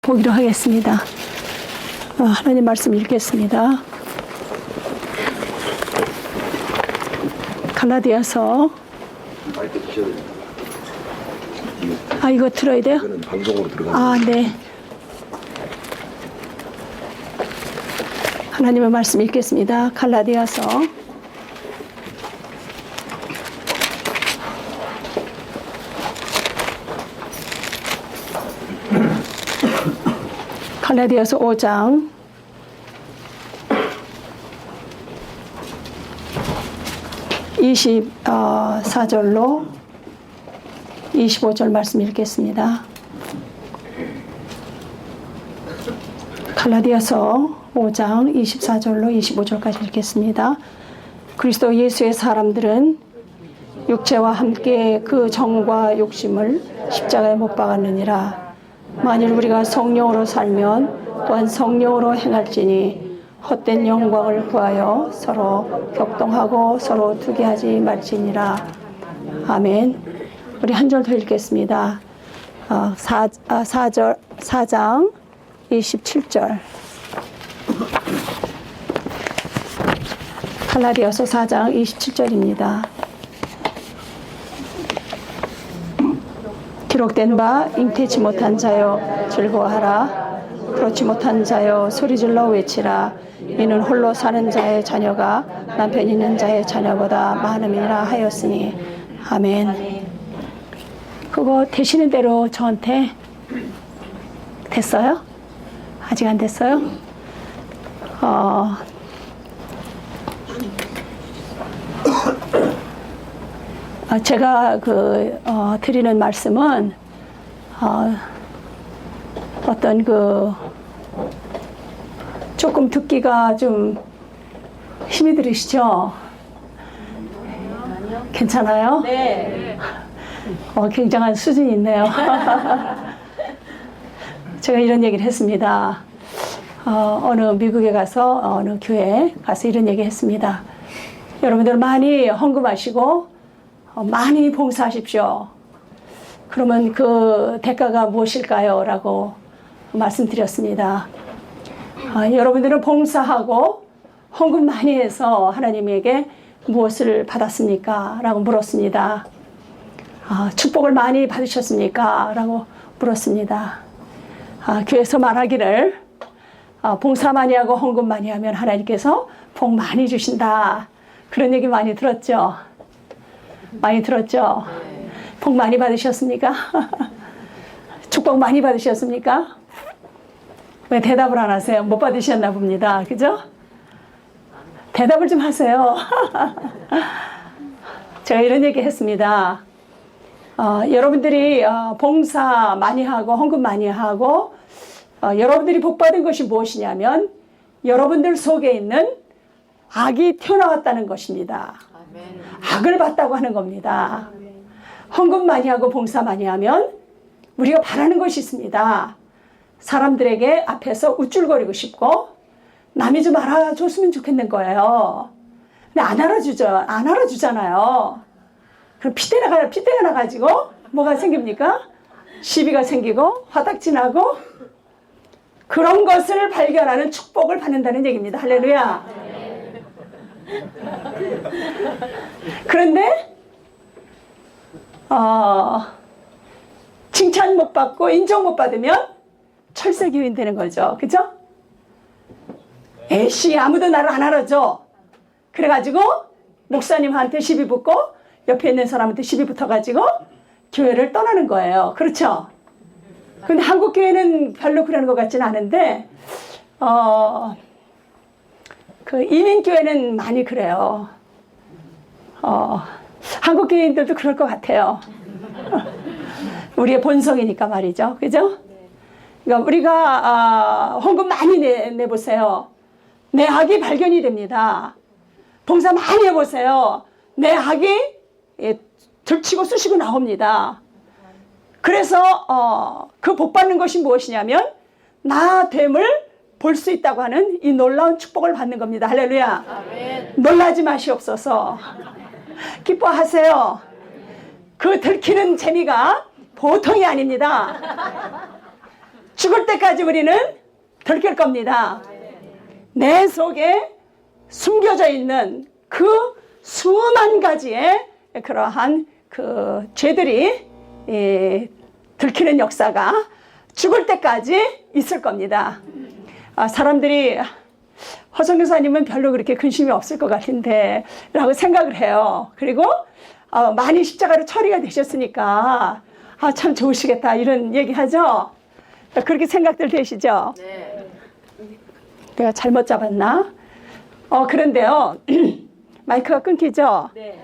보기로 하겠습니다. 하나님 말씀 읽겠습니다. 갈라디아서. 이거 들어야 돼요? 이거는 방송으로 들어가는 네. 하나님의 말씀 읽겠습니다. 갈라디아서 갈라디아서 5장 24절로 25절 말씀 읽겠습니다. 갈라디아서 5장 24절로 25절까지 읽겠습니다. 그리스도 예수의 사람들은 육체와 함께 그 정과 욕심을 십자가에 못 박았느니라. 만일 우리가 성령으로 살면 또한 성령으로 행할지니 헛된 영광을 구하여 서로 격동하고 서로 투기하지 말지니라. 아멘. 우리 한 절 더 읽겠습니다. 4장 27절. 갈라디아서 4장 27절입니다. 기록된 바 잉태치 못한 자여 즐거워하라. 그렇지 못한 자여 소리질러 외치라. 이는 홀로 사는 자의 자녀가 남편 있는 자의 자녀보다 많음이라 하였으니. 아멘. 그거 되시는 대로 저한테 됐어요? 아직 안 됐어요? 제가 드리는 말씀은 어떤 조금 듣기가 좀 힘이 들으시죠? 괜찮아요? 네. 굉장한 수준이 있네요. 제가 이런 얘기를 했습니다. 어느 미국에 가서 어느 교회에 가서 이런 얘기 했습니다. 여러분들 많이 헌금하시고 많이 봉사하십시오. 그러면 그 대가가 무엇일까요? 라고 말씀드렸습니다. 여러분들은 봉사하고 헌금 많이 해서 하나님에게 무엇을 받았습니까? 라고 물었습니다. 축복을 많이 받으셨습니까? 라고 물었습니다. 교회에서 말하기를 봉사 많이 하고 헌금 많이 하면 하나님께서 복 많이 주신다. 그런 얘기 많이 들었죠? 많이 들었죠? 복 많이 받으셨습니까? 축복 많이 받으셨습니까? 왜 대답을 안 하세요? 못 받으셨나 봅니다. 그죠? 대답을 좀 하세요. 제가 이런 얘기 했습니다. 여러분들이 봉사 많이 하고 헌금 많이 하고 여러분들이 복 받은 것이 무엇이냐면 여러분들 속에 있는 악이 튀어나왔다는 것입니다. 아멘. 악을 받다고 하는 겁니다. 아멘. 헌금 많이 하고 봉사 많이 하면 우리가 바라는 것이 있습니다. 사람들에게 앞에서 우쭐거리고 싶고 남이 좀 알아줬으면 좋겠는 거예요. 근데 안 알아주잖아요. 그럼 핏대가 나가지고 뭐가 생깁니까? 시비가 생기고 화딱지 나고 그런 것을 발견하는 축복을 받는다는 얘기입니다. 할렐루야. 그런데 칭찬 못 받고 인정 못 받으면 철새교인 되는 거죠. 그죠? 에이씨 아무도 나를 안 알아줘. 그래가지고 목사님한테 시비 붙고 옆에 있는 사람한테 시비 붙어가지고 교회를 떠나는 거예요. 그렇죠? 근데 한국 교회는 별로 그러는 것 같지는 않은데 이민 교회는 많이 그래요. 한국 교회인들도 그럴 것 같아요. 우리의 본성이니까 말이죠. 그죠? 그러니까 우리가 헌금 많이 내보세요. 내 악이 발견이 됩니다. 봉사 많이 해보세요. 내 악이 들치고 쑤시고 나옵니다. 그래서 그 복 받는 것이 무엇이냐면 나 됨을 볼 수 있다고 하는 이 놀라운 축복을 받는 겁니다. 할렐루야. 아멘. 놀라지 마시옵소서. 기뻐하세요. 그 들키는 재미가 보통이 아닙니다. 죽을 때까지 우리는 들킬 겁니다. 내 속에 숨겨져 있는 그 수만 가지의 그러한 그 죄들이 들키는 역사가 죽을 때까지 있을 겁니다. 사람들이 허성 교사님은 별로 그렇게 근심이 없을 것 같은데 라고 생각을 해요. 그리고 많이 십자가로 처리가 되셨으니까 참 좋으시겠다 이런 얘기 하죠. 그렇게 생각들 되시죠? 네. 내가 잘못 잡았나? 그런데요. 마이크가 끊기죠? 네.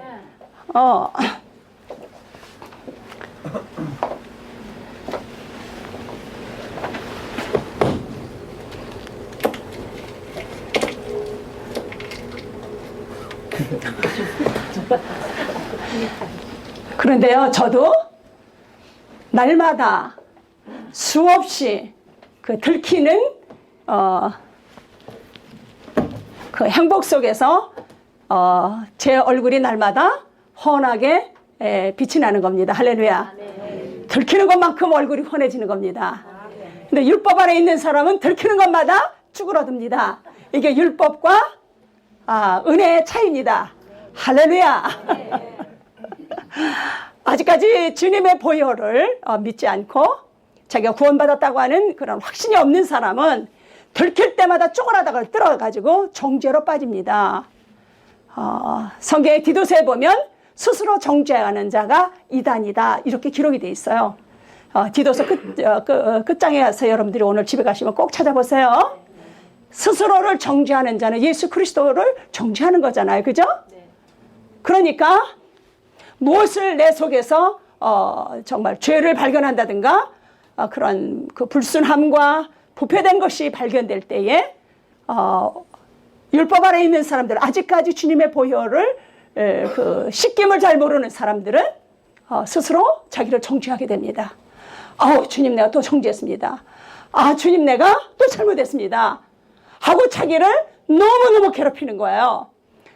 그런데요, 저도 날마다 수없이 그 들키는 그 행복 속에서 제 얼굴이 날마다 훤하게 빛이 나는 겁니다. 할렐루야. 들키는 것만큼 얼굴이 훤해지는 겁니다. 근데 율법 안에 있는 사람은 들키는 것마다 쭈그러듭니다. 이게 율법과 은혜의 차이입니다. 할렐루야. 아직까지 주님의 보혈을 믿지 않고 자기가 구원받았다고 하는 그런 확신이 없는 사람은 들킬 때마다 쪼그라다가 들어가지고 정죄로 빠집니다. 성경의 디도서에 보면 스스로 정죄하는 자가 이단이다 이렇게 기록이 돼 있어요. 디도서 끝장에 가서 여러분들이 오늘 집에 가시면 꼭 찾아보세요. 스스로를 정죄하는 자는 예수 그리스도를 정죄하는 거잖아요. 그죠? 그러니까 무엇을 내 속에서 정말 죄를 발견한다든가 그런 그 불순함과 부패된 것이 발견될 때에 율법 아래 있는 사람들, 아직까지 주님의 보혈을 그 씻김을 잘 모르는 사람들은 스스로 자기를 정죄하게 됩니다. 주님 내가 또 정죄했습니다. 주님 내가 또 잘못했습니다. 하고 자기를 너무너무 괴롭히는 거예요.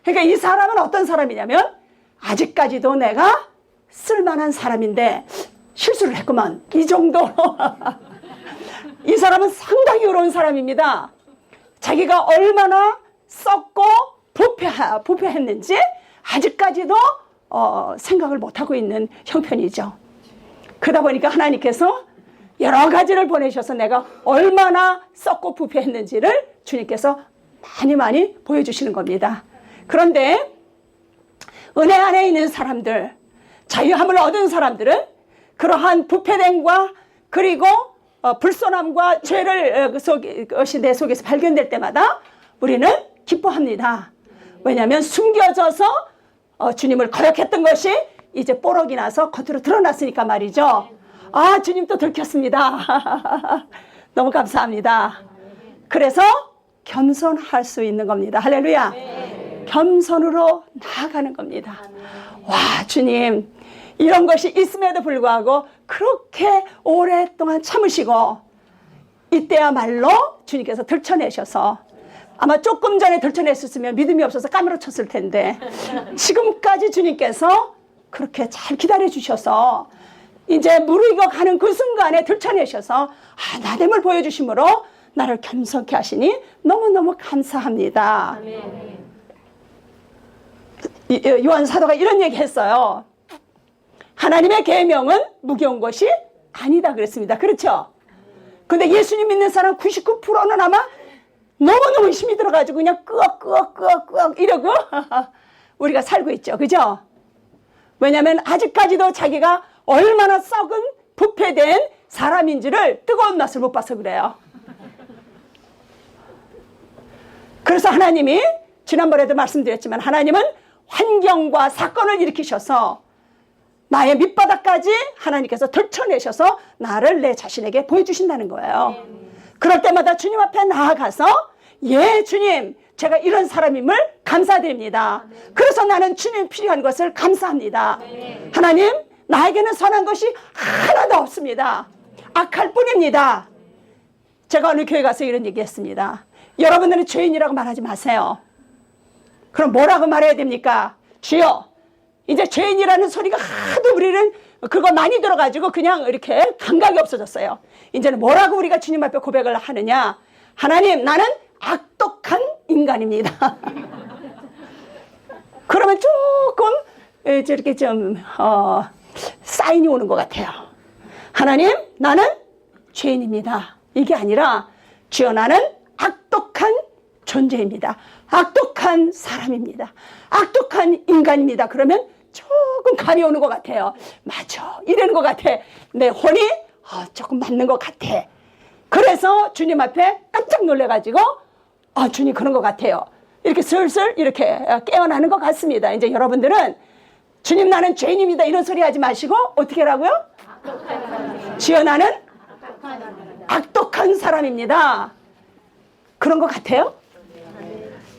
그러니까 이 사람은 어떤 사람이냐면 아직까지도 내가 쓸만한 사람인데 실수를 했구만. 이 정도로. 이 사람은 상당히 어려운 사람입니다. 자기가 얼마나 썩고 부패했는지 아직까지도 생각을 못하고 있는 형편이죠. 그러다 보니까 하나님께서 여러 가지를 보내셔서 내가 얼마나 썩고 부패했는지를 주님께서 많이 보여주시는 겁니다. 그런데 은혜 안에 있는 사람들, 자유함을 얻은 사람들은 그러한 부패됨과 그리고 불손함과 죄를 그것이 내 속에서 발견될 때마다 우리는 기뻐합니다. 왜냐하면 숨겨져서 주님을 거역했던 것이 이제 뽀록이 나서 겉으로 드러났으니까 말이죠. 주님 또 들켰습니다. 너무 감사합니다. 그래서 겸손할 수 있는 겁니다. 할렐루야. 겸손으로 나아가는 겁니다. 와, 주님, 이런 것이 있음에도 불구하고 그렇게 오랫동안 참으시고 이때야말로 주님께서 들춰내셔서 아마 조금 전에 들춰냈었으면 믿음이 없어서 까무러쳤을 텐데 지금까지 주님께서 그렇게 잘 기다려주셔서 이제 무르익어 가는 그 순간에 들춰내셔서 나됨을 보여주심으로 나를 겸손케 하시니 너무너무 감사합니다. 요한 사도가 이런 얘기 했어요. 하나님의 계명은 무거운 것이 아니다 그랬습니다. 그렇죠? 근데 예수님 믿는 사람 99%는 아마 너무너무 힘이 들어가지고 그냥 끄억 이러고 우리가 살고 있죠. 그죠? 왜냐하면 아직까지도 자기가 얼마나 썩은 부패된 사람인지를 뜨거운 맛을 못 봐서 그래요. 그래서 하나님이 지난번에도 말씀드렸지만 하나님은 환경과 사건을 일으키셔서 나의 밑바닥까지 하나님께서 들춰내셔서 나를 내 자신에게 보여주신다는 거예요. 그럴 때마다 주님 앞에 나아가서 예 주님 제가 이런 사람임을 감사드립니다. 그래서 나는 주님 필요한 것을 감사합니다. 하나님 나에게는 선한 것이 하나도 없습니다. 악할 뿐입니다. 제가 어느 교회 가서 이런 얘기했습니다. 여러분들은 죄인이라고 말하지 마세요. 그럼 뭐라고 말해야 됩니까? 주여 이제 죄인이라는 소리가 하도 우리는 그거 많이 들어가지고 그냥 이렇게 감각이 없어졌어요. 이제는 뭐라고 우리가 주님 앞에 고백을 하느냐? 하나님, 나는 악독한 인간입니다. 그러면 조금 이렇게 좀 사인이 오는 것 같아요. 하나님, 나는 죄인입니다. 이게 아니라 주여, 나는 악독한 존재입니다. 악독한 사람입니다. 악독한 인간입니다. 그러면 조금 감이 오는 것 같아요. 맞아, 이러는 것 같아. 내 혼이 조금 맞는 것 같아. 그래서 주님 앞에 깜짝 놀래가지고 주님 그런 것 같아요. 이렇게 슬슬 이렇게 깨어나는 것 같습니다. 이제 여러분들은 주님, 나는 죄인입니다, 이런 소리 하지 마시고 어떻게 하라고요? 주여, 나는 악독한 사람입니다. 그런 것 같아요?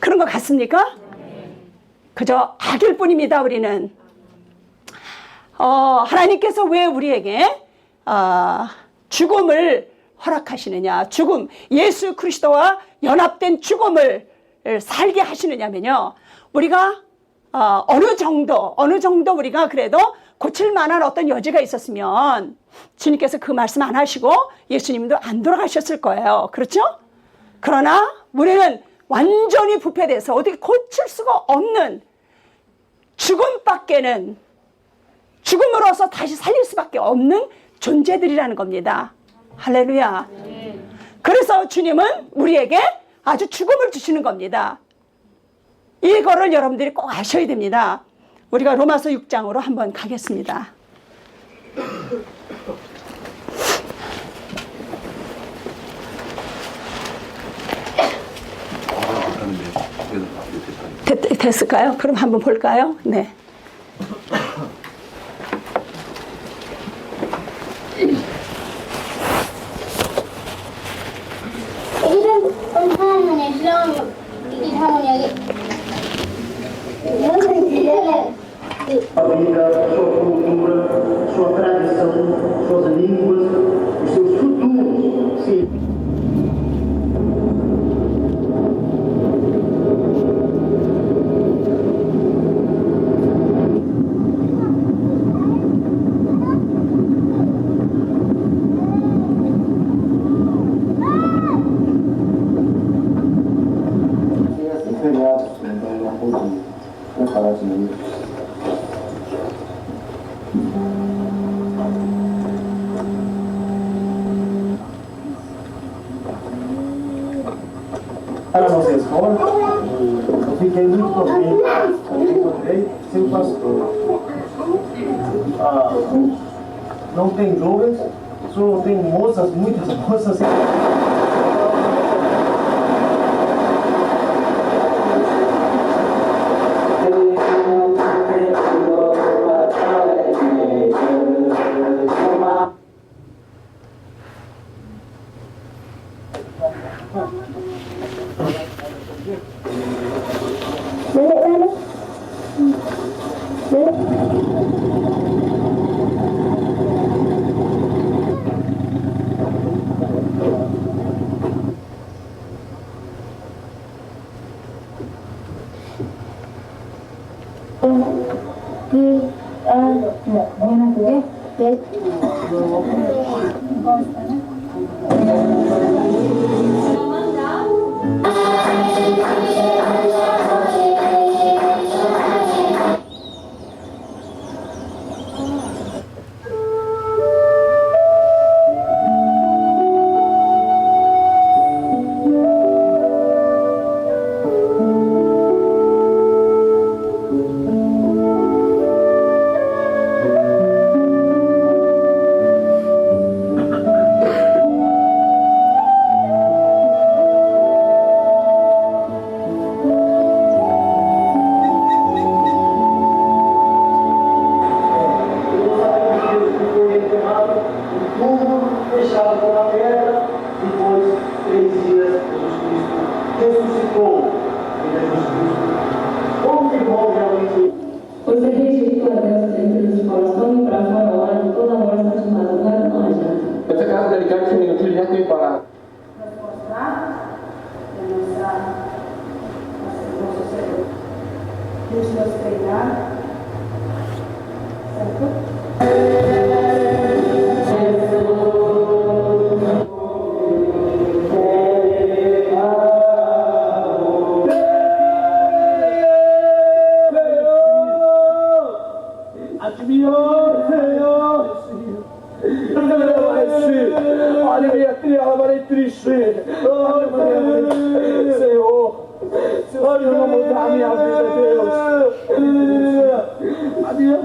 그런 것 같습니까? 그저 악일 뿐입니다. 우리는 하나님께서 왜 우리에게 죽음을 허락하시느냐, 죽음, 예수 그리스도와 연합된 죽음을 살게 하시느냐면요, 우리가 어느 정도 우리가 그래도 고칠 만한 어떤 여지가 있었으면 주님께서 그 말씀 안 하시고 예수님도 안 돌아가셨을 거예요. 그렇죠? 그러나 우리는 완전히 부패돼서 어떻게 고칠 수가 없는 죽음밖에는, 죽음으로서 다시 살릴 수밖에 없는 존재들이라는 겁니다. 할렐루야. 그래서 주님은 우리에게 아주 죽음을 주시는 겁니다. 이거를 여러분들이 꼭 아셔야 됩니다. 우리가 로마서 6장으로 한번 가겠습니다. 됐을까요? 그럼 한번 볼까요? 네. A vida, a sua cultura, a sua tradição, suas línguas, os seus futuros. Sim. Para nossa escola, eu fiquei muito contente quando encontrei seu pastor. Não tem jovens, só tem moças, muitas moças. nos treinar é triste. Senhor, Senhor não mudar a minha vida, Deus. A minha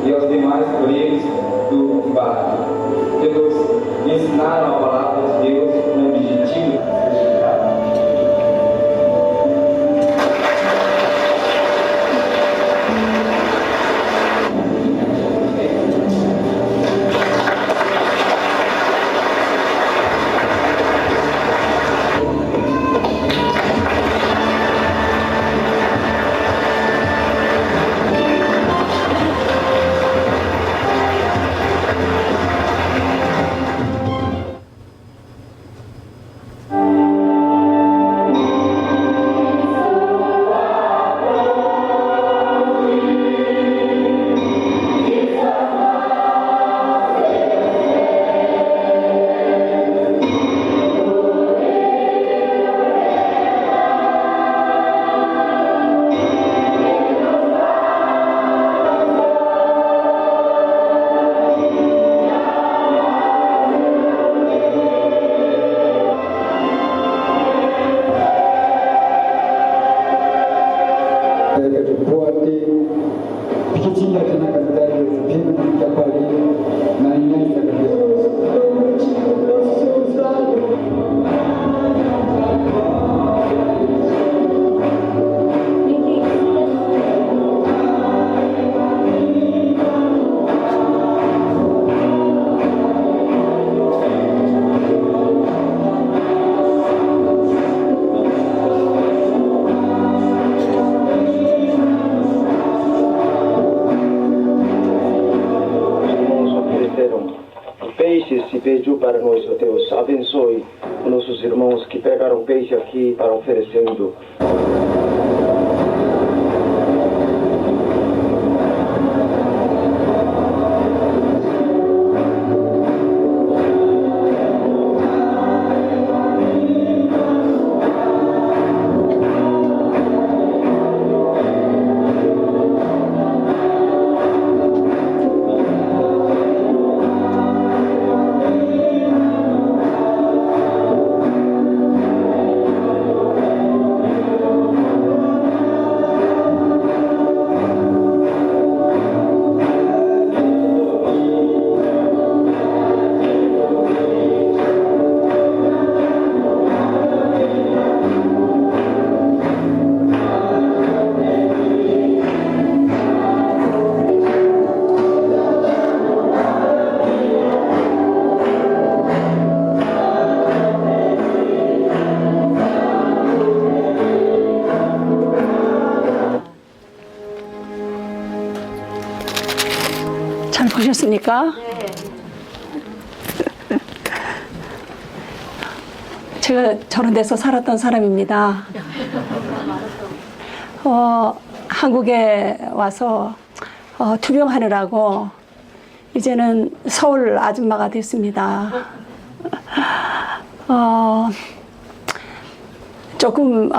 e aos demais colegas do barco. Eles me ensinaram a palavra de Deus com o objetivo de peixes e pediu para nós, ó Deus, abençoe os nossos irmãos que pegaram peixe aqui para oferecendo. 잘 보셨습니까? 제가 저런 데서 살았던 사람입니다. 한국에 와서 투병하느라고 이제는 서울 아줌마가 됐습니다. 조금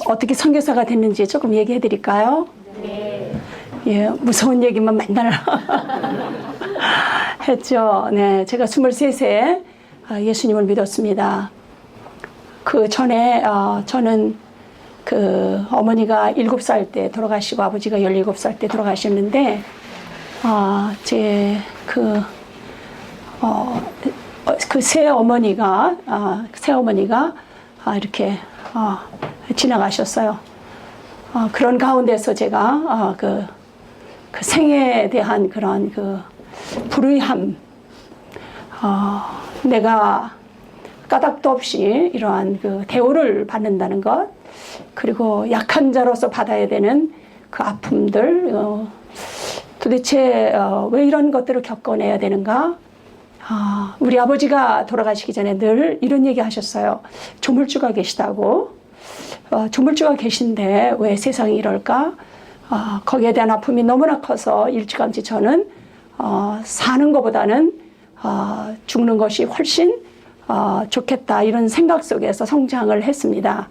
어떻게 선교사가 됐는지 조금 얘기해 드릴까요? 네. 예, 무서운 얘기만 맨날 했죠. 네, 제가 23세에 예수님을 믿었습니다. 그 전에 저는 그 어머니가 7살 때 돌아가시고 아버지가 17살 때 돌아가셨는데, 그 새어머니가 이렇게 지나가셨어요. 그런 가운데서 제가 그 생에 대한 그런 그 불의함, 내가 까닭도 없이 이러한 그 대우를 받는다는 것, 그리고 약한 자로서 받아야 되는 그 아픔들, 도대체 왜 이런 것들을 겪어내야 되는가? 우리 아버지가 돌아가시기 전에 늘 이런 얘기 하셨어요. 조물주가 계시다고. 조물주가 계신데 왜 세상이 이럴까? 거기에 대한 아픔이 너무나 커서 일찌감치 저는 사는 것보다는 죽는 것이 훨씬 좋겠다, 이런 생각 속에서 성장을 했습니다.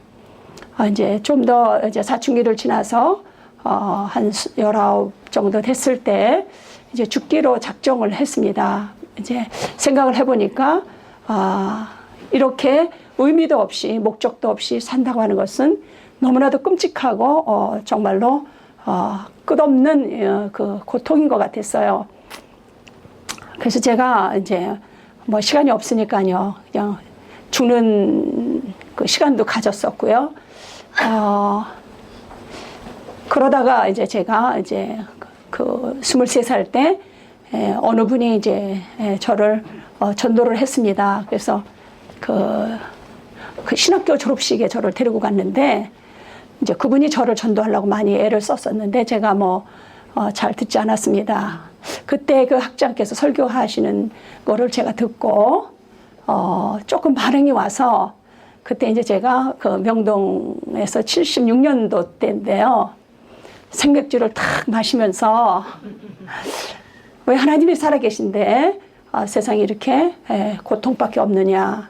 이제 좀 더 이제 사춘기를 지나서 한 19 정도 됐을 때 이제 죽기로 작정을 했습니다. 이제 생각을 해보니까 이렇게 의미도 없이 목적도 없이 산다고 하는 것은 너무나도 끔찍하고 정말로 끝없는 그 고통인 것 같았어요. 그래서 제가 이제 뭐 시간이 없으니까요, 그냥 죽는 그 시간도 가졌었고요. 그러다가 이제 제가 이제 그 23살 때 어느 분이 이제 저를 전도를 했습니다. 그래서 그 신학교 졸업식에 저를 데리고 갔는데, 이제 그분이 저를 전도하려고 많이 애를 썼었는데 제가 뭐 잘 듣지 않았습니다. 그때 그 학장께서 설교하시는 거를 제가 듣고 조금 반응이 와서, 그때 이제 제가 그 명동에서 76년도 때인데요, 생맥주를 탁 마시면서 왜 하나님이 살아계신데 세상이 이렇게 고통밖에 없느냐,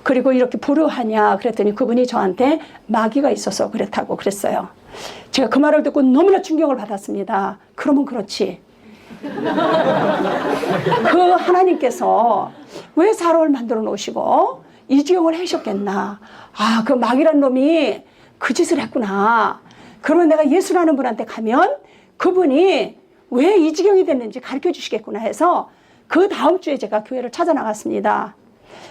그리고 이렇게 불우하냐 그랬더니 그분이 저한테 마귀가 있어서 그렇다고 그랬어요. 제가 그 말을 듣고 너무나 충격을 받았습니다. 그러면 그렇지, 그 하나님께서 왜 사람을 만들어 놓으시고 이 지경을 하셨겠나, 그 마귀란 놈이 그 짓을 했구나, 그러면 내가 예수라는 분한테 가면 그분이 왜 이 지경이 됐는지 가르쳐 주시겠구나 해서 그 다음 주에 제가 교회를 찾아 나갔습니다.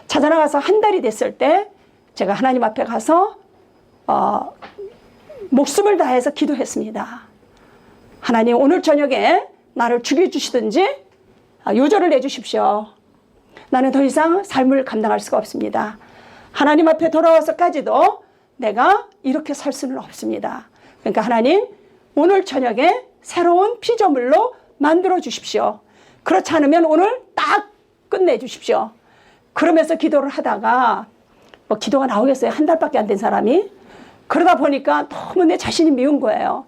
찾아 나가서 한 달이 됐을 때 제가 하나님 앞에 가서 목숨을 다해서 기도했습니다. 하나님, 오늘 저녁에 나를 죽여주시든지 요절을 내주십시오. 나는 더 이상 삶을 감당할 수가 없습니다. 하나님 앞에 돌아와서까지도 내가 이렇게 살 수는 없습니다. 그러니까 하나님, 오늘 저녁에 새로운 피조물로 만들어 주십시오. 그렇지 않으면 오늘 딱 끝내 주십시오. 그러면서 기도를 하다가 뭐 기도가 나오겠어요? 한 달밖에 안 된 사람이. 그러다 보니까 너무 내 자신이 미운 거예요.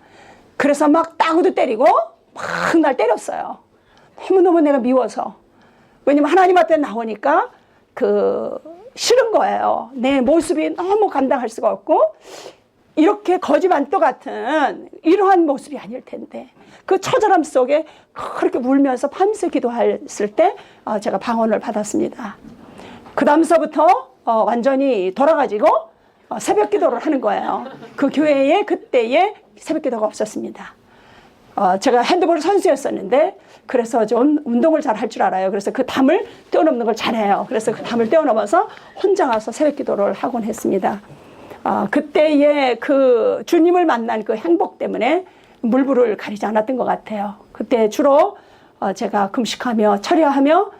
그래서 막 따구도 때리고 막 날 때렸어요. 너무너무 내가 미워서. 왜냐면 하나님 앞에 나오니까 싫은 거예요. 내 모습이 너무 감당할 수가 없고, 이렇게 거지반도 같은 이러한 모습이 아닐 텐데, 그 처절함 속에 그렇게 울면서 밤새 기도했을 때 제가 방언을 받았습니다. 그 다음서부터 완전히 돌아가지고 새벽 기도를 하는 거예요. 그 교회에 그때에 새벽 기도가 없었습니다. 제가 핸드볼 선수였었는데, 그래서 좀 운동을 잘 할 줄 알아요. 그래서 그 담을 뛰어넘는 걸 잘해요. 그래서 그 담을 뛰어넘어서 혼자 가서 새벽 기도를 하곤 했습니다. 그때의 그 주님을 만난 그 행복 때문에 물불을 가리지 않았던 것 같아요. 그때 주로 제가 금식하며 철야하며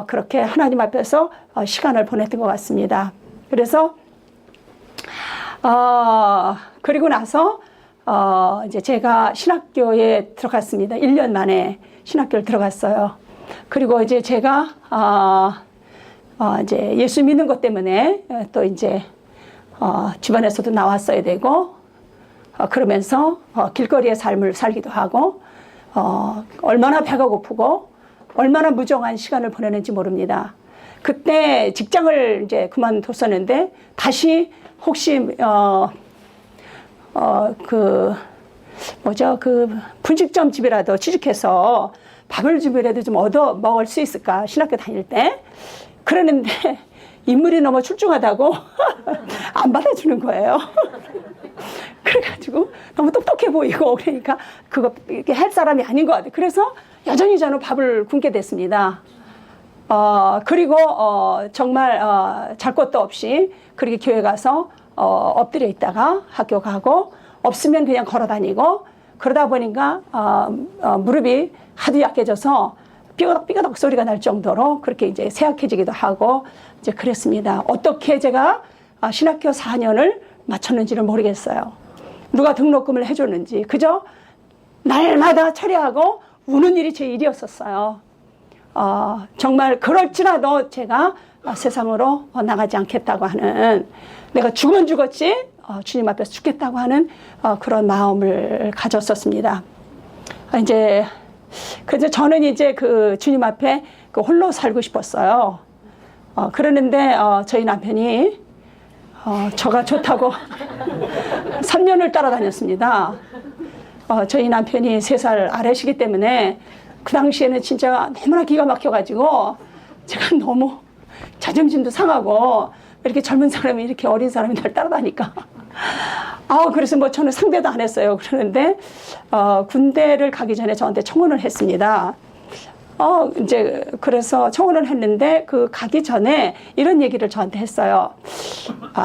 그렇게 하나님 앞에서 시간을 보냈던 것 같습니다. 그래서 그리고 나서 이제 제가 신학교에 들어갔습니다. 1년 만에 신학교를 들어갔어요. 그리고 이제 제가 이제 예수 믿는 것 때문에 또 이제 집안에서도 나왔어야 되고, 그러면서 길거리의 삶을 살기도 하고, 얼마나 배가 고프고 얼마나 무정한 시간을 보내는지 모릅니다. 그때 직장을 이제 그만뒀었는데 다시 혹시 분식점 집이라도 취직해서 밥을 집이라도 좀 얻어 먹을 수 있을까, 신학교 다닐 때. 그러는데 인물이 너무 출중하다고 안 받아주는 거예요. 그래가지고 너무 똑똑해 보이고 그러니까 그거 이렇게 할 사람이 아닌 것 같아요. 그래서 여전히 저는 밥을 굶게 됐습니다. 그리고 정말 잘 것도 없이 그렇게 교회 가서 엎드려 있다가 학교 가고 없으면 그냥 걸어 다니고 그러다 보니까 무릎이 하도 약해져서 삐그덕 소리가 날 정도로 그렇게 이제 쇠약해지기도 하고 이제 그랬습니다. 어떻게 제가 신학교 4년을 마쳤는지를 모르겠어요. 누가 등록금을 해줬는지 그저 날마다 철회하고 우는 일이 제 일이었었어요. 정말 그럴지라도 제가 세상으로 나가지 않겠다고 하는 내가 죽으면 죽었지 주님 앞에서 죽겠다고 하는 그런 마음을 가졌었습니다. 이제 그래서 저는 이제 그 주님 앞에 그 홀로 살고 싶었어요. 그러는데 저희 남편이 저가 좋다고 3년을 따라다녔습니다. 저희 남편이 3살 아래시기 때문에 그 당시에는 진짜 너무나 기가 막혀가지고 제가 너무 자존심도 상하고 이렇게 젊은 사람이 이렇게 어린 사람이 날 따라다니까 그래서 뭐 저는 상대도 안 했어요. 그러는데 군대를 가기 전에 저한테 청혼을 했습니다. 이제 그래서 청혼을 했는데 그 가기 전에 이런 얘기를 저한테 했어요.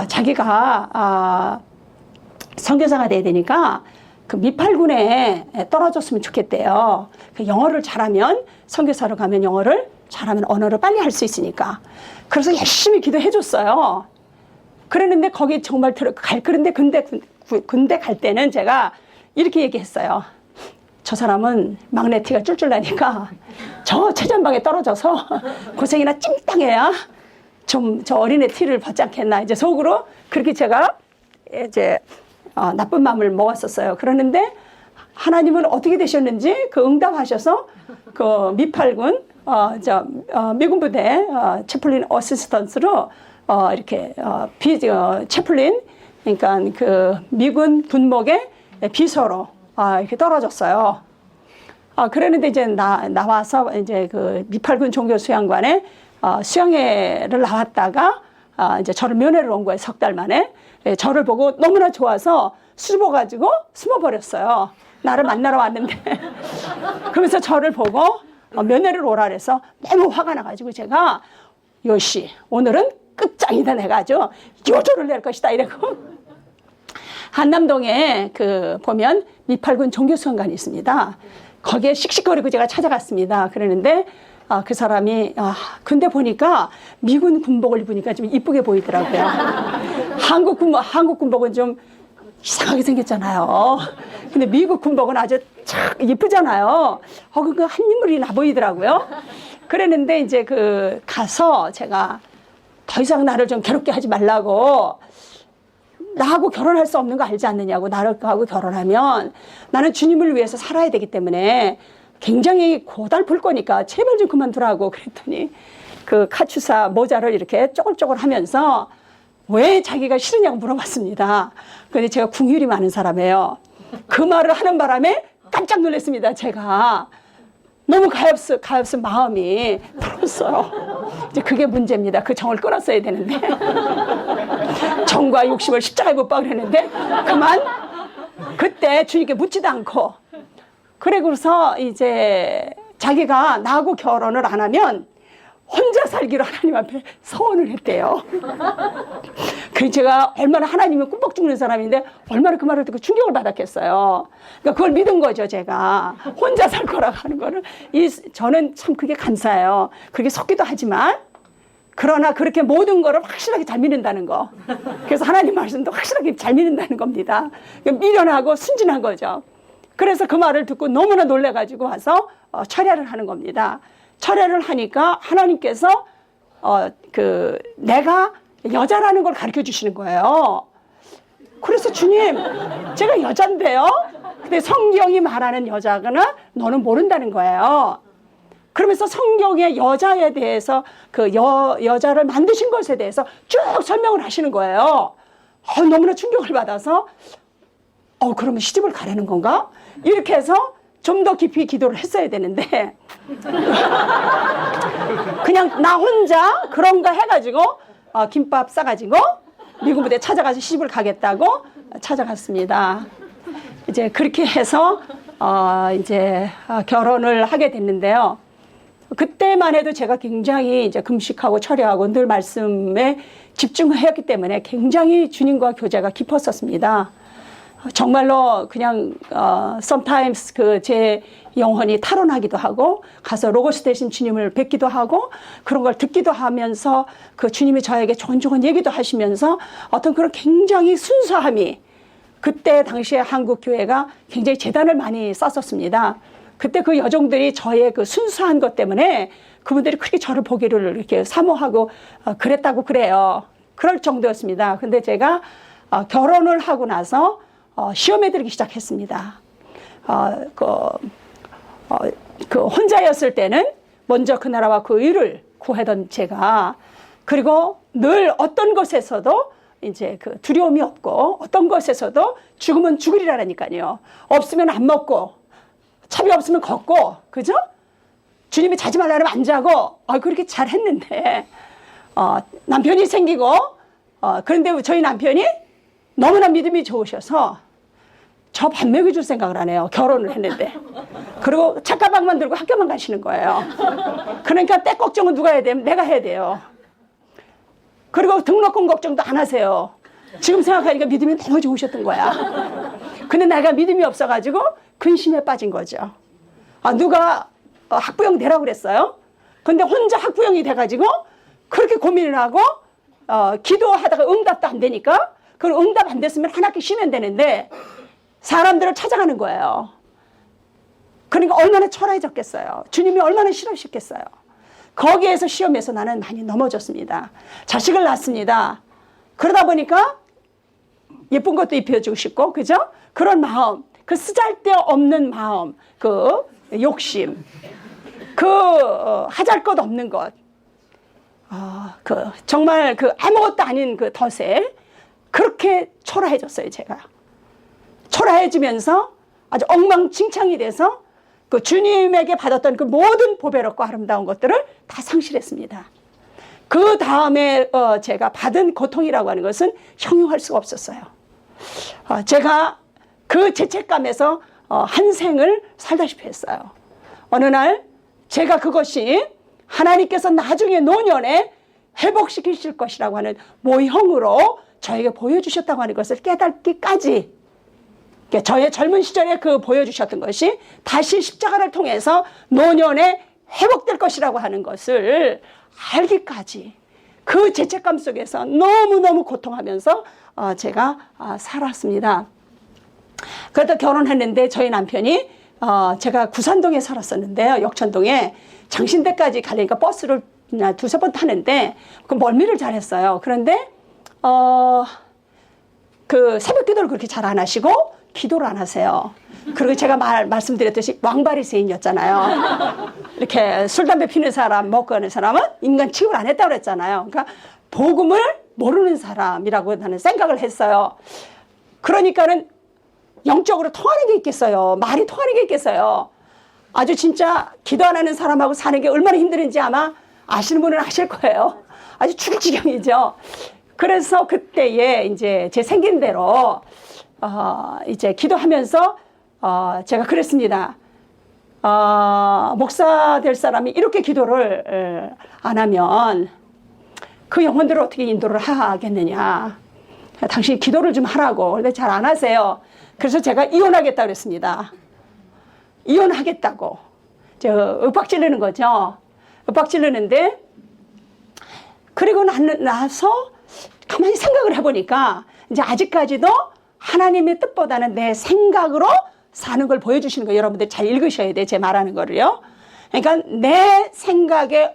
자기가 선교사가 돼야 되니까 그 미팔군에 떨어졌으면 좋겠대요. 영어를 잘하면 선교사로 가면 영어를 잘하면 언어를 빨리 할 수 있으니까. 그래서 열심히 기도해 줬어요. 그랬는데 거기 정말 그런데 군대 갈 때는 제가 이렇게 얘기했어요. 저 사람은 막내 티가 쫄쫄 나니까 저 최전방에 떨어져서 고생이나 찡땅해야 좀 저 어린애 티를 벗지 않겠나. 이제 속으로 그렇게 제가 이제 나쁜 마음을 먹었었어요. 그러는데 하나님은 어떻게 되셨는지 그 응답하셔서 그 미팔군 미군 부대 채플린 어시스턴스로 이렇게 채플린 그러니까 그 미군 군목의 비서로 이렇게 떨어졌어요. 그러는데 이제 나와서 이제 그 미팔군 종교수양관에 수양회를 나왔다가 이제 저를 면회를 온 거예요. 6달 만에. 저를 보고 너무나 좋아서 수줍어가지고 숨어버렸어요. 나를 만나러 왔는데. 그러면서 저를 보고 면회를 오라 그래서 너무 화가 나가지고 제가 요시 오늘은 끝장이다 내가 아주 요조를 낼 것이다 이러고 한남동에 그 보면 미팔군 종교수양관이 있습니다. 거기에 씩씩거리고 제가 찾아갔습니다. 그러는데 그 사람이 근데 보니까 미군 군복을 입으니까 좀 이쁘게 보이더라고요. 한국 군복은 좀 이상하게 생겼잖아요. 근데 미국 군복은 아주 참 이쁘잖아요. 그거 한 인물이 나 보이더라고요. 그랬는데 이제 그 가서 제가 더 이상 나를 좀 괴롭게 하지 말라고 나하고 결혼할 수 없는 거 알지 않느냐고 나하고 결혼하면 나는 주님을 위해서 살아야 되기 때문에 굉장히 고달플 거니까 제발 좀 그만두라고 그랬더니 그 카츄사 모자를 이렇게 쪼글쪼글 하면서 왜 자기가 싫으냐고 물어봤습니다. 근데 제가 궁율이 많은 사람이에요. 그 말을 하는 바람에 깜짝 놀랐습니다. 제가 너무 가엾은 마음이 들었어요. 이제 그게 문제입니다. 그 정을 끊었어야 되는데 정과 욕심을 십자가에 못 박으려는데 그만 그때 주님께 묻지도 않고 그래서 이제 자기가 나하고 결혼을 안 하면 혼자 살기로 하나님 앞에 서원을 했대요. 그래서 제가 얼마나 하나님은 꿈뻑 죽는 사람인데 얼마나 그 말을 듣고 충격을 받았겠어요. 그러니까 그걸 믿은 거죠, 제가. 혼자 살 거라고 하는 거를. 저는 참 그게 감사해요. 그렇게 속기도 하지만 그러나 그렇게 모든 거를 확실하게 잘 믿는다는 거. 그래서 하나님 말씀도 확실하게 잘 믿는다는 겁니다. 미련하고 순진한 거죠. 그래서 그 말을 듣고 너무나 놀래가지고 와서 철회를 하는 겁니다. 철회를 하니까 하나님께서 내가 여자라는 걸 가르쳐 주시는 거예요. 그래서 주님, 제가 여잔데요? 근데 성경이 말하는 여자는 너는 모른다는 거예요. 그러면서 성경의 여자에 대해서 그 여자를 만드신 것에 대해서 쭉 설명을 하시는 거예요. 너무나 충격을 받아서 그러면 시집을 가려는 건가? 이렇게 해서 좀 더 깊이 기도를 했어야 되는데 그냥 나 혼자 그런가 해가지고 김밥 싸가지고 미군 부대 찾아가서 시집을 가겠다고 찾아갔습니다. 이제 그렇게 해서 결혼을 하게 됐는데요. 그때만 해도 제가 굉장히 이제 금식하고 철야하고 늘 말씀에 집중하였기 때문에 굉장히 주님과 교제가 깊었었습니다. 정말로 그냥 sometimes 그 제 영혼이 탈원하기도 하고 가서 로고스 대신 주님을 뵙기도 하고 그런 걸 듣기도 하면서 그 주님이 저에게 좋은 얘기도 하시면서 어떤 그런 굉장히 순수함이 그때 당시에 한국 교회가 굉장히 재단을 많이 썼었습니다. 그때 그 여종들이 저의 그 순수한 것 때문에 그분들이 그렇게 저를 보기를 이렇게 사모하고 그랬다고 그래요. 그럴 정도였습니다. 근데 제가 결혼을 하고 나서 시험에 들기 시작했습니다. 그 혼자였을 때는 먼저 그 나라와 그 의를 구하던 제가 그리고 늘 어떤 것에서도 이제 그 두려움이 없고 어떤 것에서도 죽으면 죽으리라니까요. 없으면 안 먹고 차비 없으면 걷고 그죠? 주님이 자지 말라면 안 자고 그렇게 잘했는데 남편이 생기고 그런데 저희 남편이 너무나 믿음이 좋으셔서 저 밥 먹여줄 생각을 안 해요. 결혼을 했는데. 그리고 책가방만 들고 학교만 가시는 거예요. 그러니까 때 걱정은 누가 해야 되면 내가 해야 돼요. 그리고 등록금 걱정도 안 하세요. 지금 생각하니까 믿음이 너무 좋으셨던 거야. 근데 내가 믿음이 없어가지고 근심에 빠진 거죠. 누가 학부형 되라고 그랬어요. 근데 혼자 학부형이 돼가지고 그렇게 고민을 하고 기도하다가 응답도 안 되니까 그걸 응답 안 됐으면 한 학기 쉬면 되는데 사람들을 찾아가는 거예요. 그러니까 얼마나 초라해졌겠어요. 주님이 얼마나 싫으셨겠어요. 거기에서 시험에서 나는 많이 넘어졌습니다. 자식을 낳습니다. 그러다 보니까 예쁜 것도 입혀주고 싶고 그죠? 그런 마음, 그 쓰잘데없는 마음, 그 욕심, 그 하잘것 없는 것, 정말 그 아무것도 아닌 그 덫에 그렇게 초라해졌어요. 제가 초라해지면서 아주 엉망진창이 돼서 그 주님에게 받았던 그 모든 보배롭고 아름다운 것들을 다 상실했습니다. 그 다음에 제가 받은 고통이라고 하는 것은 형용할 수가 없었어요. 제가 그 죄책감에서 한 생을 살다시피 했어요. 어느 날 제가 그것이 하나님께서 나중에 노년에 회복시키실 것이라고 하는 모형으로 저에게 보여주셨다고 하는 것을 깨닫기까지 저의 젊은 시절에 그 보여주셨던 것이 다시 십자가를 통해서 노년에 회복될 것이라고 하는 것을 알기까지 그 죄책감 속에서 너무너무 고통하면서 제가 살았습니다. 그러다 결혼했는데 저희 남편이 제가 구산동에 살았었는데요. 역천동에 장신대까지 가려니까 버스를 두세 번 타는데 그 멀미를 잘했어요. 그런데 그 새벽 기도를 그렇게 잘 안 하시고 기도를 안 하세요. 그리고 제가 말씀드렸듯이 왕발이 세인이었잖아요. 이렇게 술, 담배 피는 사람, 먹고 하는 사람은 인간 취급을 안 했다고 그랬잖아요. 그러니까 복음을 모르는 사람이라고 나는 생각을 했어요. 그러니까는 영적으로 통하는 게 있겠어요. 말이 통하는 게 있겠어요. 아주 진짜 기도 안 하는 사람하고 사는 게 얼마나 힘든지 아마 아시는 분은 아실 거예요. 아주 죽을 지경이죠. 그래서 그때에 이제 제 생긴 대로 이제 기도하면서 제가 그랬습니다. 목사 될 사람이 이렇게 기도를 안 하면 그 영혼들을 어떻게 인도를 하겠느냐. 당신이 기도를 좀 하라고. 근데 잘 안 하세요. 그래서 제가 이혼하겠다고 그랬습니다. 이혼하겠다고. 윽박 지르는 거죠. 윽박 지르는데 그리고 나서 가만히 생각을 해보니까 이제 아직까지도 하나님의 뜻보다는 내 생각으로 사는 걸 보여주시는 거 여러분들 잘 읽으셔야 돼. 제 말하는 거를요. 그러니까 내 생각에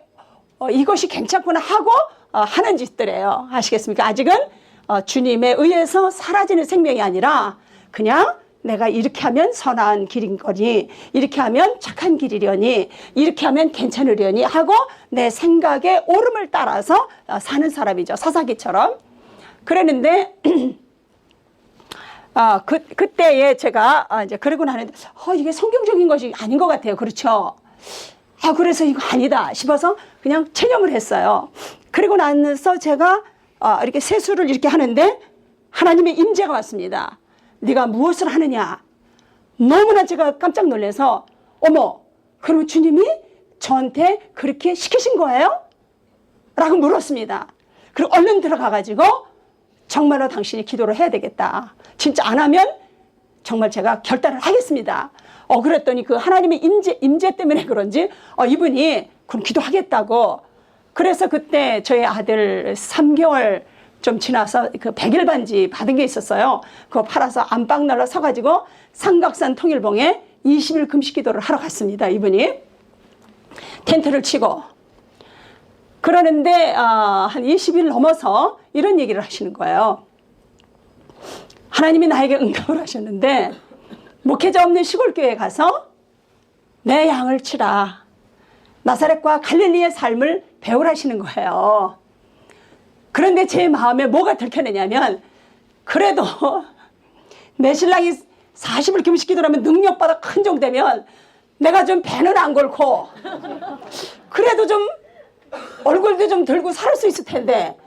이것이 괜찮구나 하고 하는 짓들이에요. 아시겠습니까? 아직은 주님에 의해서 사라지는 생명이 아니라 그냥 내가 이렇게 하면 선한 길인 거니 이렇게 하면 착한 길이려니 이렇게 하면 괜찮으려니 하고 내 생각의 오름을 따라서 사는 사람이죠. 사사기처럼. 그랬는데 그때에 제가 이제 그러고 나는데 이게 성경적인 것이 아닌 것 같아요. 그렇죠? 그래서 이거 아니다 싶어서 그냥 체념을 했어요. 그리고 나서 제가 이렇게 세수를 이렇게 하는데 하나님의 임재가 왔습니다. 네가 무엇을 하느냐? 너무나 제가 깜짝 놀라서 어머, 그러면 주님이 저한테 그렇게 시키신 거예요? 라고 물었습니다. 그리고 얼른 들어가가지고 정말로 당신이 기도를 해야 되겠다. 진짜 안 하면 정말 제가 결단을 하겠습니다. 그랬더니 그 하나님의 임재 때문에 그런지 이분이 그럼 기도하겠다고. 그래서 그때 저희 아들 3개월 좀 지나서 그 100일 반지 받은 게 있었어요. 그거 팔아서 안방 날라 서가지고 삼각산 통일봉에 20일 금식 기도를 하러 갔습니다. 이분이 텐트를 치고. 그러는데 한 20일 넘어서 이런 얘기를 하시는 거예요. 하나님이 나에게 응답을 하셨는데 목회자 없는 시골교회에 가서 내 양을 치라. 나사렛과 갈릴리의 삶을 배우라시는 거예요. 그런데 제 마음에 뭐가 들켜내냐면 그래도 내 신랑이 40일 금식 기도를 하면 능력받아 큰 정 되면 내가 좀 배는 안 걸고 그래도 좀 얼굴도 좀 들고 살 수 있을 텐데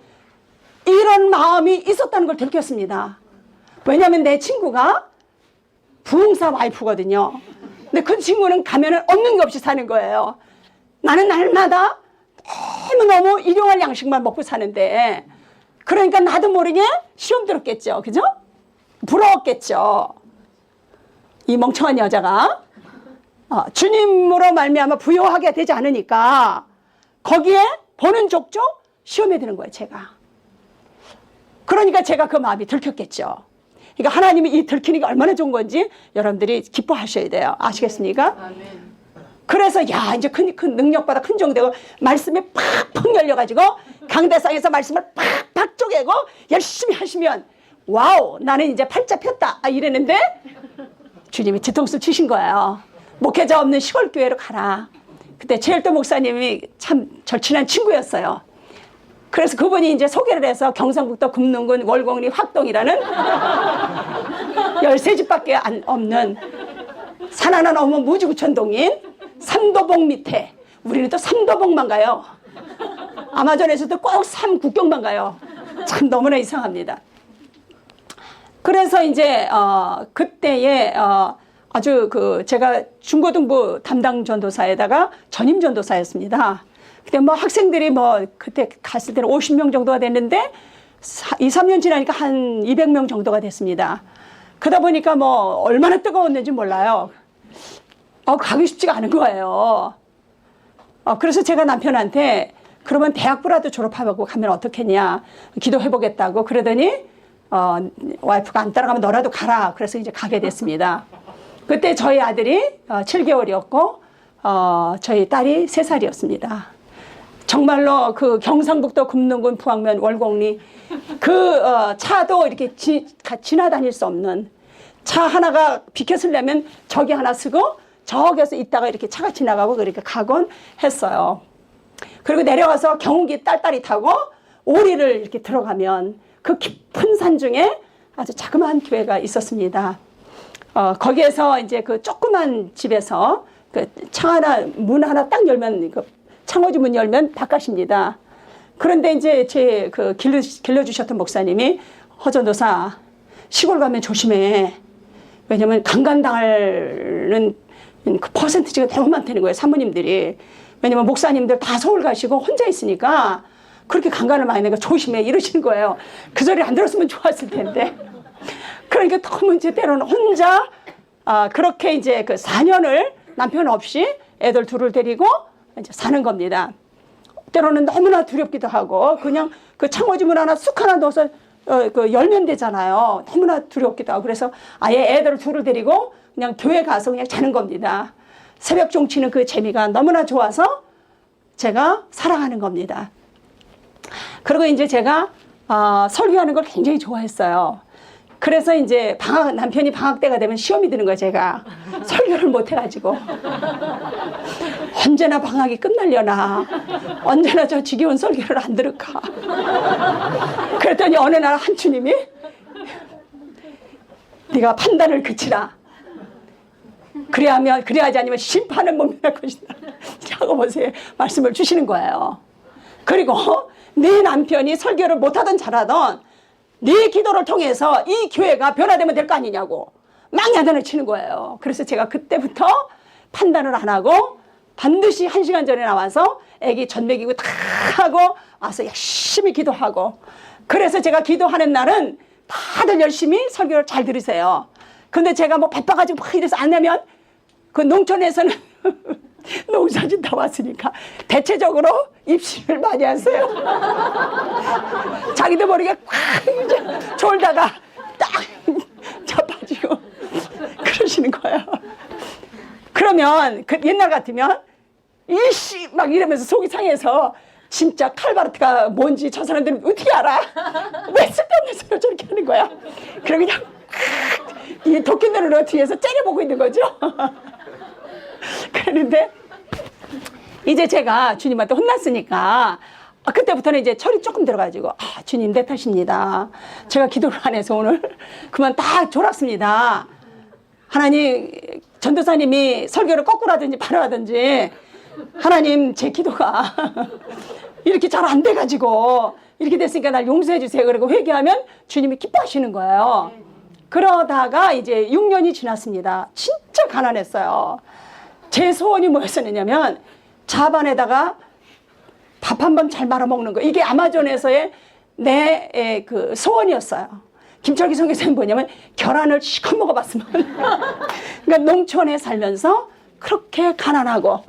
이런 마음이 있었다는 걸 들켰습니다. 왜냐하면 내 친구가 부흥사 와이프거든요. 근데 그 친구는 가면은 없는 게 없이 사는 거예요. 나는 날마다 너무너무 일용할 양식만 먹고 사는데 그러니까 나도 모르게 시험 들었겠죠. 그죠? 부러웠겠죠. 이 멍청한 여자가 주님으로 말미암아 부여하게 되지 않으니까 거기에 보는 족족 시험에 드는 거예요. 제가. 그러니까 제가 그 마음이 들켰겠죠. 그러니까 하나님이 이 들키는 게 얼마나 좋은 건지 여러분들이 기뻐하셔야 돼요. 아시겠습니까? 아멘. 그래서 야 이제 큰 능력받아 큰 정되고 말씀이 팍팍 열려가지고 강대상에서 말씀을 팍팍 쪼개고 열심히 하시면 와우 나는 이제 팔자 폈다 이랬는데 주님이 뒤통수 치신 거예요. 목회자 없는 시골교회로 가라. 그때 최일도 목사님이 참 절친한 친구였어요. 그래서 그분이 이제 소개를 해서 경상북도 금능군 월곡리 확동이라는 13집밖에 없는 산 하나 넘은 무지구천동인 삼도봉 밑에 우리는 또 삼도봉만 가요. 아마존에서도 꼭 삼국경만 가요. 참 너무나 이상합니다. 그래서 이제 그때에 아주 제가 중고등부 담당 전도사에다가 전임 전도사였습니다. 근데 뭐 학생들이 그때 갔을 때는 50명 정도가 됐는데 2, 3년 지나니까 한 200명 정도가 됐습니다. 그러다 보니까 얼마나 뜨거웠는지 몰라요. 가기 쉽지가 않은 거예요. 그래서 제가 남편한테 그러면 대학부라도 졸업하고 가면 어떻겠냐 기도해보겠다고 그러더니 와이프가 안 따라가면 너라도 가라. 그래서 이제 가게 됐습니다. 그때 저희 아들이 7개월이었고 저희 딸이 3살이었습니다. 정말로 그 경상북도 금능군 부항면 월곡리 차도 이렇게 지나다닐 수 없는 차 하나가 비켜서려면 저기 하나 쓰고 저기서 있다가 이렇게 차가 지나가고 그렇게 가곤 했어요. 그리고 내려가서 경운기 딸딸이 타고 오리를 이렇게 들어가면 그 깊은 산 중에 아주 자그마한 교회가 있었습니다. 거기에서 이제 그 조그만 집에서 그 문 하나 딱 열면 창호지 문 열면 바깥입니다. 그런데 이제 제 길러주셨던 목사님이 허전도사 시골 가면 조심해. 왜냐면 강간당하는 그 퍼센티지가 너무 많다는 거예요. 사모님들이. 왜냐면 목사님들 다 서울 가시고 혼자 있으니까 그렇게 강간을 많이 내가 조심해 이러시는 거예요. 그 소리 안 들었으면 좋았을 텐데. 그러니까 너무 이제 때로는 혼자 그렇게 이제 그 4년을 남편 없이 애들 둘을 데리고 이제 사는 겁니다. 때로는 너무나 두렵기도 하고 그냥 그 창호지 문 하나 쑥 하나 넣어서 열면 되잖아요. 너무나 두렵기도 하고 그래서 아예 애들 둘을 데리고 그냥 교회 가서 그냥 자는 겁니다. 새벽 종치는 그 재미가 너무나 좋아서 제가 사랑하는 겁니다. 그리고 이제 제가 설교하는 걸 굉장히 좋아했어요. 그래서 이제 남편이 방학 때가 되면 시험이 드는 거예요. 제가 설교를 못 해가지고 언제나 방학이 끝날려나 언제나 저 지겨운 설교를 안 들을까. 그랬더니 어느 날 한주님이 네가 판단을 그치라. 그래야지 아니면 심판을 못 면할 것이다. 하고 보세요. 말씀을 주시는 거예요. 그리고 네 남편이 설교를 못하던 잘하던 네 기도를 통해서 이 교회가 변화되면 될 거 아니냐고 막 야단을 치는 거예요. 그래서 제가 그때부터 판단을 안 하고 반드시 1시간 전에 나와서 애기 전 먹이고 다 하고 와서 열심히 기도하고, 그래서 제가 기도하는 날은 다들 열심히 설교를 잘 들으세요. 근데 제가 뭐 바빠가지고 막 이래서 안 하면 그 농촌에서는 농사진 다 왔으니까 대체적으로 입심을 많이 하세요. 자기도 모르게 꽉 졸다가 딱 자빠지고 그러시는 거예요. 그러면 그 옛날 같으면 일시 막 이러면서 속이 상해서 진짜 칼바르트가 뭔지 저 사람들은 어떻게 알아? 왜 쓸데없는 소리를 저렇게 하는 거야? 그리고 그냥 이 도끼눈으로 뒤에서 째려보고 있는 거죠. 그런데 이제 제가 주님한테 혼났으니까 그때부터는 이제 철이 조금 들어가지고 주님 내 탓입니다. 제가 기도를 안 해서 오늘 그만 다 졸았습니다. 하나님, 전도사님이 설교를 거꾸로 하든지 바로 하든지 하나님 제 기도가 이렇게 잘 안 돼가지고 이렇게 됐으니까 날 용서해 주세요. 그리고 회개하면 주님이 기뻐하시는 거예요. 그러다가 이제 6년이 지났습니다. 진짜 가난했어요. 제 소원이 뭐였었냐면 자반에다가 밥 한 번 잘 말아 먹는 거. 이게 아마존에서의 내 그 소원이었어요. 김철기 선교사님 뭐냐면 계란을 시컷 먹어봤으면. 그러니까 농촌에 살면서 그렇게 가난하고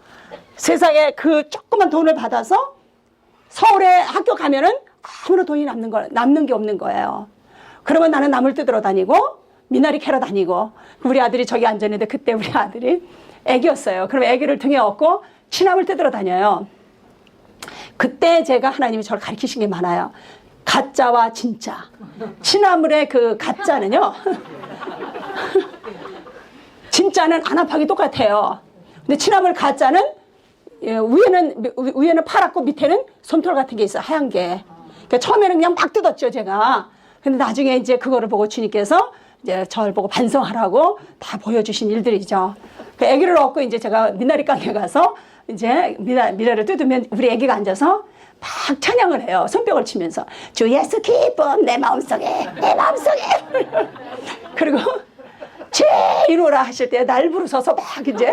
세상에 그 조그만 돈을 받아서 서울에 학교 가면은 아무런 돈이 남는 게 없는 거예요. 그러면 나는 나물 뜯으러 다니고 미나리 캐러 다니고, 우리 아들이 저기 앉았는데 그때 우리 아들이 애기였어요. 그럼 애기를 등에 업고 취나물 뜯으러 다녀요. 그때 제가 하나님이 저를 가르치신 게 많아요. 가짜와 진짜. 취나물의 그 가짜는요 진짜는 안압하기 똑같아요. 근데 취나물 가짜는 위에는 파랗고 밑에는 솜털 같은 게 있어요. 하얀 게. 그러니까 처음에는 그냥 막 뜯었죠 제가. 근데 나중에 이제 그거를 보고 주님께서 이제 저를 보고 반성하라고 다 보여주신 일들이죠. 그 아기를 얻고 이제 제가 미나리 가게 가서 이제 미나리를 뜯으면 우리 아기가 앉아서 막 찬양을 해요. 손뼉을 치면서 주 예수 기쁨 내 마음속에 내 마음속에 그리고 제 이루라 하실 때 날 부르셔서 막 이제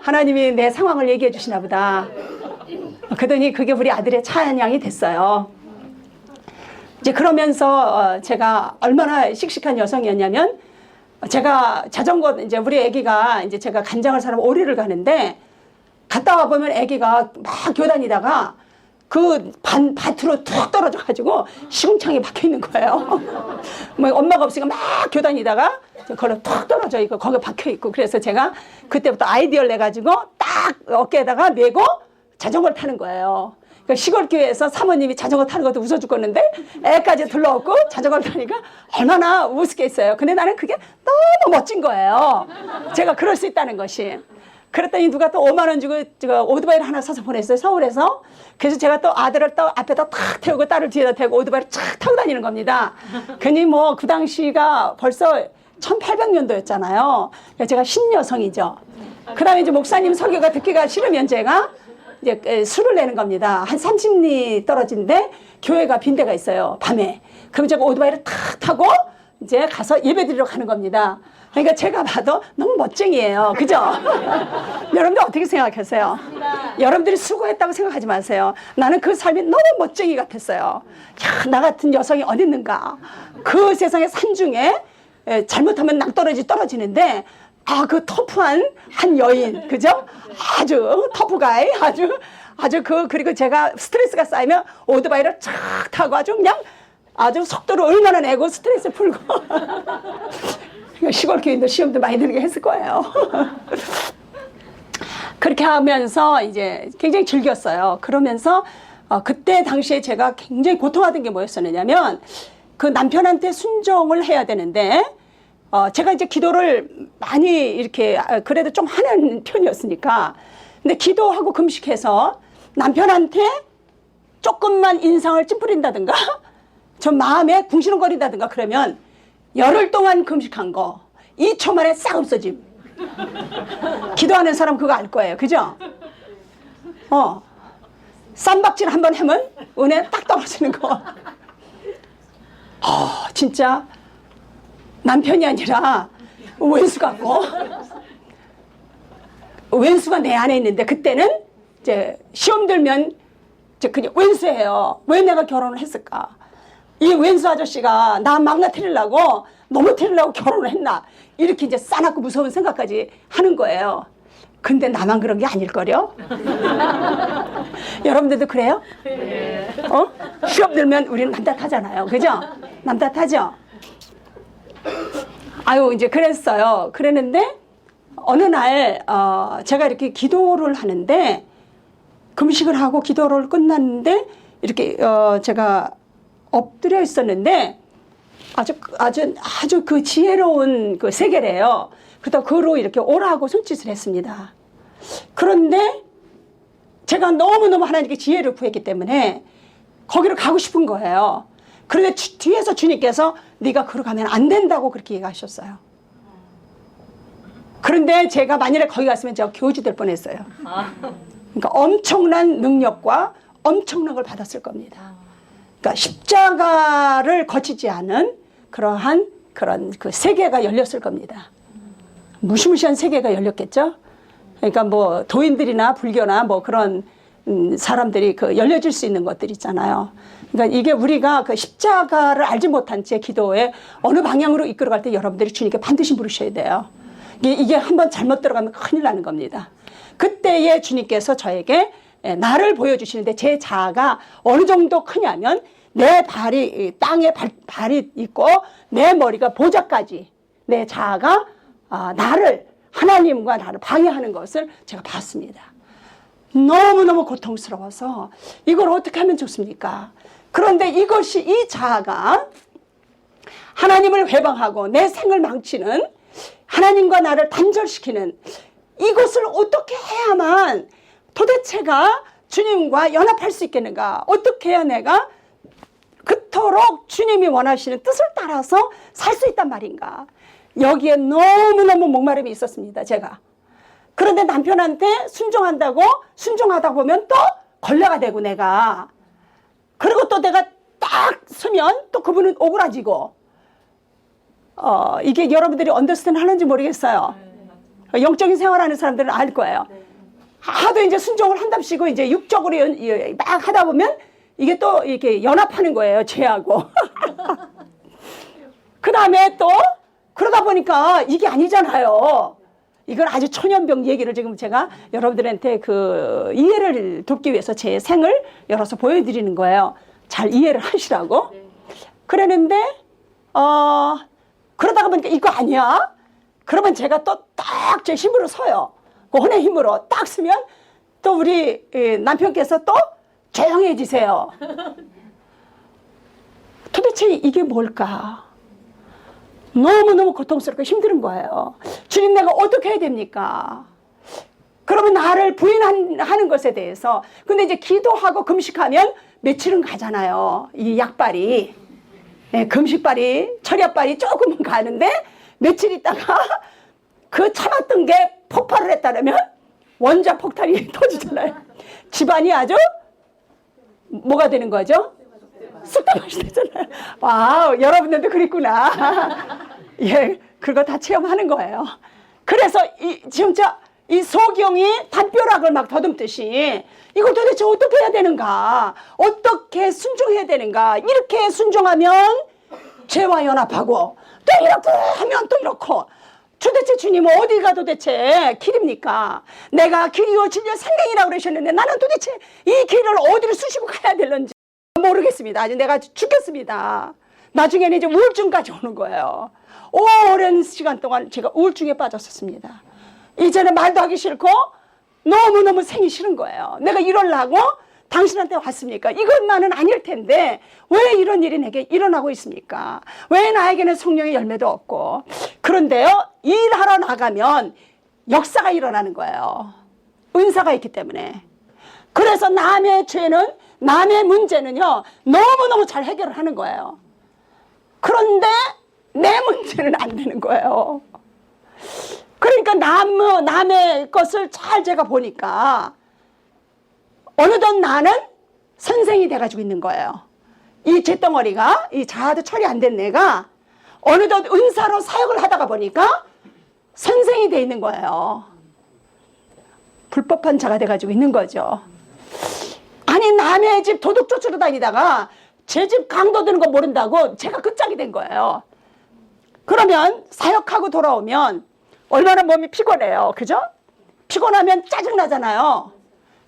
하나님이 내 상황을 얘기해 주시나 보다. 그러더니 그게 우리 아들의 찬양이 됐어요. 이제 그러면서 제가 얼마나 씩씩한 여성이었냐면, 제가 자전거 이제 우리 아기가 이제 제가 간장을 사러 오리를 가는데 갔다 와 보면 아기가 막 교다니다가 그 밭으로 툭 떨어져 가지고 시궁창에 박혀 있는 거예요. 뭐 엄마가 없으니까 막 교다니다가 걸어 툭 떨어져 있고 거기 박혀 있고, 그래서 제가 그때부터 아이디어를 내 가지고 딱 어깨에다가 메고 자전거를 타는 거예요. 그러니까 시골 교회에서 사모님이 자전거 타는 것도 웃어 죽겠는데 애까지 둘러엎고 자전거를 타니까 얼마나 우습겠어요. 근데 나는 그게 너무 멋진 거예요. 제가 그럴 수 있다는 것이. 그랬더니 누가 또 5만 원 주고 오토바이를 하나 사서 보냈어요, 서울에서. 그래서 제가 또 아들을 또 앞에다 탁 태우고 딸을 뒤에다 태우고 오토바이를 쫙 타고 다니는 겁니다. 괜히 뭐 그 당시가 벌써 1800년도였잖아요. 제가 신여성이죠. 그 다음에 이제 목사님 설교가 듣기가 싫으면 제가 이제 술을 내는 겁니다. 한 30리 떨어진데 교회가 빈대가 있어요, 밤에. 그럼 제가 오토바이를 탁 타고 이제 가서 예배 드리러 가는 겁니다. 그러니까 제가 봐도 너무 멋쟁이에요. 그죠? 여러분들 어떻게 생각하세요? 여러분들이 수고했다고 생각하지 마세요. 나는 그 삶이 너무 멋쟁이 같았어요. 야, 나 같은 여성이 어디 있는가. 그 세상의 산중에 잘못하면 낭떠러지 떨어지는데 그 터프한 한 여인, 그죠? 아주 터프가이, 그리고 제가 스트레스가 쌓이면 오토바이를 쫙 타고 아주 속도를 얼마나 내고 스트레스 풀고. 시골 교인도 시험도 많이 들게 했을 거예요. 그렇게 하면서 이제 굉장히 즐겼어요. 그러면서 그때 당시에 제가 굉장히 고통하던 게 뭐였었냐면, 그 남편한테 순종을 해야 되는데 제가 이제 기도를 많이 이렇게 그래도 좀 하는 편이었으니까, 근데 기도하고 금식해서 남편한테 조금만 인상을 찌푸린다든가 좀 마음에 궁시렁거린다든가 그러면 열흘 동안 금식한 거 2초 만에 싹 없어짐. 기도하는 사람 그거 알 거예요, 그죠? 쌈박질 한번 하면 은혜 딱 떨어지는 거. 진짜 남편이 아니라 왼수 같고, 왼수가 내 안에 있는데, 그때는 이제 시험 들면 이제 그냥 왼수예요. 왜 내가 결혼을 했을까? 이 왼수 아저씨가 나 망가뜨리려고, 넘어뜨리려고 결혼을 했나? 이렇게 이제 싸납고 무서운 생각까지 하는 거예요. 근데 나만 그런 게 아닐걸요? 여러분들도 그래요? 시험 들면 우리는 남탓하잖아요. 그죠? 남탓하죠? 아유, 이제 그랬어요. 그랬는데, 어느 날, 제가 이렇게 기도를 하는데, 금식을 하고 기도를 끝났는데, 이렇게, 제가 엎드려 있었는데, 아주 그 지혜로운 그 세계래요. 그래서 그로 이렇게 오라고 손짓을 했습니다. 그런데 제가 너무너무 하나님께 지혜를 구했기 때문에 거기로 가고 싶은 거예요. 그런데 뒤에서 주님께서 네가 그로 가면 안 된다고 그렇게 얘기하셨어요. 그런데 제가 만일에 거기 갔으면 제가 교주될 뻔했어요. 그러니까 엄청난 능력과 엄청난 걸 받았을 겁니다. 그러니까 십자가를 거치지 않은 그러한 그런 그 세계가 열렸을 겁니다. 무시무시한 세계가 열렸겠죠. 그러니까 뭐 도인들이나 불교나 뭐 그런 사람들이 그 열려질 수 있는 것들 있잖아요. 그러니까 이게 우리가 그 십자가를 알지 못한 채 기도에 어느 방향으로 이끌어갈 때 여러분들이 주님께 반드시 물으셔야 돼요. 이게 한번 잘못 들어가면 큰일 나는 겁니다. 그때에 주님께서 저에게 나를 보여주시는데 제 자아가 어느 정도 크냐면 내 발이 땅에 발이 있고 내 머리가 보좌까지 내 자아가 나를 하나님과 나를 방해하는 것을 제가 봤습니다. 너무너무 고통스러워서 이걸 어떻게 하면 좋습니까? 그런데 이것이 이 자아가 하나님을 회방하고 내 생을 망치는 하나님과 나를 단절시키는 이것을 어떻게 해야만 도대체가 주님과 연합할 수 있겠는가? 어떻게 해야 내가 그토록 주님이 원하시는 뜻을 따라서 살 수 있단 말인가? 여기에 너무너무 목마름이 있었습니다, 제가. 그런데 남편한테 순종하다 보면 또 걸레가 되고 내가. 그리고 또 내가 딱 서면 또 그분은 오그라지고. 이게 여러분들이 언더스탠드 하는지 모르겠어요. 영적인 생활하는 사람들은 알 거예요. 하도 이제 순종을 한답시고 이제 육적으로 막 하다 보면 이게 또 이렇게 연합하는 거예요, 죄하고. 그 다음에 또 그러다 보니까 이게 아니잖아요. 이건 아주 천연병 얘기를 지금 제가 여러분들한테 그 이해를 돕기 위해서 제 생을 열어서 보여드리는 거예요. 잘 이해를 하시라고. 그랬는데, 그러다가 보니까 이거 아니야? 그러면 제가 또 딱 제 힘으로 서요. 그 혼의 힘으로 딱 쓰면 또 우리 남편께서 또 조용해지세요. 도대체 이게 뭘까? 너무너무 고통스럽고 힘든 거예요. 주님, 내가 어떻게 해야 됩니까? 그러면 나를 부인하는 것에 대해서. 근데 이제 기도하고 금식하면 며칠은 가잖아요. 이 약발이. 네, 금식발이, 철야발이 조금은 가는데 며칠 있다가 그 참았던 게 폭발을 했다면 원자 폭탄이 터지잖아요. 집안이 아주 뭐가 되는 거죠? 쑥대밭이 되잖아요. 와우, 여러분들도 그랬구나. 예, 그거 다 체험하는 거예요. 그래서 진짜 이 소경이 담벼락을 막 더듬듯이 이걸 도대체 어떻게 해야 되는가? 어떻게 순종해야 되는가? 이렇게 순종하면 죄와 연합하고 또 이렇게 하면 또 이렇고 도대체 주님은 어디가 도대체 길입니까? 내가 길이요 진리요 생명이라고 그러셨는데 나는 도대체 이 길을 어디로 쑤시고 가야 되는지 모르겠습니다. 아직 내가 죽겠습니다. 나중에는 이제 우울증까지 오는 거예요. 오랜 시간 동안 제가 우울증에 빠졌었습니다. 이제는 말도 하기 싫고 너무너무 생이 싫은 거예요. 내가 이러려고 당신한테 왔습니까? 이것만은 아닐 텐데 왜 이런 일이 내게 일어나고 있습니까? 왜 나에게는 성령의 열매도 없고. 그런데요, 일하러 나가면 역사가 일어나는 거예요. 은사가 있기 때문에. 그래서 남의 죄는, 남의 문제는요 너무너무 잘 해결을 하는 거예요. 그런데 내 문제는 안 되는 거예요. 그러니까 남의 것을 잘 제가 보니까 어느덧 나는 선생이 돼가지고 있는 거예요. 이 잿덩어리가, 이 자아도 처리 안 된 내가 어느덧 은사로 사역을 하다가 보니까 선생이 돼 있는 거예요. 불법한 자가 돼가지고 있는 거죠. 아니, 남의 집 도둑 쫓으러 다니다가 제 집 강도 드는 거 모른다고 제가 끝장이 된 거예요. 그러면 사역하고 돌아오면 얼마나 몸이 피곤해요. 그죠? 피곤하면 짜증나잖아요.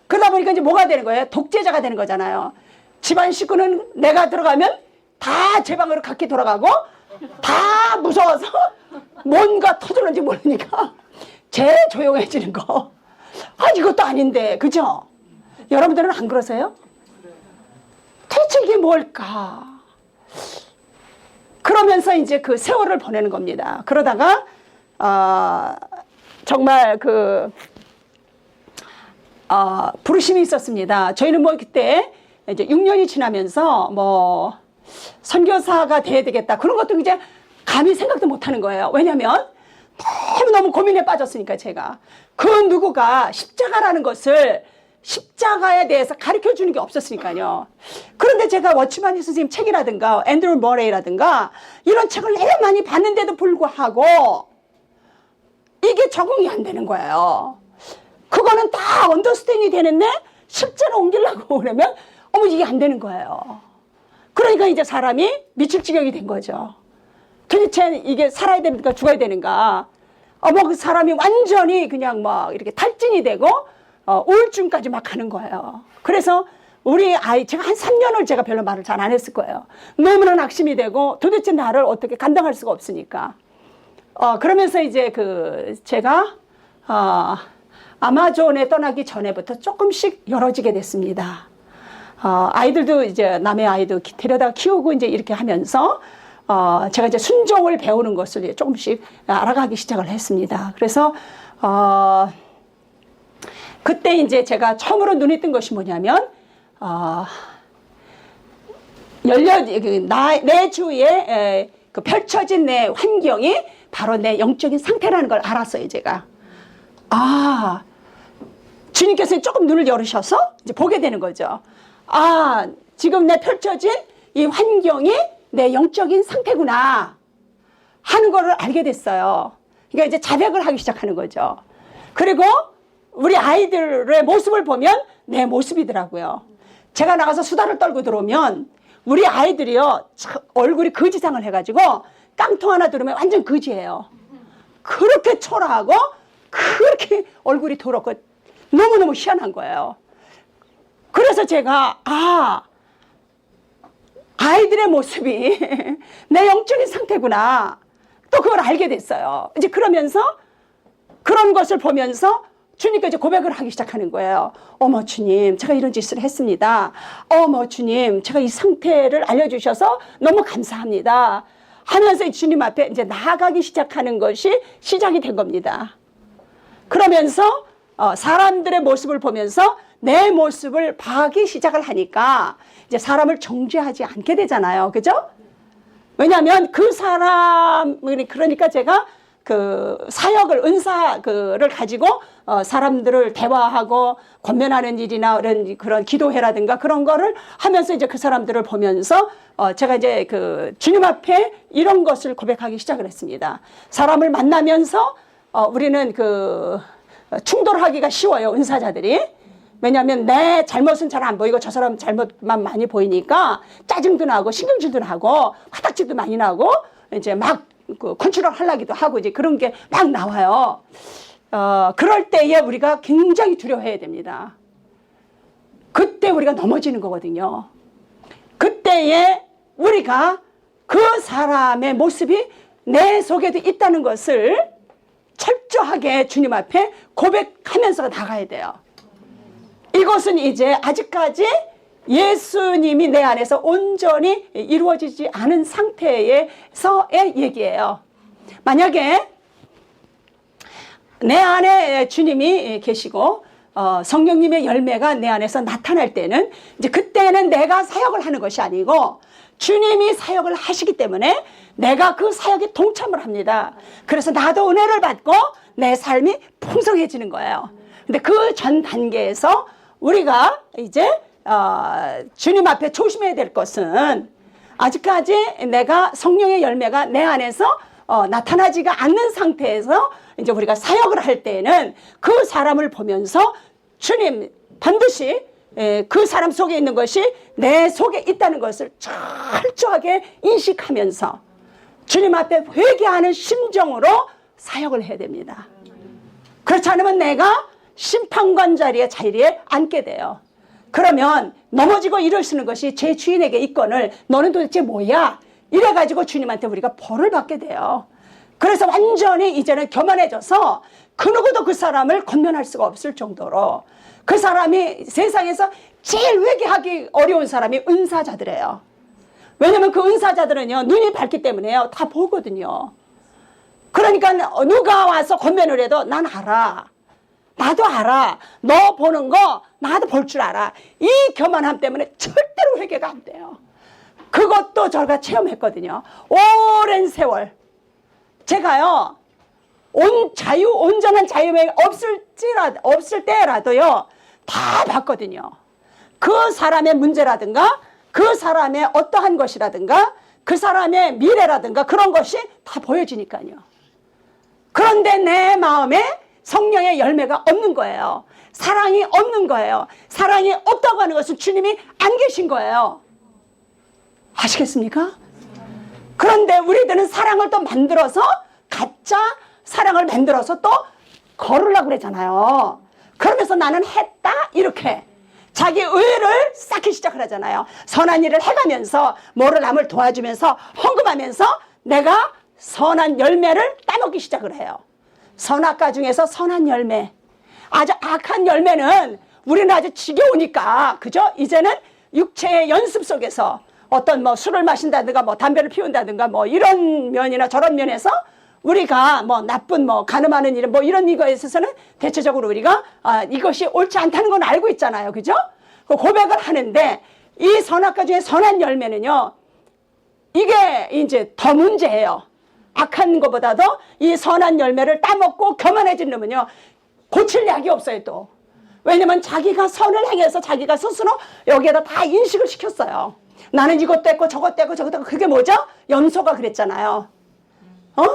그러다 보니까 이제 뭐가 되는 거예요? 독재자가 되는 거잖아요. 집안 식구는 내가 들어가면 다 제 방으로 각기 돌아가고 다 무서워서 뭔가 터지는지 모르니까 제일 조용해지는 거. 아, 이것도 아닌데. 그죠? 여러분들은 안 그러세요? 대체 이게 뭘까? 그러면서 이제 그 세월을 보내는 겁니다. 그러다가 정말 부르심이 있었습니다. 저희는 뭐 그때 이제 6년이 지나면서 뭐 선교사가 돼야 되겠다 그런 것도 이제 감히 생각도 못 하는 거예요. 왜냐하면 너무너무 고민에 빠졌으니까 제가 그 누구가 십자가라는 것을 십자가에 대해서 가르쳐 주는 게 없었으니까요. 그런데 제가 워치마니 선생님 책이라든가 앤드루 머레이라든가 이런 책을 너무 많이 봤는데도 불구하고 이게 적응이 안 되는 거예요. 그거는 다 언더스탠이 되는데 실제로 옮기려고 그러면 어머 이게 안 되는 거예요. 그러니까 이제 사람이 미칠 지경이 된 거죠. 도대체 이게 살아야 되는가 죽어야 되는가. 어머 그 사람이 완전히 그냥 막 이렇게 탈진이 되고 우울증까지 막 가는 거예요. 그래서 우리 아이 제가 한 3년을 제가 별로 말을 잘 안 했을 거예요. 너무나 낙심이 되고 도대체 나를 어떻게 감당할 수가 없으니까. 그러면서 이제 제가 아마존에 떠나기 전에부터 조금씩 열어지게 됐습니다. 아이들도 이제 남의 아이도 데려다 키우고 이제 이렇게 하면서 제가 이제 순종을 배우는 것을 조금씩 알아가기 시작을 했습니다. 그래서 그때 이제 제가 처음으로 눈에 뜬 것이 뭐냐면 내 주위에 펼쳐진 내 환경이 바로 내 영적인 상태라는 걸 알았어요. 제가 주님께서 조금 눈을 열으셔서 이제 보게 되는 거죠. 지금 내 펼쳐진 이 환경이 내 영적인 상태구나 하는 거를 알게 됐어요. 그러니까 이제 자백을 하기 시작하는 거죠. 그리고 우리 아이들의 모습을 보면 내 모습이더라고요. 제가 나가서 수다를 떨고 들어오면 우리 아이들이요 얼굴이 거지상을 해가지고 깡통 하나 들으면 완전 거지예요. 그렇게 초라하고 그렇게 얼굴이 더럽고 너무너무 희한한 거예요. 그래서 제가 아이들의 모습이 내 영적인 상태구나 또 그걸 알게 됐어요. 이제 그러면서 그런 것을 보면서 주님께 이제 고백을 하기 시작하는 거예요. 어머 주님 제가 이런 짓을 했습니다. 어머 주님 제가 이 상태를 알려주셔서 너무 감사합니다 하면서 주님 앞에 이제 나아가기 시작하는 것이 시작이 된 겁니다. 그러면서 사람들의 모습을 보면서 내 모습을 봐기 시작을 하니까 이제 사람을 정죄하지 않게 되잖아요. 그죠? 왜냐하면 그 사람이 그러니까 제가 사역을 은사를 가지고 사람들을 대화하고 권면하는 일이나 그런 기도회라든가 그런 거를 하면서 이제 그 사람들을 보면서 제가 이제 주님 앞에 이런 것을 고백하기 시작을 했습니다. 사람을 만나면서 우리는 충돌하기가 쉬워요. 은사자들이. 왜냐하면 내 잘못은 잘 안 보이고 저 사람 잘못만 많이 보이니까 짜증도 나고 신경질도 나고 화딱지도 많이 나고 이제 막 컨트롤 하려기도 하고 이제 그런 게 막 나와요. 그럴 때에 우리가 굉장히 두려워해야 됩니다. 그때 우리가 넘어지는 거거든요. 그때에 우리가 그 사람의 모습이 내 속에도 있다는 것을 철저하게 주님 앞에 고백하면서 나가야 돼요. 이것은 이제 아직까지 예수님이 내 안에서 온전히 이루어지지 않은 상태에서의 얘기예요. 만약에 내 안에 주님이 계시고 성령님의 열매가 내 안에서 나타날 때는 이제 그때는 내가 사역을 하는 것이 아니고 주님이 사역을 하시기 때문에 내가 그 사역에 동참을 합니다. 그래서 나도 은혜를 받고 내 삶이 풍성해지는 거예요. 근데 그 전 단계에서 우리가 이제 주님 앞에 조심해야 될 것은 아직까지 내가 성령의 열매가 내 안에서 나타나지가 않는 상태에서 이제 우리가 사역을 할 때에는 그 사람을 보면서 주님 반드시 그 사람 속에 있는 것이 내 속에 있다는 것을 철저하게 인식하면서 주님 앞에 회개하는 심정으로 사역을 해야 됩니다. 그렇지 않으면 내가 심판관 자리에 앉게 돼요. 그러면 넘어지고 일어서는 것이 제 주인에게 있건을 너는 도대체 뭐야? 이래가지고 주님한테 우리가 벌을 받게 돼요. 그래서 완전히 이제는 교만해져서 그 누구도 그 사람을 건면할 수가 없을 정도로 그 사람이 세상에서 제일 회개하기 어려운 사람이 은사자들이에요. 왜냐면 그 은사자들은요 눈이 밝기 때문에요 다 보거든요. 그러니까 누가 와서 건면을 해도 난 알아. 나도 알아. 너 보는 거 나도 볼 줄 알아. 이 교만함 때문에 절대로 회개가 안 돼요. 그것도 저가 체험했거든요. 오랜 세월. 제가요, 온전한 자유가 없을 때라도요, 다 봤거든요. 그 사람의 문제라든가, 그 사람의 어떠한 것이라든가, 그 사람의 미래라든가 그런 것이 다 보여지니까요. 그런데 내 마음에 성령의 열매가 없는 거예요. 사랑이 없는 거예요. 사랑이 없다고 하는 것은 주님이 안 계신 거예요. 아시겠습니까? 그런데 우리들은 사랑을 또 만들어서 가짜 사랑을 만들어서 또 거르려고 그러잖아요. 그러면서 나는 했다 이렇게 자기 의를 쌓기 시작을 하잖아요. 선한 일을 해가면서 모를 남을 도와주면서 헌금하면서 내가 선한 열매를 따먹기 시작을 해요. 선악과 중에서 선한 열매, 아주 악한 열매는 우리는 아주 지겨우니까 그죠? 이제는 육체의 연습 속에서 어떤 뭐 술을 마신다든가 뭐 담배를 피운다든가 뭐 이런 면이나 저런 면에서 우리가 뭐 나쁜 뭐 간음하는 일 뭐 이런 이거에 있어서는 대체적으로 우리가 이것이 옳지 않다는 건 알고 있잖아요. 그죠? 그 고백을 하는데 이 선악과 중에 선한 열매는요. 이게 이제 더 문제예요. 악한 것보다도 이 선한 열매를 따먹고 교만해진 놈은요. 고칠 약이 없어요 또. 왜냐면 자기가 선을 행해서 자기가 스스로 여기에다 다 인식을 시켰어요. 나는 이것도 했고 저것도 했고 저것도 했고 그게 뭐죠? 염소가 그랬잖아요.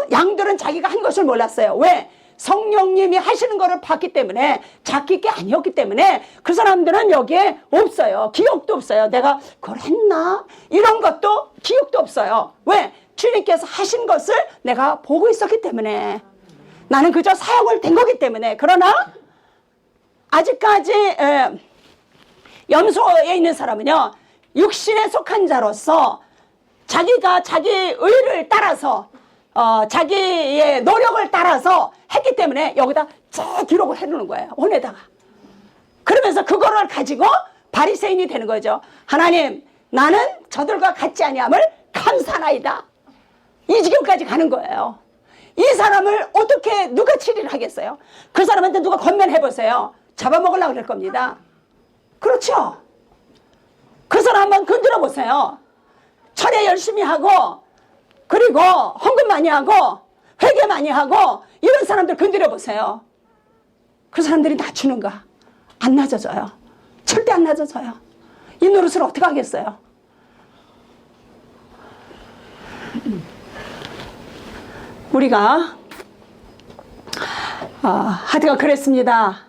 양들은 자기가 한 것을 몰랐어요. 왜? 성령님이 하시는 거를 봤기 때문에 자기 게 아니었기 때문에 그 사람들은 여기에 없어요. 기억도 없어요. 내가 그걸 했나? 이런 것도 기억도 없어요. 왜? 주님께서 하신 것을 내가 보고 있었기 때문에 나는 그저 사역을 된 거기 때문에. 그러나 아직까지 염소에 있는 사람은요 육신에 속한 자로서 자기가 자기 의를 따라서 자기의 노력을 따라서 했기 때문에 여기다 쭉 기록을 해놓는 거예요. 원에다가. 그러면서 그거를 가지고 바리새인이 되는 거죠. 하나님 나는 저들과 같지 아니함을 감사나이다. 이 지경까지 가는 거예요. 이 사람을 어떻게 누가 치리를 하겠어요? 그 사람한테 누가 건면해보세요. 잡아먹으려고 그럴 겁니다. 그렇죠? 그 사람 한번 건드려 보세요. 철회 열심히 하고 그리고 헌금 많이 하고 회개 많이 하고 이런 사람들 건드려 보세요. 그 사람들이 낮추는가? 안 낮아져요. 절대 안 낮아져요. 이 노릇을 어떻게 하겠어요? 우리가 하여튼 그랬습니다.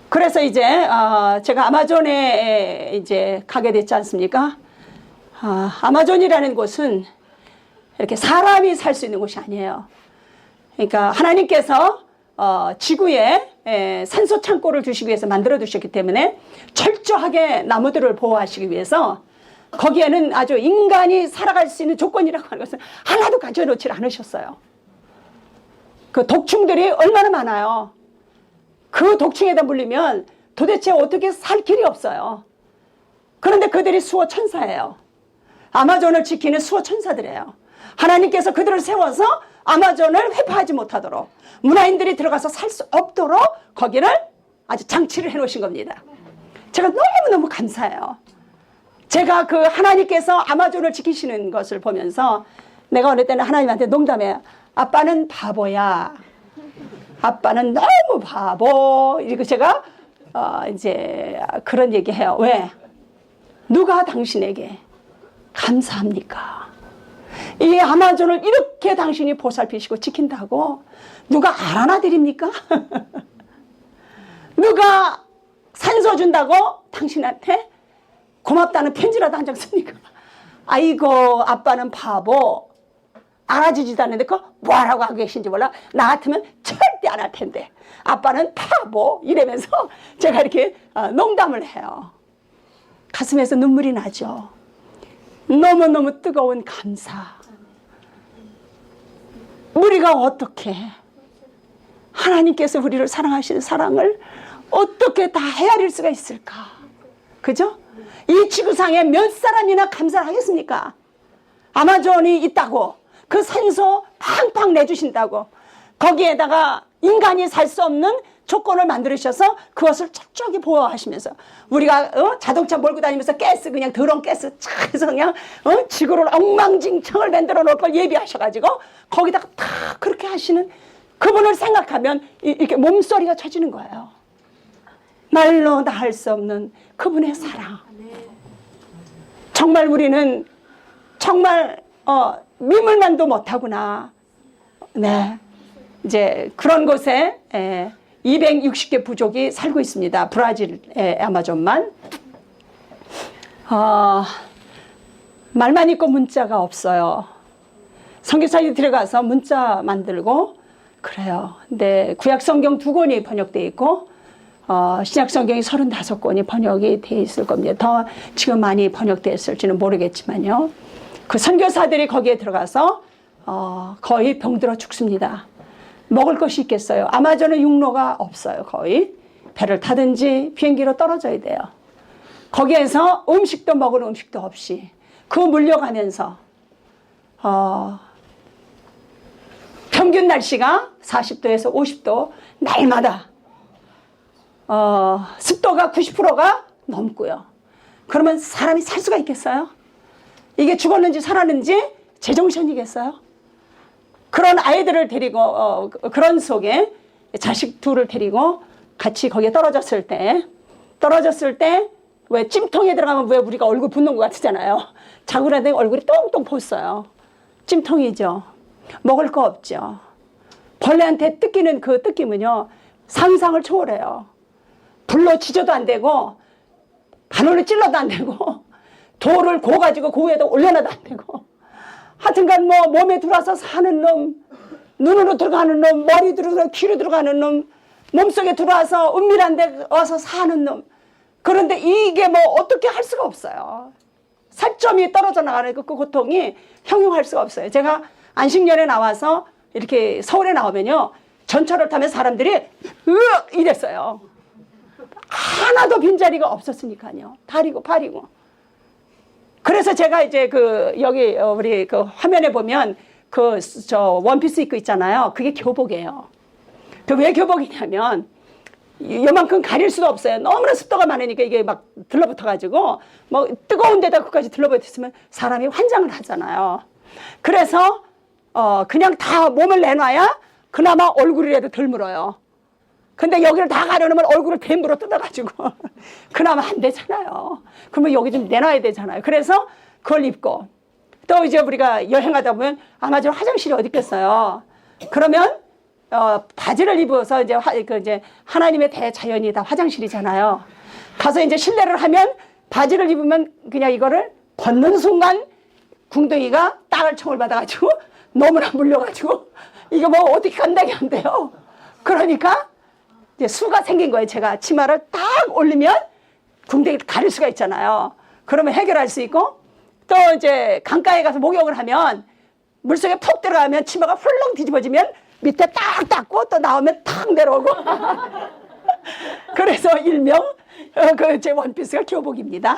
그래서 이제 제가 아마존에 이제 가게 됐지 않습니까? 아마존이라는 곳은 이렇게 사람이 살 수 있는 곳이 아니에요. 그러니까 하나님께서 지구에 산소 창고를 두시기 위해서 만들어 두셨기 때문에 철저하게 나무들을 보호하시기 위해서 거기에는 아주 인간이 살아갈 수 있는 조건이라고 하는 것은 하나도 가져놓지 않으셨어요. 그 독충들이 얼마나 많아요. 그 독충에다 물리면 도대체 어떻게 살 길이 없어요. 그런데 그들이 수호 천사예요. 아마존을 지키는 수호 천사들이에요. 하나님께서 그들을 세워서 아마존을 회파하지 못하도록 문화인들이 들어가서 살 수 없도록 거기를 아주 장치를 해놓으신 겁니다. 제가 너무너무 감사해요. 제가 그 하나님께서 아마존을 지키시는 것을 보면서 내가 어느 때는 하나님한테 농담해요. 아빠는 바보야. 아빠는 너무 바보. 이렇게 제가 이제 그런 얘기해요. 왜? 누가 당신에게 감사합니까? 이 아마존을 이렇게 당신이 보살피시고 지킨다고 누가 알아나 드립니까? 누가 산소 준다고 당신한테 고맙다는 편지라도 한 장 씁니까? 아이고 아빠는 바보. 알아주지도 않는데 그거 뭐하라고 하고 계신지 몰라. 나 같으면 절대 안 할 텐데 아빠는 바보 이러면서 제가 이렇게 농담을 해요. 가슴에서 눈물이 나죠. 너무너무 뜨거운 감사. 우리가 어떻게 하나님께서 우리를 사랑하시는 사랑을 어떻게 다 헤아릴 수가 있을까? 그죠? 이 지구상에 몇 사람이나 감사를 하겠습니까? 아마존이 있다고 그 산소 팡팡 내주신다고 거기에다가 인간이 살 수 없는 조건을 만들으셔서 그것을 척척이 보호하시면서 우리가 자동차 몰고 다니면서 가스 그냥 더러운 가스 차에서 그냥 지구를 엉망진창을 만들어 놓을 걸 예비하셔가지고 거기다가 다 그렇게 하시는 그분을 생각하면 이렇게 몸소리가 쳐지는 거예요. 말로 다 할 수 없는 그분의 사랑. 정말 우리는 정말 미물만도 못하구나. 네, 이제 그런 곳에 260개 부족이 살고 있습니다. 브라질의 아마존만. 말만 있고 문자가 없어요. 선교사님 들어가서 문자 만들고 그래요. 근데 구약 성경 2권이 번역되어 있고 신약 성경이 35권이 번역이 되어 있을 겁니다. 더 지금 많이 번역되었을지는 모르겠지만요. 그 선교사들이 거기에 들어가서 거의 병들어 죽습니다. 먹을 것이 있겠어요. 아마존은 육로가 없어요. 거의 배를 타든지 비행기로 떨어져야 돼요. 거기에서 음식도 먹을 음식도 없이 그 물려가면서 평균 날씨가 40도에서 50도 날마다 습도가 90%가 넘고요. 그러면 사람이 살 수가 있겠어요? 이게 죽었는지 살았는지 제정신이겠어요? 그런 아이들을 데리고 그런 속에 자식 둘을 데리고 같이 거기에 떨어졌을 때 왜 찜통에 들어가면 왜 우리가 얼굴 붓는 것 같잖아요. 자고 나더니 얼굴이 똥똥 붓어요. 찜통이죠. 먹을 거 없죠. 벌레한테 뜯기는 그 뜯김은요 상상을 초월해요. 불로 지져도 안 되고 바늘로 찔러도 안 되고 돌을 고가지고 그 위에다 올려놔도 안 되고 하여튼간 뭐 몸에 들어와서 사는 놈, 눈으로 들어가는 놈, 머리 들어서 귀로 들어가는 놈, 몸속에 들어와서 은밀한 데 와서 사는 놈. 그런데 이게 뭐 어떻게 할 수가 없어요. 살점이 떨어져 나가는 그 고통이 형용할 수가 없어요. 제가 안식년에 나와서 이렇게 서울에 나오면요 전철을 타면 사람들이 이랬어요. 하나도 빈자리가 없었으니까요. 다리고 팔이고. 그래서 제가 이제 여기 우리 그 화면에 보면 저 원피스 입고 있잖아요. 그게 교복이에요. 그 왜 교복이냐면 요만큼 가릴 수가 없어요. 너무나 습도가 많으니까 이게 막 들러붙어가지고 뭐 뜨거운 데다 그까지 들러붙었으면 사람이 환장을 하잖아요. 그래서 그냥 다 몸을 내놔야 그나마 얼굴이라도 덜 물어요. 근데 여기를 다 가려놓으면 얼굴을 뱀으로 뜯어가지고 그나마 안 되잖아요. 그러면 여기 좀 내놔야 되잖아요. 그래서 그걸 입고 또 이제 우리가 여행하다 보면 아마존 화장실이 어디 있겠어요. 그러면 바지를 입어서 이제 하나님의 대자연이 다 화장실이잖아요. 가서 이제 실례를 하면 바지를 입으면 그냥 이거를 벗는 순간 궁둥이가 땅을 총을 받아가지고 너무나 물려가지고 이거 뭐 어떻게 감당이 안 돼요. 그러니까 이제 수가 생긴 거예요. 제가 치마를 딱 올리면 궁뎅이를 가릴 수가 있잖아요. 그러면 해결할 수 있고 또 이제 강가에 가서 목욕을 하면 물속에 푹 들어가면 치마가 훌렁 뒤집어지면 밑에 딱 닦고 또 나오면 탁 내려오고 그래서 일명 제 원피스가 교복입니다.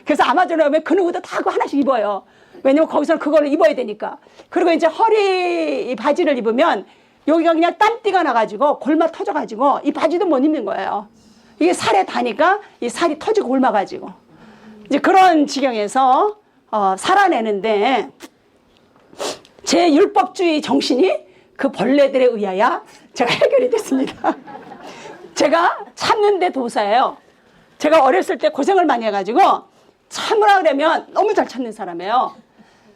그래서 아마존에 오면 그 누구도 다 하나씩 입어요. 왜냐면 거기서는 그걸 입어야 되니까. 그리고 이제 허리 바지를 입으면 여기가 그냥 땀띠가 나가지고 골마 터져가지고 이 바지도 못 입는 거예요. 이게 살에 닿으니까 이 살이 터지고 골마가지고 이제 그런 지경에서 살아내는데 제 율법주의 정신이 그 벌레들에 의하여 제가 해결이 됐습니다. 제가 참는데 도사예요. 제가 어렸을 때 고생을 많이 해가지고 참으라 그러면 너무 잘 참는 사람이에요.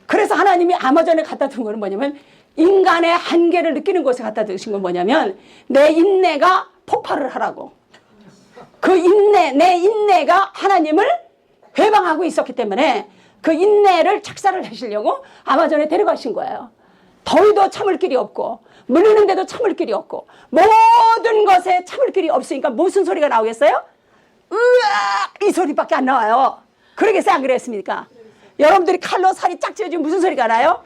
그래서 하나님이 아마존에 갖다 둔 거는 뭐냐면 인간의 한계를 느끼는 곳에 갖다 두신 건 뭐냐면 내 인내가 폭발을 하라고. 그 인내, 내 인내가 하나님을 회방하고 있었기 때문에 그 인내를 착사를 하시려고 아마존에 데려가신 거예요. 더위도 참을 길이 없고 물리는데도 참을 길이 없고 모든 것에 참을 길이 없으니까 무슨 소리가 나오겠어요? 으악! 이 소리밖에 안 나와요. 그러겠어요? 안 그랬습니까? 여러분들이 칼로 살이 쫙 찢어지면 무슨 소리가 나요?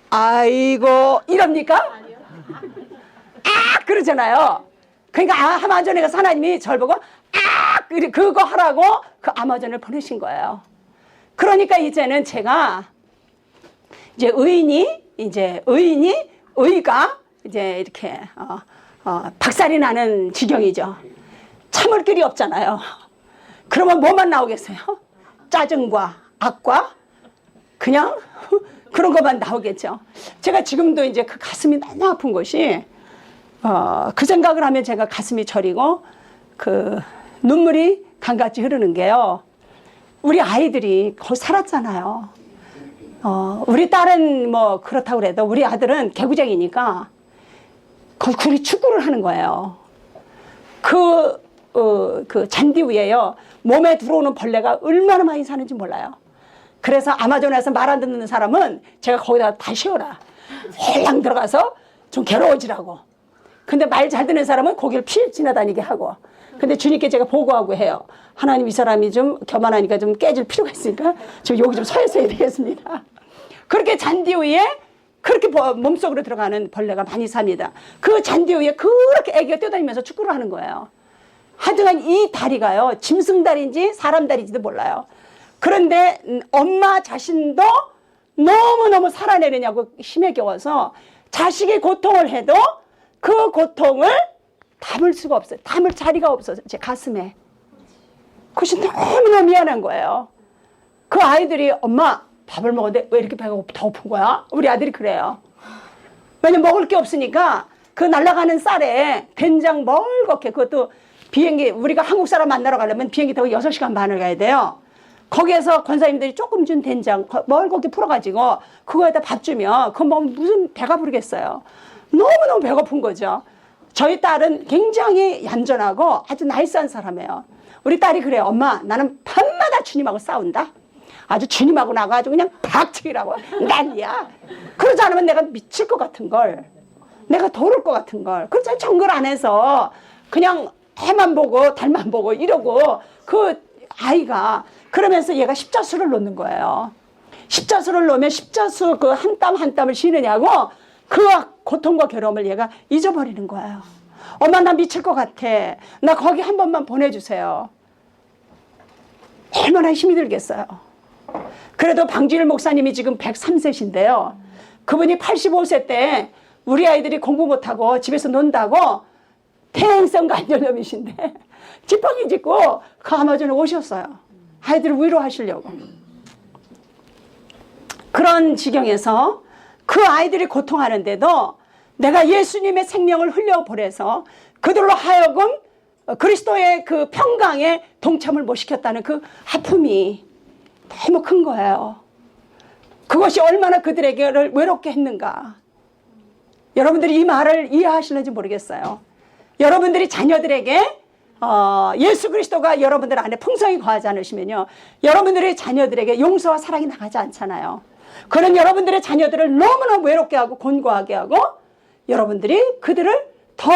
아이고 이럽니까? 아 그러잖아요. 그러니까 아마존에 가서 하나님이 저를 보고 아 그거 하라고 그 아마존을 보내신 거예요. 그러니까 이제는 제가 이제 의가 이제 이렇게 박살이 나는 지경이죠. 참을 길이 없잖아요. 그러면 뭐만 나오겠어요? 짜증과 악과 그냥 그런 것만 나오겠죠. 제가 지금도 이제 그 가슴이 너무 아픈 것이 그 생각을 하면 제가 가슴이 저리고 그 눈물이 강같이 흐르는 게요. 우리 아이들이 거기 살았잖아요. 우리 딸은 뭐 그렇다고 그래도 우리 아들은 개구쟁이니까 거기 축구를 하는 거예요. 그 잔디 위에요. 몸에 들어오는 벌레가 얼마나 많이 사는지 몰라요. 그래서 아마존에서 말 안 듣는 사람은 제가 거기다가 다 씌워라. 홀랑 들어가서 좀 괴로워지라고. 근데 말 잘 듣는 사람은 거기를 피해 지나다니게 하고. 근데 주님께 제가 보고하고 해요. 하나님 이 사람이 좀 교만하니까 좀 깨질 필요가 있으니까 저 여기 좀 서 있어야 되겠습니다. 그렇게 잔디 위에 그렇게 몸속으로 들어가는 벌레가 많이 삽니다. 그 잔디 위에 그렇게 애기가 뛰어다니면서 축구를 하는 거예요. 하여간 이 다리가요. 짐승 다리인지 사람 다리인지도 몰라요. 그런데 엄마 자신도 너무너무 살아내느냐고 힘에 겨워서 자식이 고통을 해도 그 고통을 담을 수가 없어요. 담을 자리가 없어서 제 가슴에. 그것이 너무너무 미안한 거예요. 그 아이들이 엄마 밥을 먹었는데 왜 이렇게 배가 더 고픈 거야? 우리 아들이 그래요. 왜냐면 먹을 게 없으니까 그 날아가는 쌀에 된장 멀겋게 그것도 비행기 우리가 한국 사람 만나러 가려면 비행기 타고 6시간 반을 가야 돼요. 거기에서 권사님들이 조금 준 된장 멀겋게 풀어가지고 그거에다 밥 주면 그거 먹으면 무슨 배가 부르겠어요. 너무너무 배고픈 거죠. 저희 딸은 굉장히 얌전하고 아주 나이스한 사람이에요. 우리 딸이 그래요. 엄마 나는 밤마다 주님하고 싸운다. 아주 주님하고 나가 아주 그냥 박치기라고 난리야. 그러지 않으면 내가 미칠 것 같은 걸. 내가 도를 것 같은 걸. 그래서 정글 안에서 그냥 해만 보고 달만 보고 이러고 그 아이가 그러면서 얘가 십자수를 놓는 거예요. 십자수를 놓으면 십자수 그 한 땀 한 땀을 쉬느냐고 그 고통과 괴로움을 얘가 잊어버리는 거예요. 엄마 나 미칠 것 같아. 나 거기 한 번만 보내주세요. 얼마나 힘이 들겠어요. 그래도 방지일 목사님이 지금 103세신데요. 그분이 85세 때 우리 아이들이 공부 못하고 집에서 논다고 퇴행성 관절염이신데 지팡이 짚고 그 아마존에 오셨어요. 아이들을 위로하시려고. 그런 지경에서 그 아이들이 고통하는데도 내가 예수님의 생명을 흘려보내서 그들로 하여금 그리스도의 그 평강에 동참을 못 시켰다는 그 아픔이 너무 큰 거예요. 그것이 얼마나 그들에게를 외롭게 했는가. 여러분들이 이 말을 이해하시는지 모르겠어요. 여러분들이 자녀들에게 예수 그리스도가 여러분들 안에 풍성히 거하지 않으시면요, 여러분들의 자녀들에게 용서와 사랑이 나가지 않잖아요. 그런 여러분들의 자녀들을 너무나 외롭게 하고 곤고하게 하고 여러분들이 그들을 더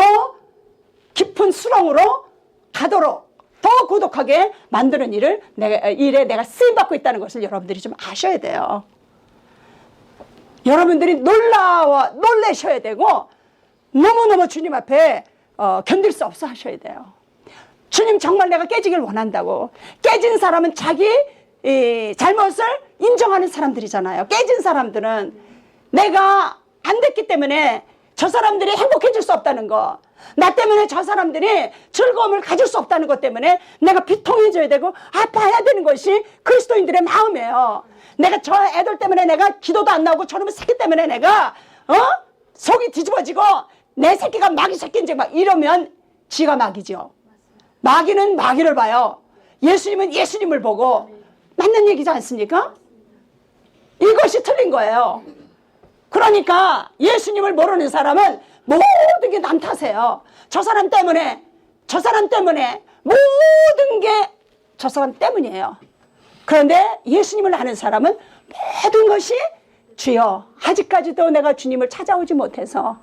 깊은 수렁으로 가도록 더 고독하게 만드는 일에 내가 쓰임받고 있다는 것을 여러분들이 좀 아셔야 돼요. 여러분들이 놀라셔야 되고 너무너무 주님 앞에 견딜 수 없어 하셔야 돼요. 주님 정말 내가 깨지길 원한다고. 깨진 사람은 자기 잘못을 인정하는 사람들이잖아요. 깨진 사람들은 내가 안 됐기 때문에 저 사람들이 행복해질 수 없다는 거, 나 때문에 저 사람들이 즐거움을 가질 수 없다는 것 때문에 내가 비통해져야 되고 아파야 되는 것이 그리스도인들의 마음이에요. 내가 저 애들 때문에 내가 기도도 안 나오고 저놈의 새끼 때문에 내가 속이 뒤집어지고 내 새끼가 마귀 새끼인지 막 이러면 지가 마귀죠. 마귀는 마귀를 봐요. 예수님은 예수님을 보고. 맞는 얘기지 않습니까? 이것이 틀린 거예요. 그러니까 예수님을 모르는 사람은 모든 게 남 탓이에요. 저 사람 때문에 모든 게 저 사람 때문이에요. 그런데 예수님을 아는 사람은 모든 것이 주여, 아직까지도 내가 주님을 찾아오지 못해서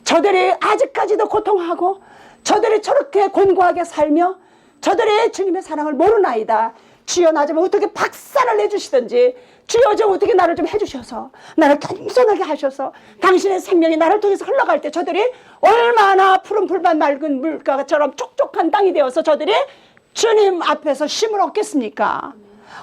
저들이 아직까지도 고통하고 저들이 저렇게 곤고하게 살며 저들이 주님의 사랑을 모르나이다. 주여, 나 좀 어떻게 박살을 내주시든지, 주여 좀 어떻게 나를 좀 해주셔서 나를 겸손하게 하셔서 당신의 생명이 나를 통해서 흘러갈 때 저들이 얼마나 푸른 풀밭 맑은 물가처럼 촉촉한 땅이 되어서 저들이 주님 앞에서 쉼을 얻겠습니까?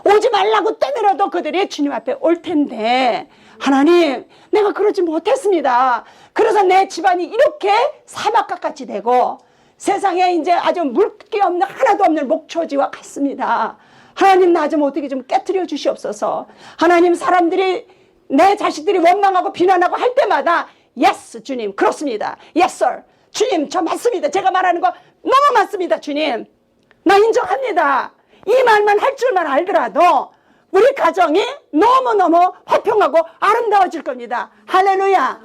오지 말라고 떠밀어도 그들이 주님 앞에 올 텐데, 하나님, 내가 그러지 못했습니다. 그래서 내 집안이 이렇게 사막과 같이 되고 세상에 이제 아주 물기 없는, 하나도 없는 목초지와 같습니다. 하나님, 나 좀 어떻게 좀 깨트려 주시옵소서. 하나님, 사람들이, 내 자식들이 원망하고 비난하고 할 때마다 yes, 주님, 그렇습니다. yes, sir. 주님, 저 맞습니다. 제가 말하는 거 너무 맞습니다. 주님, 나 인정합니다. 이 말만 할 줄만 알더라도 우리 가정이 너무너무 화평하고 아름다워질 겁니다. 할렐루야.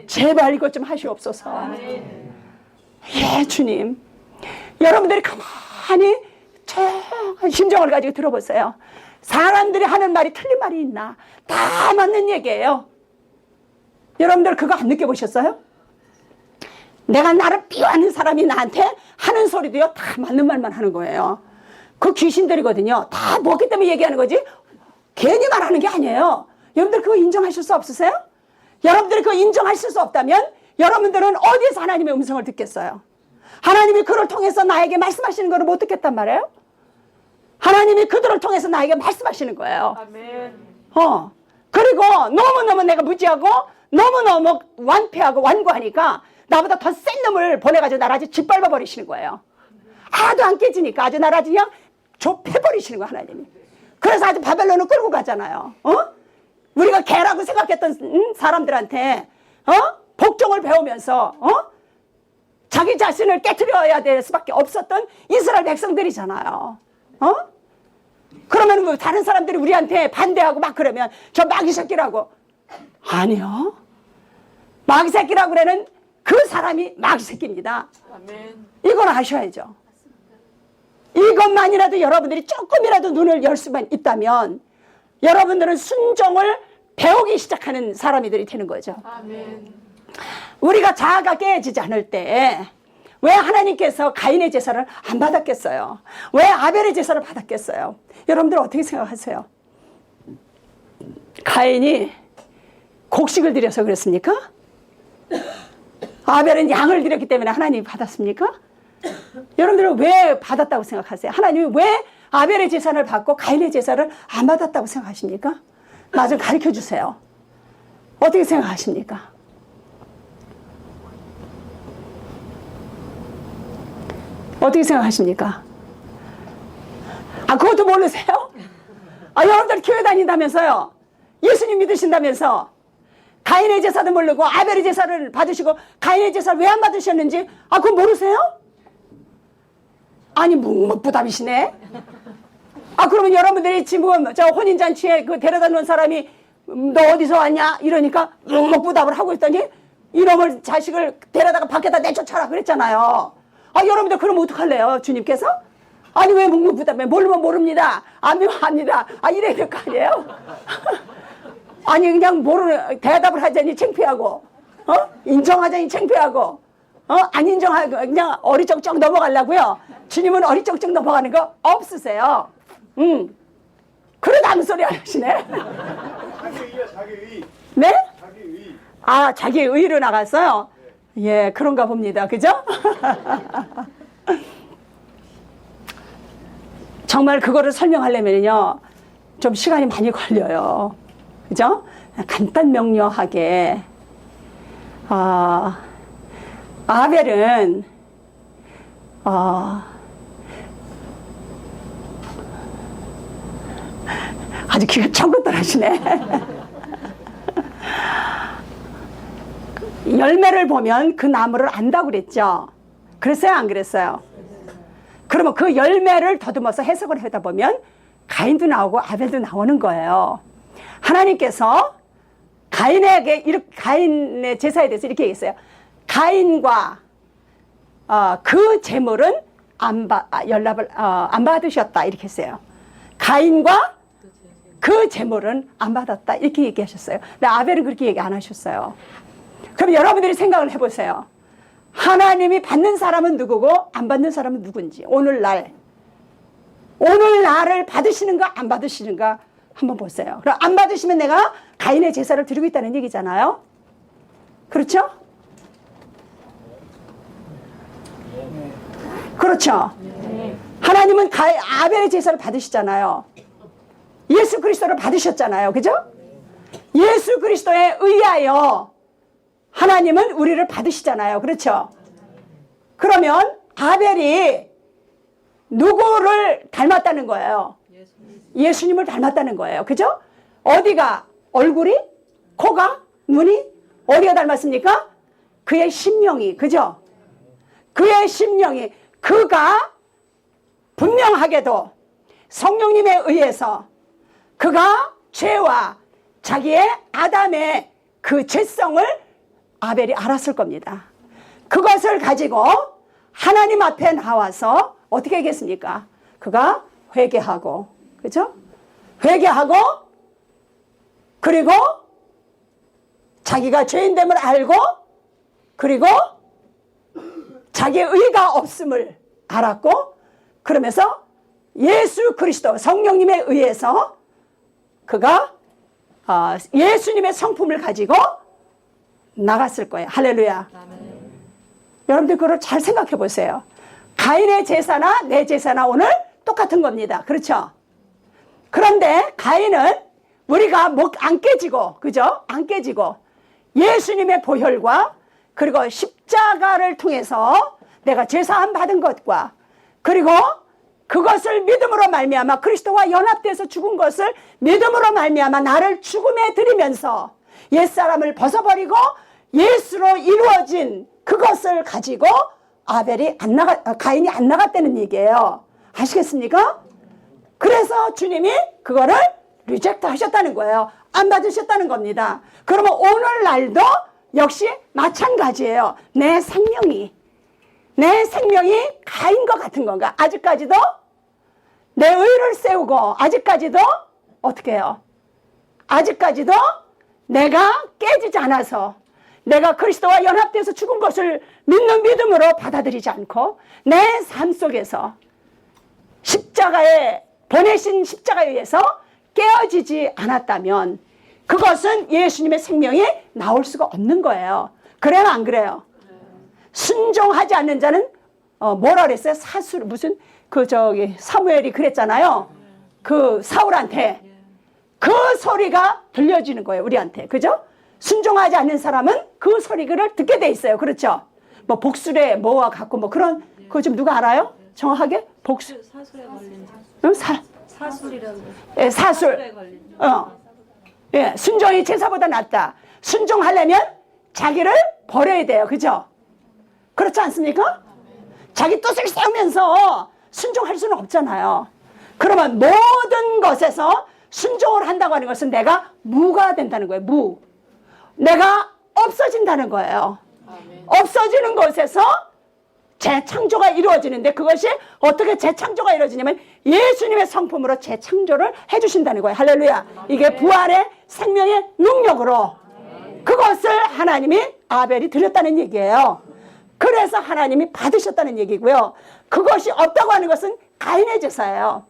제발 이것 좀 하시옵소서. 예, 주님. 여러분들이 가만히 조용한 심정을 가지고 들어보세요. 사람들이 하는 말이 틀린 말이 있나? 다 맞는 얘기예요. 여러분들 그거 안 느껴보셨어요? 내가 나를 비호하는 사람이 나한테 하는 소리도요, 다 맞는 말만 하는 거예요. 그 귀신들이거든요. 다 뭐기 때문에 얘기하는 거지? 괜히 말하는 게 아니에요. 여러분들 그거 인정하실 수 없으세요? 여러분들이 그거 인정하실 수 없다면 여러분들은 어디에서 하나님의 음성을 듣겠어요? 하나님이 그를 통해서 나에게 말씀하시는 거를 못 듣겠단 말이에요? 하나님이 그들을 통해서 나에게 말씀하시는 거예요. 아멘. 그리고 너무너무 내가 무지하고 너무너무 완패하고 완고하니까 나보다 더 센 놈을 보내가지고 나를 아주 짓밟아 버리시는 거예요. 하나도 안 깨지니까 아주 나를 아주 그냥 좁혀버리시는 거예요, 하나님이. 그래서 아주 바벨론을 끌고 가잖아요. 우리가 개라고 생각했던 사람들한테 복종을 배우면서 자기 자신을 깨트려야 될 수밖에 없었던 이스라엘 백성들이잖아요. 그러면 뭐 다른 사람들이 우리한테 반대하고 막 그러면 저 마귀 새끼라고. 아니요. 마귀 새끼라고 그러는 그 사람이 마귀 새끼입니다. 아멘. 이걸 아셔야죠. 이것만이라도 여러분들이 조금이라도 눈을 열 수만 있다면 여러분들은 순종을 배우기 시작하는 사람들이 되는 거죠. 아멘. 우리가 자아가 깨지지 않을 때 왜 하나님께서 가인의 제사를 안 받았겠어요? 왜 아벨의 제사를 받았겠어요? 여러분들 어떻게 생각하세요? 가인이 곡식을 드려서 그랬습니까? 아벨은 양을 드렸기 때문에 하나님이 받았습니까? 여러분들은 왜 받았다고 생각하세요? 하나님이 왜 아벨의 제사를 받고 가인의 제사를 안 받았다고 생각하십니까? 나 좀 가르쳐 주세요. 어떻게 생각하십니까? 어떻게 생각하십니까? 그것도 모르세요? 여러분들 교회 다닌다면서요? 예수님 믿으신다면서? 가인의 제사도 모르고 아벨의 제사를 받으시고 가인의 제사를 왜 안 받으셨는지 그거 모르세요? 아니 묵묵부답이시네. 그러면 여러분들이 지금 저 혼인잔치에 그 데려다 놓은 사람이 너 어디서 왔냐 이러니까 묵묵부답을 하고 있더니 이놈을 자식을 데려다가 밖에다 내쫓아라 그랬잖아요. 여러분들 그러면 어떡할래요? 주님께서? 아니 왜 묵묵부답해? 모르면 모릅니다. 아니면 압니다. 이래야 될 거 아니에요? 아니 그냥 모르는 대답을 하자니 창피하고 인정하자니 창피하고 안 인정하고 그냥 어리쩍쩍 넘어가려고요. 주님은 어리쩍쩍 넘어가는 거 없으세요. 그래도 아무 소리 안 하시네. 자기 의야, 자기 의. 네? 자기 의. 자기 의로 나갔어요? 예, 그런가 봅니다. 그죠? 정말 그거를 설명하려면요 좀 시간이 많이 걸려요. 그죠? 간단 명료하게 아벨은 아주 기가 청긋 떨어지네. 열매를 보면 그 나무를 안다고 그랬죠. 그랬어요, 안 그랬어요? 그러면 그 열매를 더듬어서 해석을 하다 보면 가인도 나오고 아벨도 나오는 거예요. 하나님께서 가인의 제사에 대해서 이렇게 얘기했어요. 가인과 그 제물은 안 받으셨다, 이렇게 했어요. 가인과 그 제물은 안 받았다, 이렇게 얘기하셨어요. 근데 아벨은 그렇게 얘기 안 하셨어요. 그럼 여러분들이 생각을 해보세요. 하나님이 받는 사람은 누구고 안 받는 사람은 누군지, 오늘날을 받으시는가 안 받으시는가 한번 보세요. 그럼 안 받으시면 내가 가인의 제사를 드리고 있다는 얘기잖아요. 그렇죠? 그렇죠? 하나님은 아벨의 제사를 받으시잖아요. 예수 그리스도를 받으셨잖아요. 그죠? 예수 그리스도에 의하여 하나님은 우리를 받으시잖아요. 그렇죠? 그러면 아벨이 누구를 닮았다는 거예요? 예수님을 닮았다는 거예요. 그죠? 어디가? 얼굴이? 코가? 눈이? 어디가 닮았습니까? 그의 심령이. 그죠? 그의 심령이. 그가 분명하게도 성령님에 의해서 그가 죄와 자기의 아담의 그 죄성을 아벨이 알았을 겁니다. 그것을 가지고 하나님 앞에 나와서 어떻게 하겠습니까? 그가 회개하고, 그죠? 회개하고, 그리고 자기가 죄인됨을 알고, 그리고 자기의 의가 없음을 알았고, 그러면서 예수 그리스도 성령님에 의해서 그가 예수님의 성품을 가지고 나갔을 거예요. 할렐루야. 여러분들 그걸 잘 생각해 보세요. 가인의 제사나 내 제사나 오늘 똑같은 겁니다. 그렇죠? 그런데 가인은 우리가 목 안 깨지고, 그죠? 안 깨지고 예수님의 보혈과 그리고 십자가를 통해서 내가 제사함 받은 것과 그리고 그것을 믿음으로 말미암아 그리스도와 연합돼서 죽은 것을 믿음으로 말미암아 나를 죽음에 들이면서 옛사람을 벗어버리고 예수로 이루어진 그것을 가지고 가인이 안 나갔다는 얘기예요. 아시겠습니까? 그래서 주님이 그거를 리젝트 하셨다는 거예요. 안 받으셨다는 겁니다. 그러면 오늘날도 역시 마찬가지예요. 내 생명이 가인과 같은 건가? 아직까지도 내 의를 세우고 아직까지도 어떻게 해요? 아직까지도 내가 깨지지 않아서 내가 그리스도와 연합돼서 죽은 것을 믿는 믿음으로 받아들이지 않고 내 삶 속에서 보내신 십자가에 의해서 깨어지지 않았다면 그것은 예수님의 생명이 나올 수가 없는 거예요. 그래요, 안 그래요? 순종하지 않는 자는 뭐라 그랬어요? 사무엘이 그랬잖아요. 그 사울한테 그 소리가 들려지는 거예요, 우리한테. 그죠? 순종하지 않는 사람은 그 소리를 듣게 돼 있어요. 그렇죠? 뭐 복술에 뭐와 같고 뭐 그런 그거 좀 누가 알아요? 정확하게? 사술에 걸린 사술이라고. 예, 사술. 예, 순종이 제사보다 낫다. 순종하려면 자기를 버려야 돼요. 그죠? 그렇지 않습니까? 자기 뜻을 세우면서 순종할 수는 없잖아요. 그러면 모든 것에서 순종을 한다고 하는 것은 내가 무가 된다는 거예요. 무. 내가 없어진다는 거예요. 없어지는 것에서 재창조가 이루어지는데 그것이 어떻게 재창조가 이루어지냐면 예수님의 성품으로 재창조를 해주신다는 거예요. 할렐루야. 이게 부활의 생명의 능력으로 그것을 하나님이 아벨이 드렸다는 얘기예요. 그래서 하나님이 받으셨다는 얘기고요. 그것이 없다고 하는 것은 가인의 제사예요.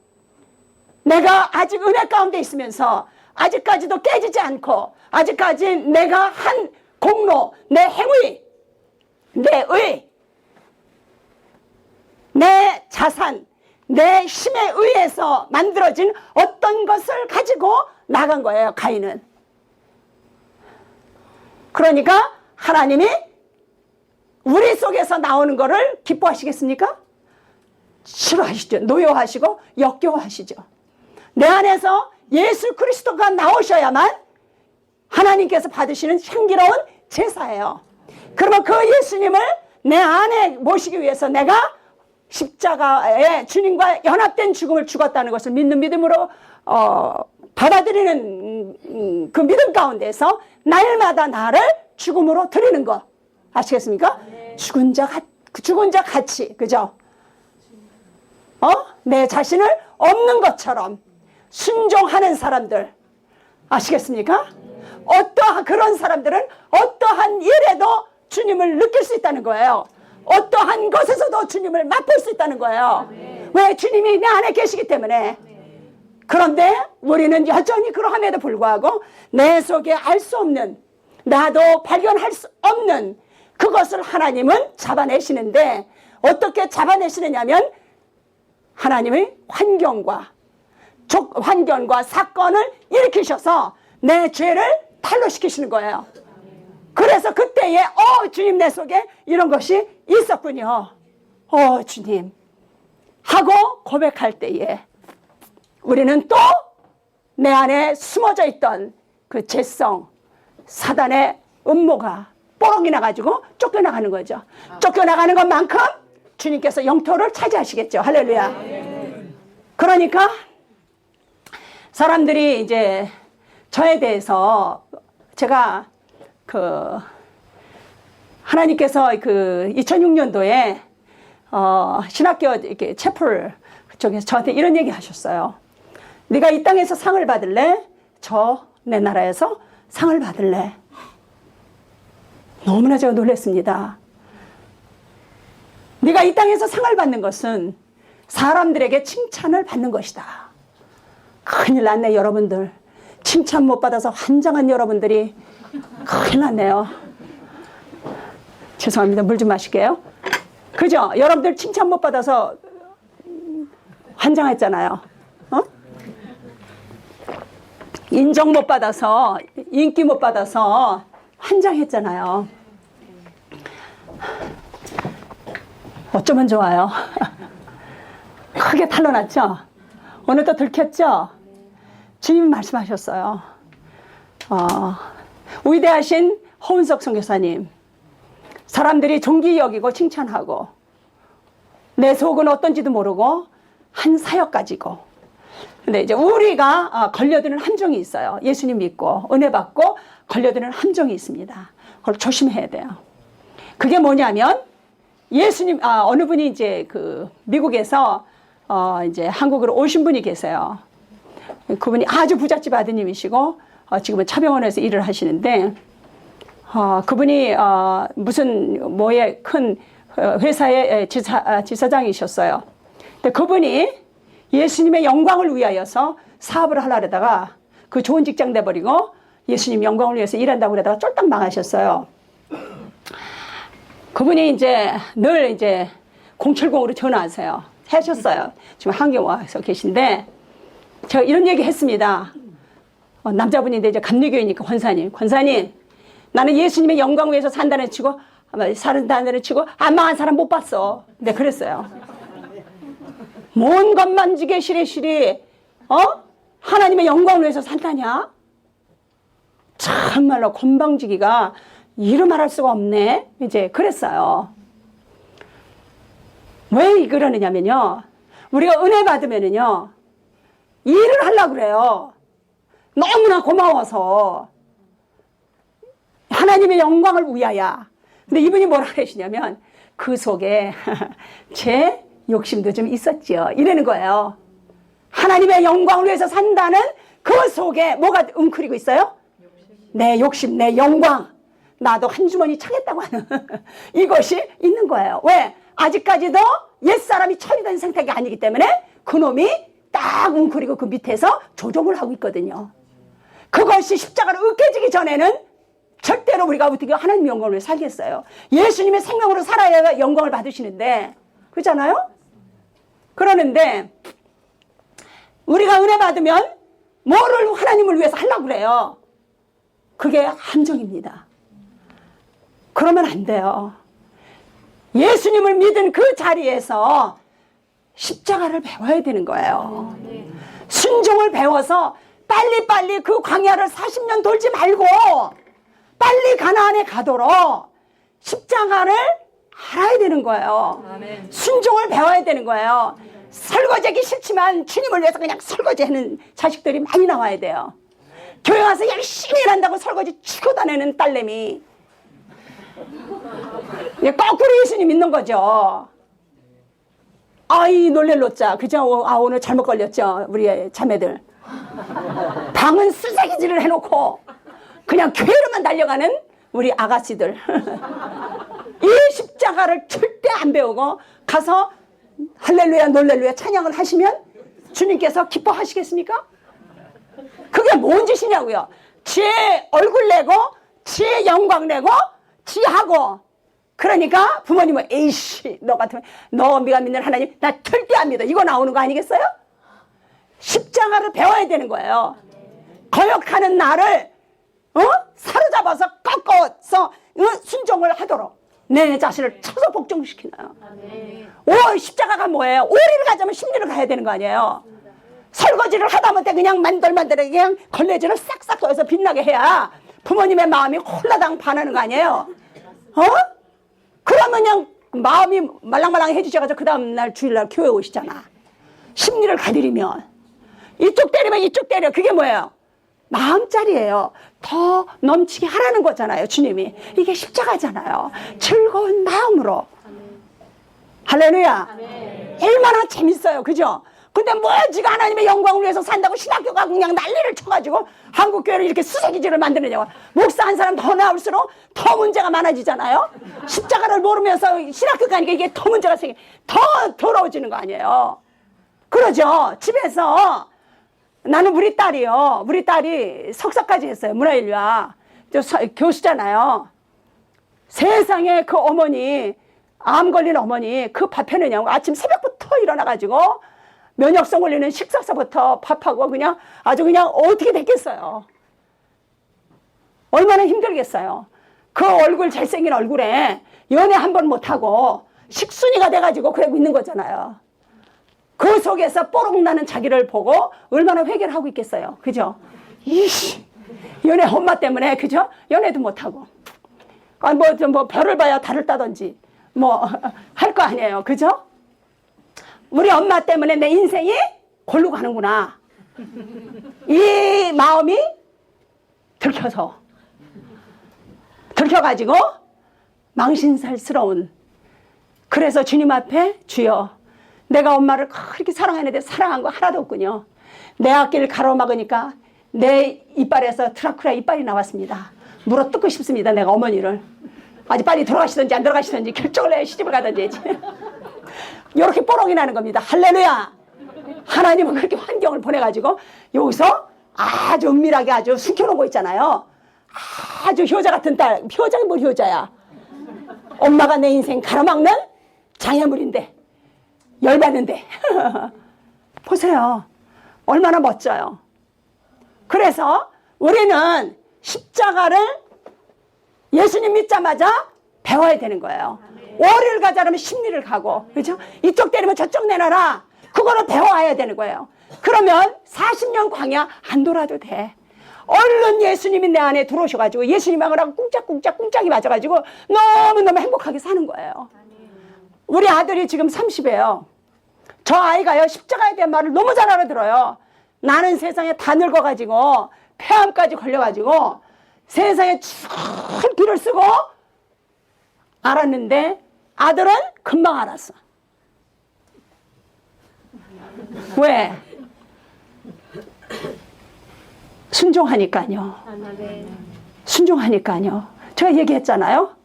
내가 아직 은혜 가운데 있으면서 아직까지도 깨지지 않고 아직까지 내가 한 공로, 내 행위, 내 의, 내 자산, 내 힘에 의해서 만들어진 어떤 것을 가지고 나간 거예요, 가인은. 그러니까 하나님이 우리 속에서 나오는 거를 기뻐하시겠습니까? 싫어하시죠. 노여하시고 역겨워하시죠. 내 안에서 예수 그리스도가 나오셔야만 하나님께서 받으시는 향기로운 제사예요. 그러면 그 예수님을 내 안에 모시기 위해서 내가 십자가에 주님과 연합된 죽음을 죽었다는 것을 믿는 믿음으로 받아들이는 그 믿음 가운데서 날마다 나를 죽음으로 드리는 것 아시겠습니까? 죽은 자 같이 그죠? 내 자신을 없는 것처럼 순종하는 사람들 아시겠습니까? 어떠한 그런 사람들은 어떠한 일에도 주님을 느낄 수 있다는 거예요. 어떠한 것에서도 주님을 맛볼 수 있다는 거예요. 왜? 주님이 내 안에 계시기 때문에. 그런데 우리는 여전히 그러함에도 불구하고 내 속에 알 수 없는, 나도 발견할 수 없는 그것을 하나님은 잡아내시는데, 어떻게 잡아내시느냐면 하나님의 환경과 사건을 일으키셔서 내 죄를 탄로시키시는 거예요. 그래서 그때에 주님 내 속에 이런 것이 있었군요. 주님 하고 고백할 때에 우리는 또 내 안에 숨어져 있던 그 죄성, 사단의 음모가 뽀록이 나가지고 쫓겨나가는 거죠. 쫓겨나가는 것만큼 주님께서 영토를 차지하시겠죠. 할렐루야. 그러니까 사람들이 이제 저에 대해서 제가 하나님께서 2006년도에 신학교 이렇게 채플 쪽에서 저한테 이런 얘기 하셨어요. 네가 이 땅에서 상을 받을래? 내 나라에서 상을 받을래? 너무나 제가 놀랐습니다. 네가 이 땅에서 상을 받는 것은 사람들에게 칭찬을 받는 것이다. 큰일 났네 여러분들. 칭찬 못 받아서 환장한 여러분들이 큰일 났네요. 죄송합니다. 물 좀 마실게요. 그죠? 여러분들 칭찬 못 받아서 환장했잖아요. 인정 못 받아서, 인기 못 받아서 환장했잖아요. 어쩌면 좋아요. 크게 탄로났죠? 오늘 또 들켰죠? 주님이 말씀하셨어요. 위대하신 허은석 선교사님, 사람들이 존귀 여기고 칭찬하고 내 속은 어떤지도 모르고 한 사역 가지고, 근데 이제 우리가 걸려드는 함정이 있어요. 예수님 믿고 은혜 받고 걸려드는 함정이 있습니다. 그걸 조심해야 돼요. 그게 뭐냐면 예수님 어느 분이 이제 미국에서 이제 한국으로 오신 분이 계세요. 그분이 아주 부잣집 아드님이시고 지금은 차병원에서 일을 하시는데 그분이 무슨 뭐의 큰 회사의 지사장이셨어요. 근데 그분이 예수님의 영광을 위하여서 사업을 하려다가 그 좋은 직장 내버리고 예수님 영광을 위해서 일한다고 그러다가 쫄딱 망하셨어요. 그분이 이제 늘 이제 070으로 전화하세요. 하셨어요. 지금 한국에 와서 계신데 제가 이런 얘기 했습니다. 남자분인데 이제 감리교회니까 권사님 나는 예수님의 영광 위해서 산다는 치고 안 망한 사람 못 봤어. 네, 그랬어요. 뭔 것만 지게 시리시리 하나님의 영광을 위해서 산다냐? 참말로 건방지기가 이루 말할 수가 없네. 이제 그랬어요. 왜 그러느냐면요, 우리가 은혜 받으면은요 일을 하려고 그래요. 너무나 고마워서 하나님의 영광을 위하여. 근데 이분이 뭐라 그러시냐면 그 속에 제 욕심도 좀 있었죠. 이러는 거예요. 하나님의 영광을 위해서 산다는 그 속에 뭐가 웅크리고 있어요? 내 욕심, 내 영광. 나도 한 주머니 차겠다고 하는 이것이 있는 거예요. 왜? 아직까지도 옛사람이 처리된 상태가 아니기 때문에 그놈이 딱 웅크리고 그 밑에서 조종을 하고 있거든요. 그것이 십자가로 으깨지기 전에는 절대로 우리가 어떻게 하나님의 영광을 위해 살겠어요. 예수님의 생명으로 살아야 영광을 받으시는데, 그렇잖아요? 그러는데 우리가 은혜 받으면 뭐를 하나님을 위해서 하려고 그래요. 그게 함정입니다. 그러면 안 돼요. 예수님을 믿은 그 자리에서 십자가를 배워야 되는 거예요. 순종을 배워서 빨리빨리 그 광야를 40년 돌지 말고 빨리 가나안에 가도록 십자가를 알아야 되는 거예요. 순종을 배워야 되는 거예요. 설거지하기 싫지만 주님을 위해서 그냥 설거지하는 자식들이 많이 나와야 돼요. 교회 와서 열심히 일한다고 설거지 치고 다니는 딸내미. 거꾸로 예수님 믿는 거죠. 아이 놀랄 놓자. 그죠? 오늘 잘못 걸렸죠. 우리 자매들. 방은 쓰레기질을 해놓고 그냥 교회로만 달려가는 우리 아가씨들. 이 십자가를 절대 안 배우고 가서 할렐루야 놀렐루야 찬양을 하시면 주님께서 기뻐하시겠습니까? 그게 뭔 짓이냐고요. 지의 얼굴 내고 지의 영광 내고 지하고. 그러니까 부모님은 에이씨 너 같으면 너가 믿는 하나님 나 절대 안 믿어. 이거 나오는 거 아니겠어요? 십자가를 배워야 되는 거예요. 거역하는 나를 사로잡아서 꺾어서 순종을 하도록 내 자신을 쳐서 복종시키나요. 십자가가 뭐예요? 오리를 가자면 십리를 가야 되는 거 아니에요. 설거지를 하다못해 그냥 만들만들하게 그냥 걸레질을 싹싹 더해서 빛나게 해야 부모님의 마음이 홀라당 반하는 거 아니에요. 그러면 그냥 마음이 말랑말랑 해주셔가지고 그 다음날 주일날 교회 오시잖아. 심리를 가드리면 이쪽 때리면 이쪽 때려. 그게 뭐예요? 마음짜리예요. 더 넘치게 하라는 거잖아요. 주님이. 이게 십자가잖아요. 즐거운 마음으로. 할렐루야. 얼마나 재밌어요. 그죠? 근데 뭐 지가 하나님의 영광을 위해서 산다고 신학교 가고 그냥 난리를 쳐가지고 한국교회를 이렇게 쓰레기질을 만드느냐고. 목사 한 사람 더 나올수록 더 문제가 많아지잖아요. 십자가를 모르면서 신학교 가니까 이게 더 문제가 생겨. 더 더러워지는 거 아니에요. 그러죠. 집에서 나는 우리 딸이 석사까지 했어요. 문화인류학. 교수잖아요. 세상에 그 어머니, 암 걸린 어머니 그 밥 해내냐고 아침 새벽부터 일어나가지고 면역성 걸리는 식사서부터 밥하고 그냥 아주 그냥 어떻게 됐겠어요. 얼마나 힘들겠어요. 그 얼굴 잘생긴 얼굴에 연애 한 번 못하고 식순이가 돼가지고 그러고 있는 거잖아요. 그 속에서 뽀록 나는 자기를 보고 얼마나 회개를 하고 있겠어요. 그죠? 이씨, 연애 엄마 때문에, 그죠? 연애도 못하고. 뭐 별을 봐야 달을 따든지, 할 거 아니에요. 그죠? 우리 엄마 때문에 내 인생이 골로 가는구나. 이 마음이 들켜가지고 망신살스러운. 그래서 주님 앞에 주여, 내가 엄마를 그렇게 사랑하는데 사랑한 거 하나도 없군요. 내 앞길 가로막으니까 내 이빨에서 드라큘라 이빨이 나왔습니다. 물어 뜯고 싶습니다. 내가 어머니를. 아주 빨리 돌아가시든지 안 돌아가시든지 결정을 해. 시집을 가든지. 이렇게 뽀록이 나는 겁니다. 할렐루야. 하나님은 그렇게 환경을 보내가지고 여기서 아주 은밀하게 아주 숨겨놓은 거 있잖아요. 아주 효자 같은 딸. 효자가 뭘 효자야. 엄마가 내 인생 가로막는 장애물인데 열받는데. 보세요. 얼마나 멋져요. 그래서 우리는 십자가를 예수님 믿자마자 배워야 되는 거예요. 오리를 가자면 십리를 가고, 그렇죠? 이쪽 때리면 저쪽 내놔라. 그거를 배워야 되는 거예요. 그러면 40년 광야 안 돌아도 돼. 얼른 예수님이 내 안에 들어오셔가지고 예수님하고 꿍짝꿍짝이 맞아가지고 너무너무 행복하게 사는 거예요. 우리 아들이 지금 30이에요. 저 아이가요, 십자가에 대한 말을 너무 잘 알아들어요. 나는 세상에 다 늙어가지고 폐암까지 걸려가지고 세상에 큰 피를 쓰고 알았는데 아들은 금방 알았어. 왜? 순종하니까요. 순종하니까요. 제가 얘기했잖아요.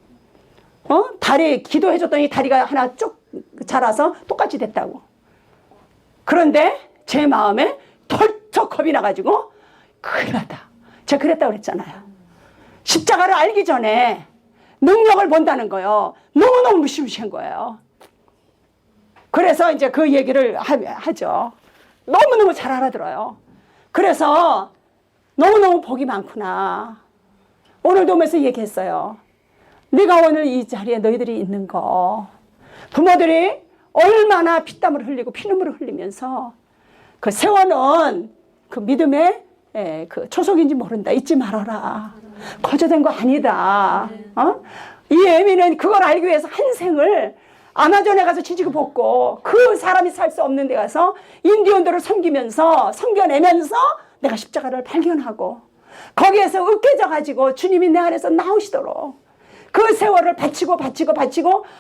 다리 기도해줬더니 다리가 하나 쭉 자라서 똑같이 됐다고. 그런데 제 마음에 덜쩍 겁이 나가지고 큰일 났다. 제가 그랬다고 그랬잖아요. 십자가를 알기 전에 능력을 본다는 거예요. 너무너무 무시무시한 거예요. 그래서 이제 그 얘기를 하죠. 너무너무 잘 알아들어요. 그래서 너무너무 복이 많구나. 오늘도 오면서 얘기했어요. 네가 오늘 이 자리에 너희들이 있는 거, 부모들이 얼마나 피땀을 흘리고 피눈물을 흘리면서 그 세워놓은 그 믿음의 그 초석인지 모른다. 잊지 말아라. 거저된 거 아니다. 이 애미는 그걸 알기 위해서 한 생을 아마존에 가서 지지고 볶고 그 사람이 살 수 없는 데 가서 인디언들을 섬기면서 섬겨내면서 내가 십자가를 발견하고 거기에서 으깨져 가지고 주님이 내 안에서 나오시도록 그 세월을 바치고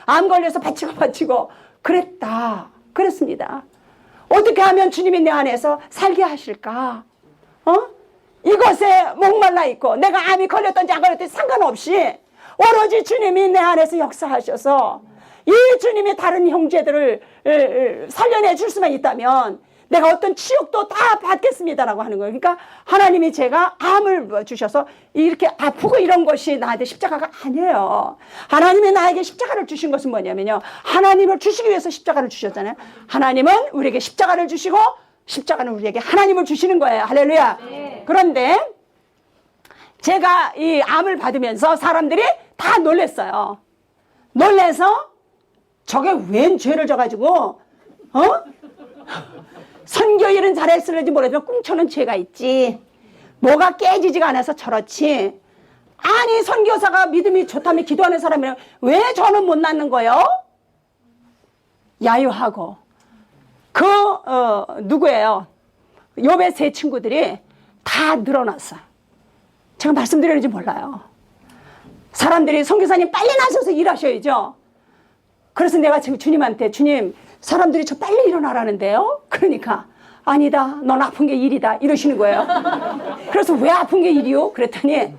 암 걸려서 바치고 그랬다. 그랬습니다. 어떻게 하면 주님이 내 안에서 살게 하실까? 이것에 목말라 있고 내가 암이 걸렸던지 안 걸렸던지 상관없이 오로지 주님이 내 안에서 역사하셔서 이 주님이 다른 형제들을 살려내 줄 수만 있다면 내가 어떤 치욕도 다 받겠습니다라고 하는 거예요. 그러니까 하나님이 제가 암을 주셔서 이렇게 아프고 이런 것이 나한테 십자가가 아니에요. 하나님이 나에게 십자가를 주신 것은 뭐냐면요. 하나님을 주시기 위해서 십자가를 주셨잖아요. 하나님은 우리에게 십자가를 주시고 십자가는 우리에게 하나님을 주시는 거예요. 할렐루야. 네. 그런데 제가 이 암을 받으면서 사람들이 다 놀랬어요. 놀래서 저게 웬 죄를 져가지고 선교일은 잘했을지 모르지만 꿈쳐는 죄가 있지. 뭐가 깨지지가 않아서 저렇지. 아니 선교사가 믿음이 좋다며 기도하는 사람이랑 왜 저는 못 낳는 거요? 야유하고 누구예요? 욥의 세 친구들이 다 늘어났어요. 제가 말씀드리는지 몰라요. 사람들이 선교사님 빨리 나셔서 일하셔야죠. 그래서 내가 지금 주님한테 주님 사람들이 저 빨리 일어나라는데요. 그러니까 아니다. 넌 아픈 게 일이다. 이러시는 거예요. 그래서 왜 아픈 게 일이요? 그랬더니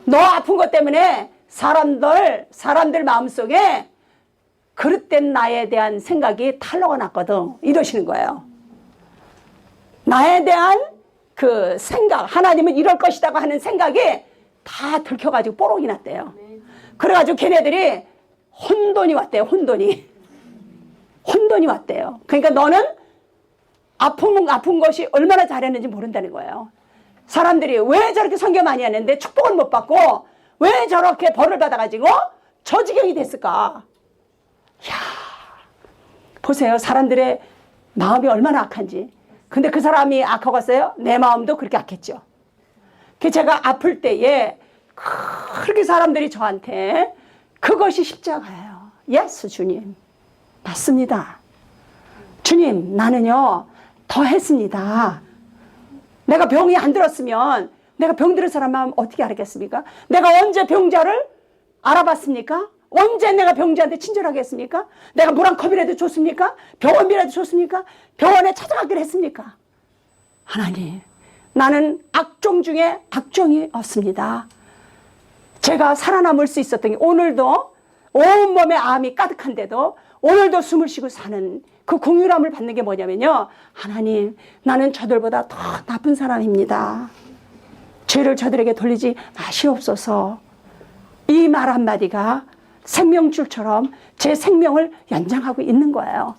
너 아픈 것 때문에 사람들 마음속에 그릇된 나에 대한 생각이 탈로가 났거든. 이러시는 거예요. 나에 대한 그 생각, 하나님은 이럴 것이라고 하는 생각이 다 들켜가지고 뽀록이 났대요. 그래가지고 걔네들이 혼돈이 왔대요. 혼돈이 왔대요. 그러니까 너는 아픈 것이 얼마나 잘했는지 모른다는 거예요. 사람들이 왜 저렇게 선교 많이 하는데 축복을 못 받고 왜 저렇게 벌을 받아가지고 저 지경이 됐을까? 이야, 보세요. 사람들의 마음이 얼마나 악한지. 근데 그 사람이 악하겠어요? 내 마음도 그렇게 악했죠. 제가 아플 때에 그렇게 사람들이 저한테 그것이 십자가예요. 예수 주님. 맞습니다. 주님, 나는요, 더 했습니다. 내가 병이 안 들었으면 내가 병들은 사람 마음 어떻게 알았겠습니까? 내가 언제 병자를 알아봤습니까? 언제 내가 병자한테 친절하게 했습니까? 내가 물 한 컵이라도 줬습니까? 병원비라도 줬습니까? 병원에 찾아가기로 했습니까? 하나님, 나는 악종 중에 악종이 없습니다. 제가 살아남을 수 있었던 게 오늘도 온몸에 암이 가득한데도 오늘도 숨을 쉬고 사는 그 긍휼함을 받는 게 뭐냐면요. 하나님, 나는 저들보다 더 나쁜 사람입니다. 죄를 저들에게 돌리지 마시옵소서. 이 말 한마디가 생명줄처럼 제 생명을 연장하고 있는 거예요.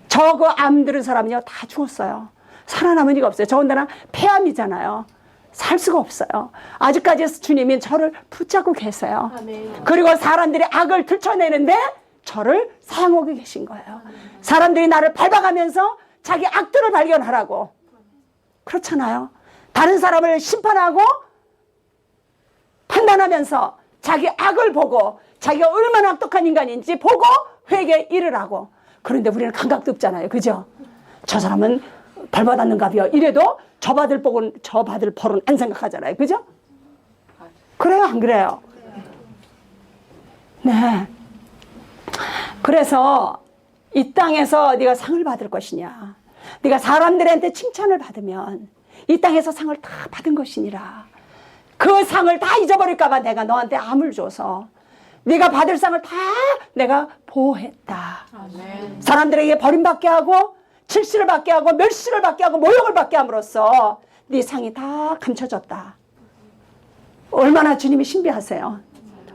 저거 암 들은 사람은요 다 죽었어요. 살아남은 이가 없어요. 저건 폐암이잖아요. 살 수가 없어요. 아직까지 주님이 저를 붙잡고 계세요. 그리고 사람들이 악을 들춰내는데 저를 사용하고 계신 거예요. 사람들이 나를 밟아가면서 자기 악들을 발견하라고. 그렇잖아요. 다른 사람을 심판하고 판단하면서 자기 악을 보고 자기가 얼마나 악독한 인간인지 보고 회개에 이르라고. 그런데 우리는 감각도 없잖아요. 그죠? 저 사람은 벌 받았는가벼. 이래도 저 받을 벌은 안 생각하잖아요. 그죠? 그래요? 안 그래요? 네. 그래서 이 땅에서 네가 상을 받을 것이냐. 네가 사람들한테 칭찬을 받으면 이 땅에서 상을 다 받은 것이니라. 그 상을 다 잊어버릴까 봐 내가 너한테 암을 줘서 네가 받을 상을 다 내가 보호했다. 아멘. 사람들에게 버림받게 하고 질시를 받게 하고 멸시를 받게 하고 모욕을 받게 함으로써 네 상이 다 감춰졌다. 얼마나 주님이 신비하세요.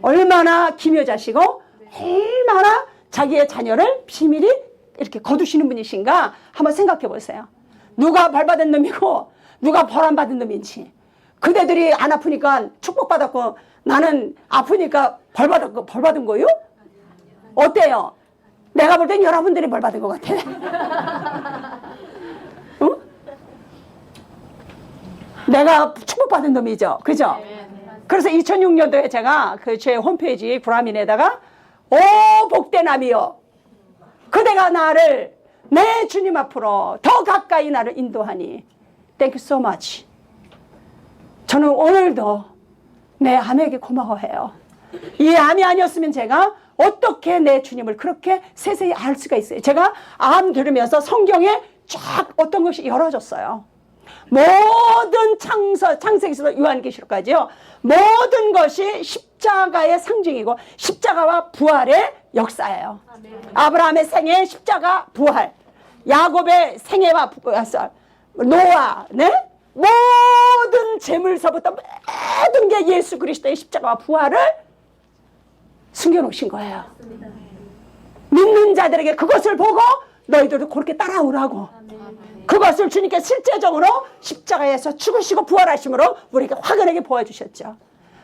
얼마나 기묘자시고 얼마나 자기의 자녀를 비밀히 이렇게 거두시는 분이신가 한번 생각해 보세요. 누가 벌받은 놈이고 누가 벌 안 받은 놈인지. 그대들이 안 아프니까 축복받았고 나는 아프니까 벌 받은 거요? 어때요? 내가 볼 땐 여러분들이 벌 받은 것 같아. 응? 내가 축복받은 놈이죠. 그죠? 그래서 2006년도에 제가 그 제 홈페이지 브라민에다가 오 복되남이여 그대가 나를 내 주님 앞으로 더 가까이 나를 인도하니 Thank you so much. 저는 오늘도 내 아내에게 고마워해요. 이 암이 아니었으면 제가 어떻게 내 주님을 그렇게 세세히 알 수가 있어요. 제가 암 들으면서 성경에 쫙 어떤 것이 열어졌어요. 모든 창세기에서 요한계시록까지요. 모든 것이 십자가의 상징이고 십자가와 부활의 역사예요. 아브라함의 생애, 십자가, 부활. 야곱의 생애와 부활. 노아, 네? 모든 재물서부터 모든 게 예수 그리스도의 십자가와 부활을 숨겨놓으신 거예요. 믿는 자들에게 그것을 보고 너희들도 그렇게 따라오라고. 그것을 주님께 실제적으로 십자가에서 죽으시고 부활하심으로 우리에게 확연하게 보여주셨죠.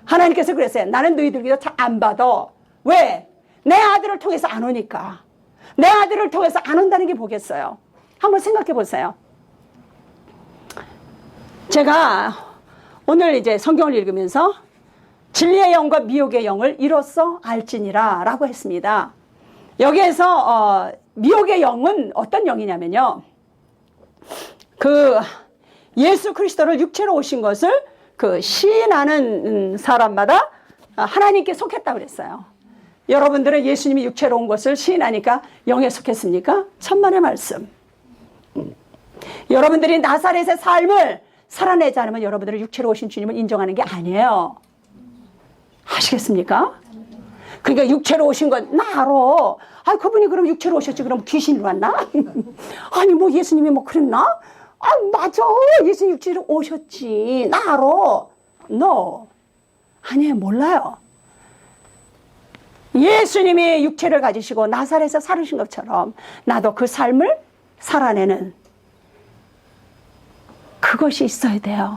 하나님께서 그랬어요. 나는 너희들에게 잘 안 받아. 왜? 내 아들을 통해서 안 오니까. 내 아들을 통해서 안 온다는 게 뭐겠어요? 한번 생각해 보세요. 제가 오늘 이제 성경을 읽으면서 진리의 영과 미혹의 영을 이로써 알지니라 라고 했습니다. 여기에서 미혹의 영은 어떤 영이냐면요. 그 예수 그리스도를 육체로 오신 것을 그 시인하는 사람마다 하나님께 속했다고 그랬어요. 여러분들은 예수님이 육체로 온 것을 시인하니까 영에 속했습니까? 천만의 말씀. 여러분들이 나사렛의 삶을 살아내지 않으면 여러분들은 육체로 오신 주님을 인정하는 게 아니에요. 아시겠습니까? 그러니까 육체로 오신 건 나 알아. 아, 그분이 그럼 육체로 오셨지 그럼 귀신으로 왔나? 아니 뭐 예수님이 뭐 그랬나? 아 맞아 예수님 육체로 오셨지 나 알아. No. 아니에요. 몰라요. 예수님이 육체를 가지시고 나사렛에서 살으신 것처럼 나도 그 삶을 살아내는 그것이 있어야 돼요.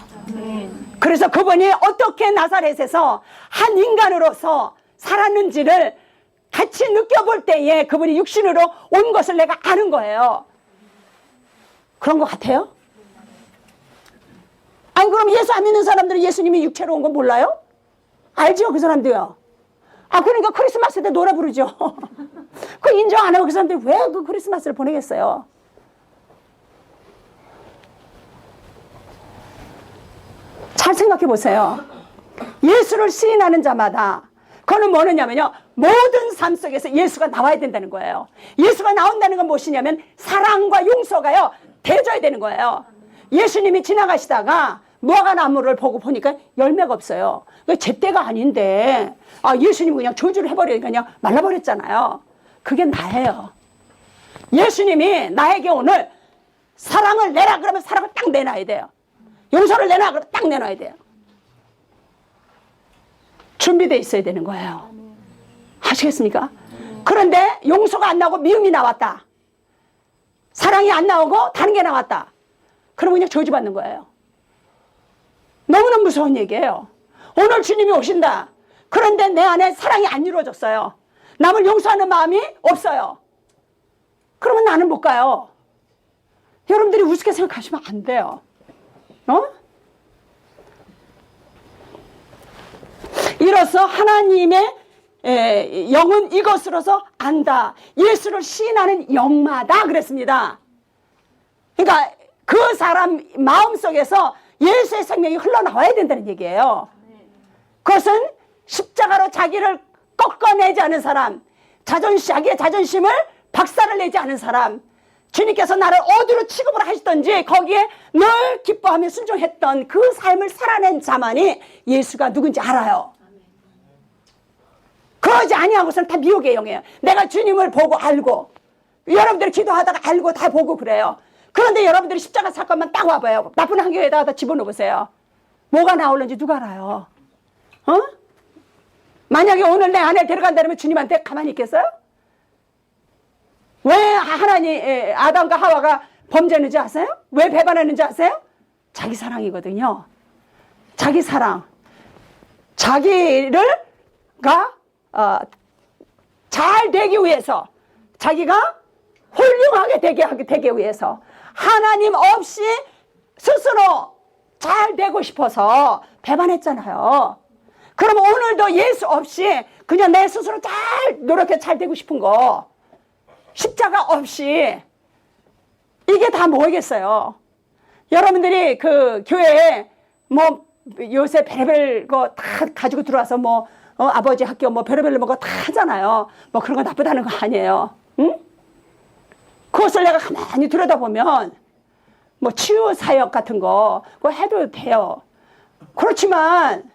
그래서 그분이 어떻게 나사렛에서 한 인간으로서 살았는지를 같이 느껴볼 때에 그분이 육신으로 온 것을 내가 아는 거예요. 그런 것 같아요? 아니 그럼 예수 안 믿는 사람들은 예수님이 육체로 온 거 몰라요? 알죠? 그 사람도요. 아 그러니까 크리스마스 때 노래 부르죠. 그 인정 안 하고 그 사람들이 왜 그 크리스마스를 보내겠어요? 잘 생각해 보세요. 예수를 시인하는 자마다 그거는 뭐냐면요. 모든 삶 속에서 예수가 나와야 된다는 거예요. 예수가 나온다는 건 무엇이냐면 사랑과 용서가요. 대줘야 되는 거예요. 예수님이 지나가시다가 무화과 나무를 보고 보니까 열매가 없어요. 제 때가 아닌데 예수님이 그냥 저주를 해버리니까 그냥 말라버렸잖아요. 그게 나예요. 예수님이 나에게 오늘 사랑을 내라 그러면 사랑을 딱 내놔야 돼요. 용서를 내놔 그러면 딱 내놔야 돼요. 준비되어 있어야 되는 거예요. 아시겠습니까? 그런데 용서가 안 나오고 미움이 나왔다. 사랑이 안 나오고 다른 게 나왔다. 그러면 그냥 저주받는 거예요. 너무나 무서운 얘기예요. 오늘 주님이 오신다. 그런데 내 안에 사랑이 안 이루어졌어요. 남을 용서하는 마음이 없어요. 그러면 나는 못 가요. 여러분들이 우습게 생각하시면 안 돼요. 이로써 하나님의 영은 이것으로서 안다. 예수를 시인하는 영마다 그랬습니다. 그러니까 그 사람 마음속에서 예수의 생명이 흘러나와야 된다는 얘기예요. 그것은 십자가로 자기를 꺾어내지 않은 사람, 자기의 자존심을 박살을 내지 않은 사람, 주님께서 나를 어디로 취급을 하시던지 거기에 늘 기뻐하며 순종했던 그 삶을 살아낸 자만이 예수가 누군지 알아요. 그러지 아니하고서는 다 미혹의 영이에요. 내가 주님을 보고 알고 여러분들이 기도하다가 알고 다 보고 그래요. 그런데 여러분들이 십자가 사건만 딱 와봐요. 나쁜 환경에다가 다 집어넣어보세요. 뭐가 나오는지 누가 알아요? 만약에 오늘 내 아내를 데려간다면 주님한테 가만히 있겠어요? 왜 하나님 아담과 하와가 범죄했는지 아세요? 왜 배반했는지 아세요? 자기 사랑이거든요. 자기 사랑. 자기가 잘 되기 위해서, 자기가 훌륭하게 되기 위해서 하나님 없이 스스로 잘 되고 싶어서 배반했잖아요. 그럼 오늘도 예수 없이 그냥 내 스스로 잘 노력해 잘 되고 싶은 거, 십자가 없이 이게 다 뭐겠어요? 여러분들이 그 교회에 뭐 요새 별의별 거 다 가지고 들어와서 뭐 아버지 학교 뭐 별의별 거 다 하잖아요. 뭐 그런 거 나쁘다는 거 아니에요. 응? 그것을 내가 가만히 들여다보면 뭐 치유 사역 같은 거 그거 해도 돼요. 그렇지만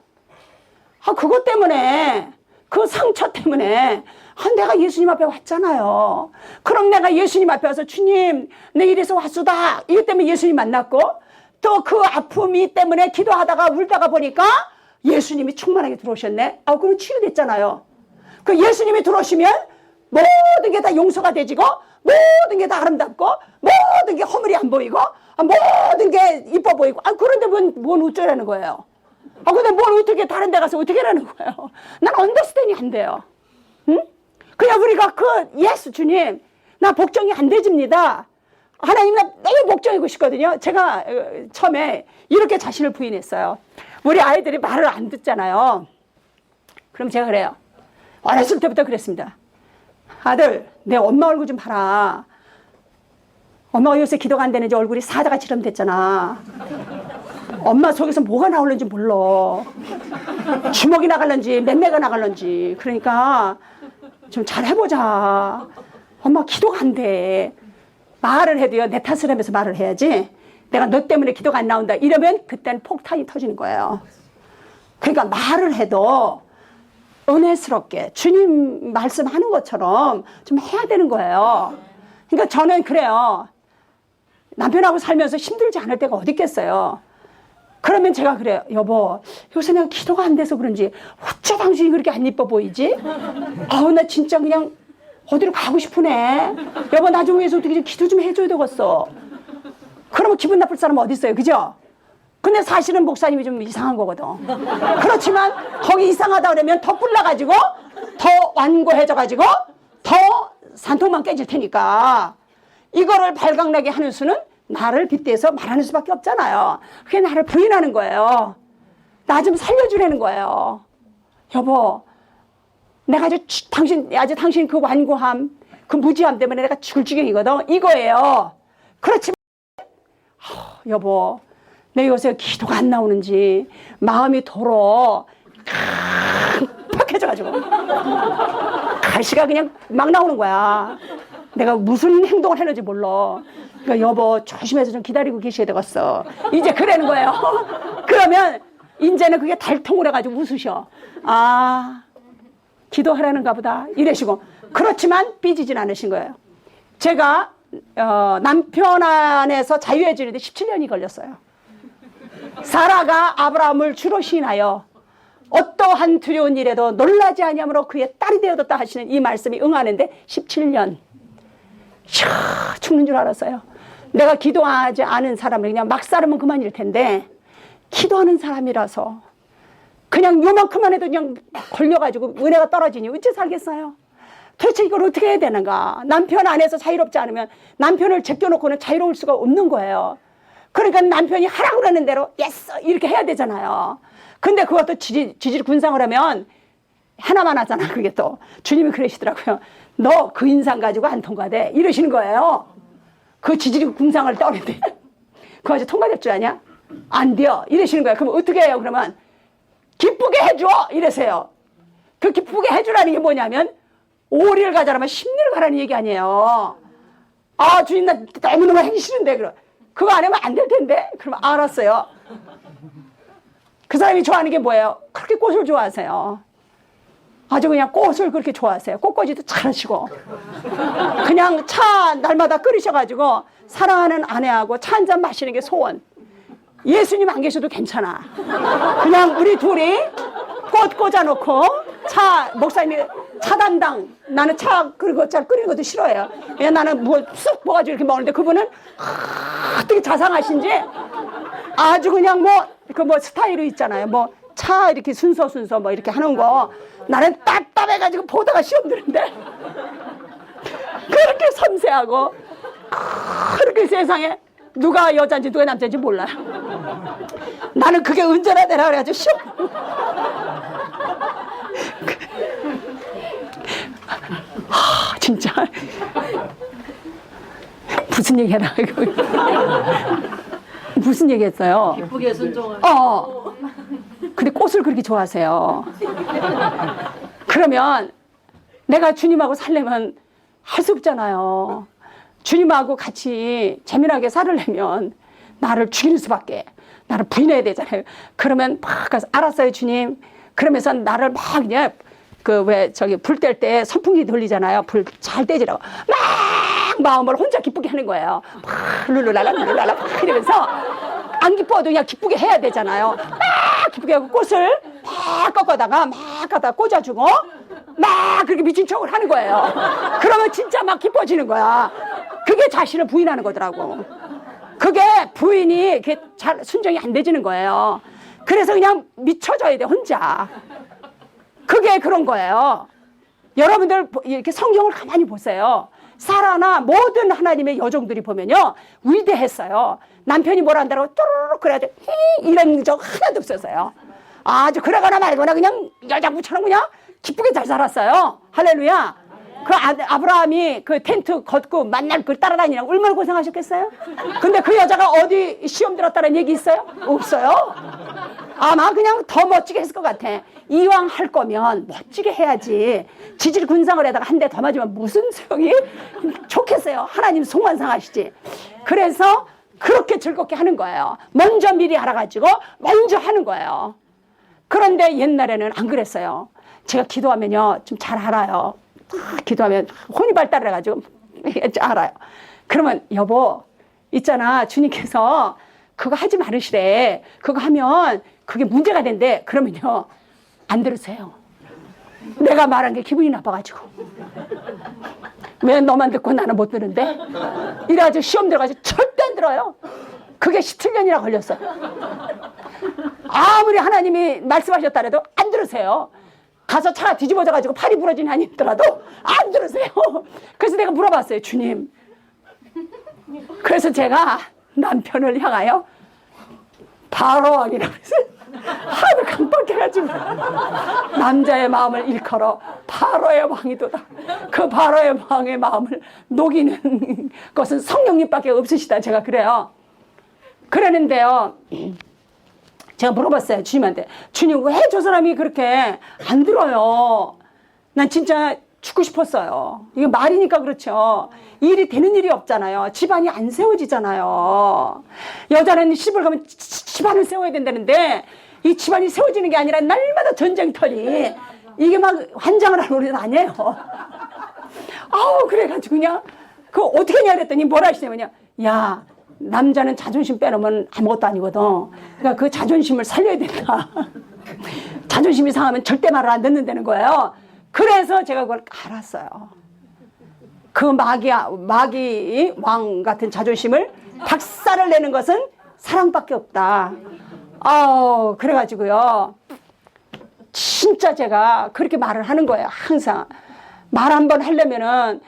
그것 때문에 그 상처 때문에 내가 예수님 앞에 왔잖아요. 그럼 내가 예수님 앞에 와서 주님 내 이래서 왔수다 이것 때문에 예수님 만났고 또 그 아픔이 때문에 기도하다가 울다가 보니까 예수님이 충만하게 들어오셨네. 그럼 치유됐잖아요. 그 예수님이 들어오시면 모든 게 다 용서가 되지고 모든 게 다 아름답고 모든 게 허물이 안 보이고 모든 게 이뻐 보이고 그런데 뭔 어쩌라는 거예요. 근데 뭘 어떻게 다른 데 가서 어떻게 하라는 거예요. 난 언더스탠이 안 돼요. 응? 그냥 우리가 예수 주님 나 복종이 안 되집니다. 하나님 나 너무 복종이고 싶거든요. 제가 처음에 이렇게 자신을 부인했어요. 우리 아이들이 말을 안 듣잖아요. 그럼 제가 그래요. 어렸을 때부터 그랬습니다. 아들 내 엄마 얼굴 좀 봐라. 엄마가 요새 기도가 안 되는지 얼굴이 사자가처럼 됐잖아. 엄마 속에서 뭐가 나오는지 몰라. 주먹이 나갈런지 맴매가 나갈런지. 그러니까 좀 잘해보자. 엄마 기도가 안 돼. 말을 해도요 내 탓을 하면서 말을 해야지. 내가 너 때문에 기도가 안 나온다 이러면 그때는 폭탄이 터지는 거예요. 그러니까 말을 해도 은혜스럽게 주님 말씀하는 것처럼 좀 해야 되는 거예요. 그러니까 저는 그래요. 남편하고 살면서 힘들지 않을 때가 어디 있겠어요. 그러면 제가 그래요. 여보 요새 내가 기도가 안 돼서 그런지 어째 당신이 그렇게 안 이뻐 보이지? 나 진짜 그냥 어디로 가고 싶으네. 여보 나 좀 위해서 어떻게 좀 기도 좀 해줘야 되겠어. 그러면 기분 나쁠 사람 어디 있어요. 그죠? 근데 사실은 목사님이 좀 이상한 거거든. 그렇지만 거기 이상하다 그러면 더 불나가지고 더 완고해져가지고 더 산통만 깨질 테니까 이거를 발각나게 하는 수는 나를 빗대서 말하는 수밖에 없잖아요. 그게 나를 부인하는 거예요. 나 좀 살려주라는 거예요. 여보 내가 당신 그 완고함 그 무지함 때문에 내가 죽을 지경이거든 이거예요. 그렇지만 여보 내 요새 기도가 안 나오는지 마음이 더러 팍해져가지고 가시가 그냥 막 나오는 거야. 내가 무슨 행동을 했는지 몰라. 그러니까 여보 조심해서 좀 기다리고 계셔야 되겠어. 이제 그러는 거예요. 그러면 이제는 그게 달통을 해가지고 웃으셔. 기도하라는가 보다 이러시고. 그렇지만 삐지진 않으신 거예요. 제가 남편 안에서 자유해지는데 17년이 걸렸어요. 사라가 아브라함을 주로 시인하여 어떠한 두려운 일에도 놀라지 아니함으로 그의 딸이 되어졌다 하시는 이 말씀이 응하는데 17년. 죽는 줄 알았어요. 내가 기도하지 않은 사람을 그냥 막 살으면 그만일 텐데 기도하는 사람이라서 그냥 요만큼만 해도 그냥 걸려가지고 은혜가 떨어지니 어째 살겠어요. 도대체 이걸 어떻게 해야 되는가. 남편 안에서 자유롭지 않으면 남편을 제껴놓고는 자유로울 수가 없는 거예요. 그러니까 남편이 하라고 그러는 대로 예스 이렇게 해야 되잖아요. 근데 그것도 지질 군상을 하면 하나만 하잖아. 그게 또 주님이 그러시더라고요. 너 그 인상 가지고 안 통과돼 이러시는 거예요. 그 지질 군상을 떠는데 그거 아주 통과될 줄 아냐? 안 돼요 이러시는 거예요. 그럼 어떻게 해요? 그러면 기쁘게 해줘 이러세요. 그 기쁘게 해주라는 게 뭐냐면 오리를 가자라면 십리를 가라는 얘기 아니에요. 주님 나 너무너무 하기 싫은데 그거 안 하면 안 될 텐데. 그러면 알았어요. 그 사람이 좋아하는 게 뭐예요? 그렇게 꽃을 좋아하세요. 아주 그냥 꽃을 그렇게 좋아하세요. 꽃꽂이도 잘하시고 그냥 차 날마다 끓이셔가지고 사랑하는 아내하고 차 한잔 마시는 게 소원. 예수님 안 계셔도 괜찮아. 그냥 우리 둘이 꽃 꽂아놓고 목사님이 차 담당. 나는 차 그리고 잘 끓이는 것도 싫어해요. 왜냐면 나는 쑥 먹어가지고 이렇게 먹는데 그분은 어떻게 자상하신지 아주 그냥 스타일이 있잖아요. 차 이렇게 순서 이렇게 하는 거 나는 답답해가지고 보다가 시험 드는데 그렇게 섬세하고 그렇게 세상에 누가 여자인지 누가 남자인지 몰라요. 나는 그게 언제나 되라 그래가지고 시험 진짜. 무슨 얘기 하나, 이거. 무슨 얘기 했어요? 기쁘게 순종을. 근데 꽃을 그렇게 좋아하세요. 그러면 내가 주님하고 살려면 할 수 없잖아요. 주님하고 같이 재미나게 살으려면 나를 죽이는 수밖에. 나를 부인해야 되잖아요. 그러면 막 가서 알았어요, 주님. 그러면서 나를 막 그냥 불 뗄 때 선풍기 돌리잖아요. 불 잘 떼지라고. 막 마음을 혼자 기쁘게 하는 거예요. 막 룰루랄라 막 이러면서 안 기뻐도 그냥 기쁘게 해야 되잖아요. 막 기쁘게 하고 꽃을 막 꺾어다가 막 갖다 꽂아주고 막 그렇게 미친 척을 하는 거예요. 그러면 진짜 막 기뻐지는 거야. 그게 자신을 부인하는 거더라고. 그게 부인이 그게 잘 순종이 안 되지는 거예요. 그래서 그냥 미쳐져야 돼, 혼자. 그게 그런 거예요. 여러분들 이렇게 성경을 가만히 보세요. 사라나 모든 하나님의 여종들이 보면요, 위대했어요. 남편이 뭐라 한다고 쪼르륵 그래야지 이런 적 하나도 없었어요. 아주 그러거나 말거나 그냥 여자부처럼 그냥 기쁘게 잘 살았어요. 할렐루야. 그 아브라함이 그 텐트 걷고 만날 그 따라다니냐고 얼마나 고생하셨겠어요? 근데 그 여자가 어디 시험 들었다는 얘기 있어요? 없어요. 아마 그냥 더 멋지게 했을 것 같아. 이왕 할 거면 멋지게 해야지. 지질 군상을 해다가 한 대 더 맞으면 무슨 소용이 좋겠어요. 하나님 속만 상하시지. 그래서 그렇게 즐겁게 하는 거예요. 먼저 미리 알아가지고 먼저 하는 거예요. 그런데 옛날에는 안 그랬어요. 제가 기도하면요 좀 잘 알아요. 기도하면 혼이 발달해가지고 알아요. 그러면 여보 있잖아, 주님께서 그거 하지 말으시래. 그거 하면 그게 문제가 된대. 그러면요 안 들으세요. 내가 말한 게 기분이 나빠가지고. 왜 너만 듣고 나는 못 듣는데? 이래가지고 시험 들어가지고 절대 안 들어요. 그게 17년이나 걸렸어요. 아무리 하나님이 말씀하셨다 해도 안 들으세요. 가서 차가 뒤집어져가지고 팔이 부러진 한이 있더라도 안 들으세요. 그래서 내가 물어봤어요, 주님. 그래서 제가 남편을 향하여 바로왕이라고 해서 하도 깜빡해가지고 남자의 마음을 일컬어 바로의 왕이도다. 그 바로의 왕의 마음을 녹이는 것은 성령님밖에 없으시다. 제가 그래요. 그러는데요, 제가 물어봤어요, 주님한테. 주님, 왜 저 사람이 그렇게 안 들어요? 난 진짜 죽고 싶었어요. 이게 말이니까 그렇죠. 일이 되는 일이 없잖아요. 집안이 안 세워지잖아요. 여자는 시집을 가면 집안을 세워야 된다는데 이 집안이 세워지는 게 아니라 날마다 전쟁터리. 이게 막 환장을 하는 우리는 아니에요. 아우, 그래가지고 그냥 그거 어떻게 하냐 그랬더니 뭐라 하시냐면요. 야, 남자는 자존심 빼놓으면 아무것도 아니거든. 그러니까 그 자존심을 살려야 된다. 자존심이 상하면 절대 말을 안 듣는다는 거예요. 그래서 제가 그걸 알았어요. 그 마귀 왕 같은 자존심을 박살을 내는 것은 사랑밖에 없다. 그래가지고요. 진짜 제가 그렇게 말을 하는 거예요. 항상. 말 한 번 하려면은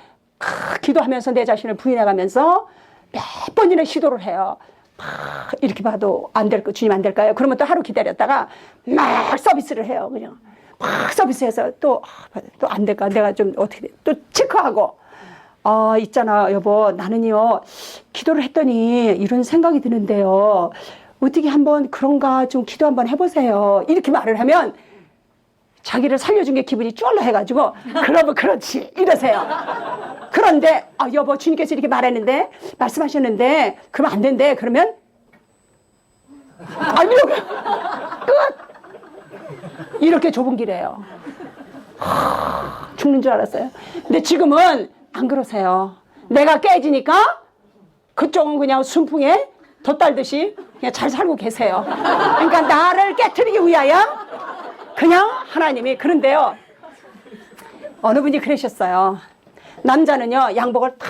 기도하면서 내 자신을 부인해가면서 몇 번이나 시도를 해요. 막 이렇게 봐도 안 될 거, 주님 안 될까요? 그러면 또 하루 기다렸다가 막 서비스를 해요. 그냥 막 서비스해서 또 안 될까? 내가 좀 어떻게 또 체크하고. 있잖아, 여보, 나는요 기도를 했더니 이런 생각이 드는데요. 어떻게 한번 그런가 좀 기도 한번 해보세요. 이렇게 말을 하면 자기를 살려준 게 기분이 쫄라 해가지고 그러면 그렇지 이러세요. 그런데 여보, 주님께서 이렇게 말했는데 말씀하셨는데 그러면 안 된대. 그러면 이러고 끝. 이렇게 좁은 길이에요. 죽는 줄 알았어요. 근데 지금은 안 그러세요. 내가 깨지니까 그쪽은 그냥 순풍에 돛달듯이 그냥 잘 살고 계세요. 그러니까 나를 깨트리기 위하여 그냥 하나님이. 그런데요, 어느 분이 그러셨어요. 남자는요 양복을 탁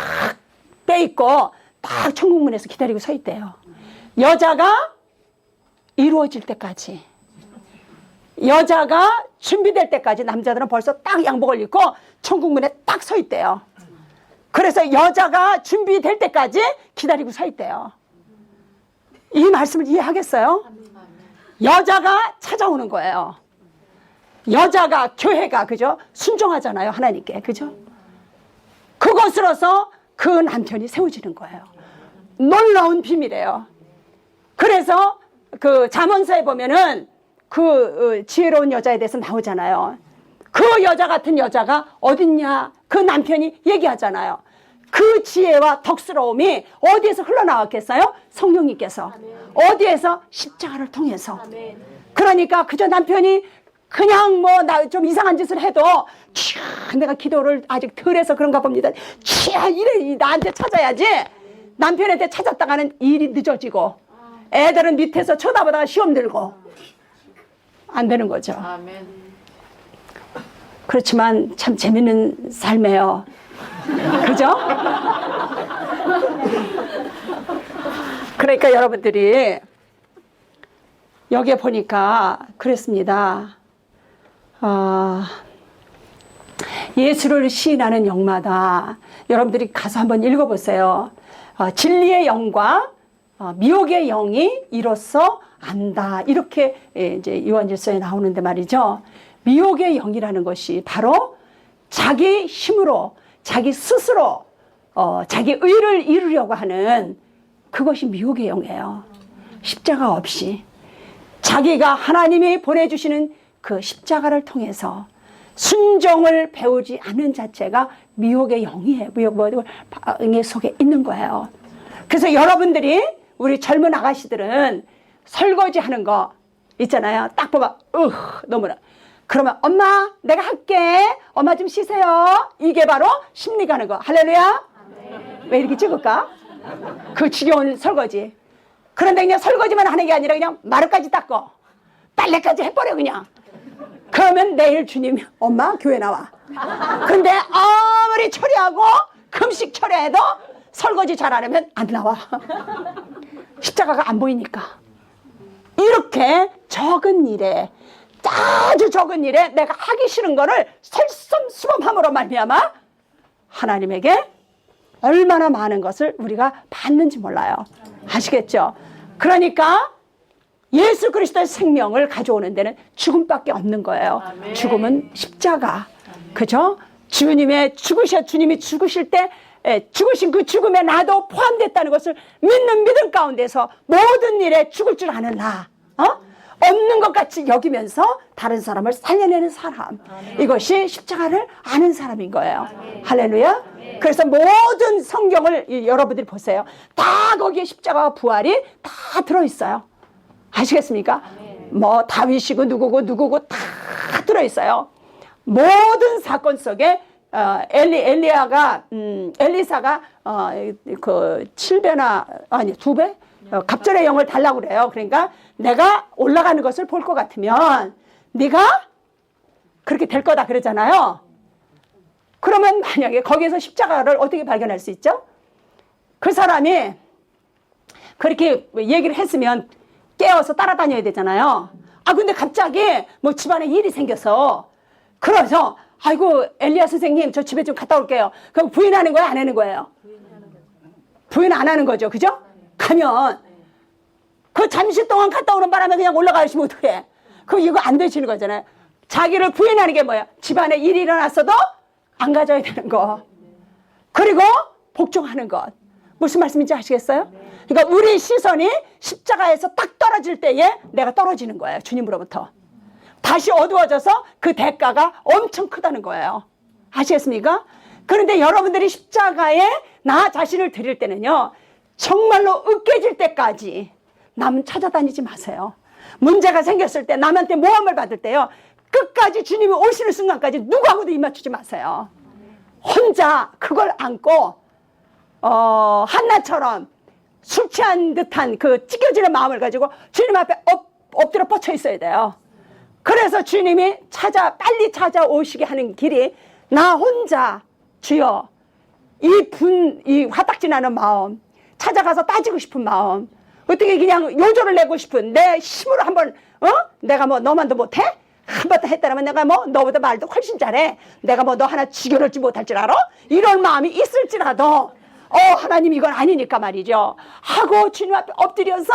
빼입고 딱 천국문에서 기다리고 서 있대요. 여자가 이루어질 때까지, 여자가 준비될 때까지 남자들은 벌써 딱 양복을 입고 천국문에 딱 서 있대요. 그래서 여자가 준비될 때까지 기다리고 서 있대요. 이 말씀을 이해하겠어요? 여자가 찾아오는 거예요. 여자가, 교회가, 그죠? 순종하잖아요, 하나님께, 그죠? 그것으로서 그 남편이 세워지는 거예요. 놀라운 비밀이에요. 그래서 그 잠언서에 보면은 그 지혜로운 여자에 대해서 나오잖아요. 그 여자 같은 여자가 어딨냐? 그 남편이 얘기하잖아요. 그 지혜와 덕스러움이 어디에서 흘러나왔겠어요? 성령님께서. 어디에서? 십자가를 통해서. 그러니까 그저 남편이 그냥 뭐 나 좀 이상한 짓을 해도 내가 기도를 아직 덜 해서 그런가 봅니다. 이래 나한테 찾아야지. 남편한테 찾았다가는 일이 늦어지고 애들은 밑에서 쳐다보다가 시험 들고 안 되는 거죠. 그렇지만 참 재밌는 삶이에요. 그죠? 그러니까 여러분들이 여기에 보니까 그랬습니다. 예수를 시인하는 영마다 여러분들이 가서 한번 읽어보세요. 진리의 영과 미혹의 영이 이로써 안다. 이렇게 이제 요한일서에 나오는데 말이죠. 미혹의 영이라는 것이 바로 자기 힘으로 자기 스스로 자기 의를 이루려고 하는 그것이 미혹의 영이에요. 십자가 없이 자기가 하나님이 보내주시는 그 십자가를 통해서 순종을 배우지 않는 자체가 미혹의 영이에요. 미혹의 영의 속에 있는 거예요. 그래서 여러분들이 우리 젊은 아가씨들은 설거지 하는 거 있잖아요. 딱 보면 너무나 그러면 엄마 내가 할게. 엄마 좀 쉬세요. 이게 바로 심리 가는 거. 할렐루야. 왜 이렇게 찍을까? 그 지겨운 설거지. 그런데 그냥 설거지만 하는 게 아니라 그냥 마루까지 닦고 빨래까지 해버려 그냥. 그러면 내일 주님 엄마 교회 나와. 근데 아무리 처리하고 금식 처리해도 설거지 잘 안 하면 안 나와. 십자가가 안 보이니까. 이렇게 적은 일에 아주 적은 일에 내가 하기 싫은 거를 설섬수범함으로 말미암아 하나님에게 얼마나 많은 것을 우리가 받는지 몰라요. 아시겠죠? 그러니까 예수 그리스도의 생명을 가져오는 데는 죽음밖에 없는 거예요. 죽음은 십자가. 그죠? 주님이 죽으실 때 죽으신 그 죽음에 나도 포함됐다는 것을 믿는 믿음 가운데서 모든 일에 죽을 줄 아는 나. 없는 것 같이 여기면서 다른 사람을 살려내는 사람. 이것이 십자가를 아는 사람인 거예요. 할렐루야. 그래서 모든 성경을 여러분들이 보세요. 다 거기에 십자가와 부활이 다 들어있어요. 아시겠습니까? 뭐 다윗이고 누구고 다 들어있어요. 모든 사건 속에 엘리사가 그 7배나 아니 2배 갑절의 영을 달라고 그래요. 그러니까 내가 올라가는 것을 볼 것 같으면 네가 그렇게 될 거다 그러잖아요. 그러면 만약에 거기에서 십자가를 어떻게 발견할 수 있죠? 그 사람이 그렇게 얘기를 했으면 깨어서 따라다녀야 되잖아요. 근데 갑자기 뭐 집안에 일이 생겨서 그래서 아이고 엘리야 선생님 저 집에 좀 갔다 올게요. 그럼 부인하는 거예요? 안 하는 거예요? 부인 안 하는 거죠. 그죠? 가면 그 잠시 동안 갔다 오는 바람에 그냥 올라가시면 어떡해? 그럼 이거 안 되시는 거잖아요. 자기를 부인하는 게 뭐야? 집안에 일이 일어났어도 안 가져야 되는 거. 그리고 복종하는 것. 무슨 말씀인지 아시겠어요? 그러니까 우리 시선이 십자가에서 딱 떨어질 때에 내가 떨어지는 거예요. 주님으로부터. 다시 어두워져서 그 대가가 엄청 크다는 거예요. 아시겠습니까? 그런데 여러분들이 십자가에 나 자신을 드릴 때는요. 정말로 으깨질 때까지 남 찾아다니지 마세요. 문제가 생겼을 때 남한테 모함을 받을 때요. 끝까지 주님이 오시는 순간까지 누구하고도 입 맞추지 마세요. 혼자 그걸 안고 한나처럼 술 취한 듯한 그 찢겨지는 마음을 가지고 주님 앞에 엎드려 뻗쳐 있어야 돼요. 그래서 주님이 빨리 찾아오시게 하는 길이 나 혼자 주여 이 화딱지 나는 마음 찾아가서 따지고 싶은 마음 어떻게 그냥 요조를 내고 싶은 내 힘으로 한번 내가 뭐 너만도 못해? 한번 했다라면 내가 뭐 너보다 말도 훨씬 잘해. 내가 뭐 너 하나 죽여놓지 못할 줄 알아? 이런 마음이 있을지라도 하나님 이건 아니니까 말이죠. 하고 주님 앞에 엎드려서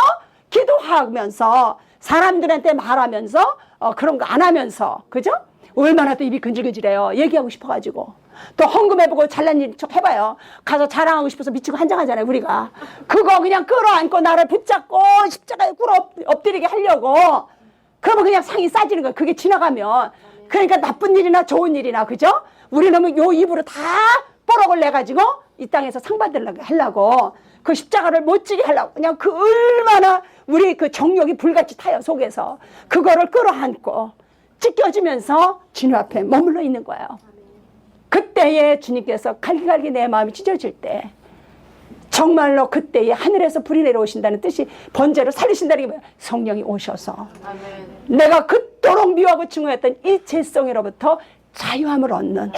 기도하면서 사람들한테 말하면서 그런 거 안 하면서 그죠? 얼마나 또 입이 근질근질해요. 얘기하고 싶어가지고 또 헌금해보고 잘난 일 척 해봐요. 가서 자랑하고 싶어서 미치고 한장하잖아요, 우리가. 그거 그냥 끌어안고 나를 붙잡고 십자가에 꿇어 엎드리게 하려고. 그러면 그냥 상이 싸지는 거예요. 그게 지나가면. 그러니까 나쁜 일이나 좋은 일이나, 그죠? 우리는 요 입으로 다 뽀록을 내가지고 이 땅에서 상 받으려고 하려고. 그 십자가를 못지게 하려고. 그냥 그 얼마나 우리 그 정욕이 불같이 타요, 속에서. 그거를 끌어안고 찢겨지면서 주님 앞에 머물러 있는 거예요. 그때에 주님께서 갈기갈기 내 마음이 찢어질 때, 정말로 그때에 하늘에서 불이 내려오신다는 뜻이 번제로 살리신다는 게 뭐예요? 성령이 오셔서 내가 그토록 미워하고 증오했던 이 죄성으로부터 자유함을 얻는,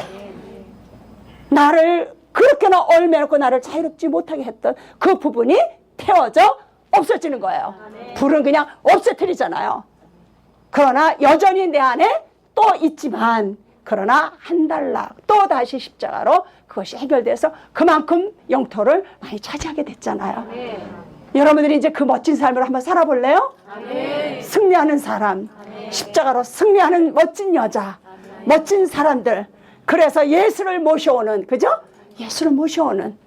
나를 그렇게나 얼매놓고 나를 자유롭지 못하게 했던 그 부분이 태워져 없어지는 거예요. 불은 그냥 없애뜨리잖아요. 그러나 여전히 내 안에 또 있지만, 그러나 한 달락 또 다시 십자가로 그것이 해결돼서 그만큼 영토를 많이 차지하게 됐잖아요. 여러분들이 이제 그 멋진 삶을 한번 살아볼래요? 승리하는 사람, 십자가로 승리하는 멋진 여자, 멋진 사람들. 그래서 예수를 모셔오는, 그죠? 예수를 모셔오는.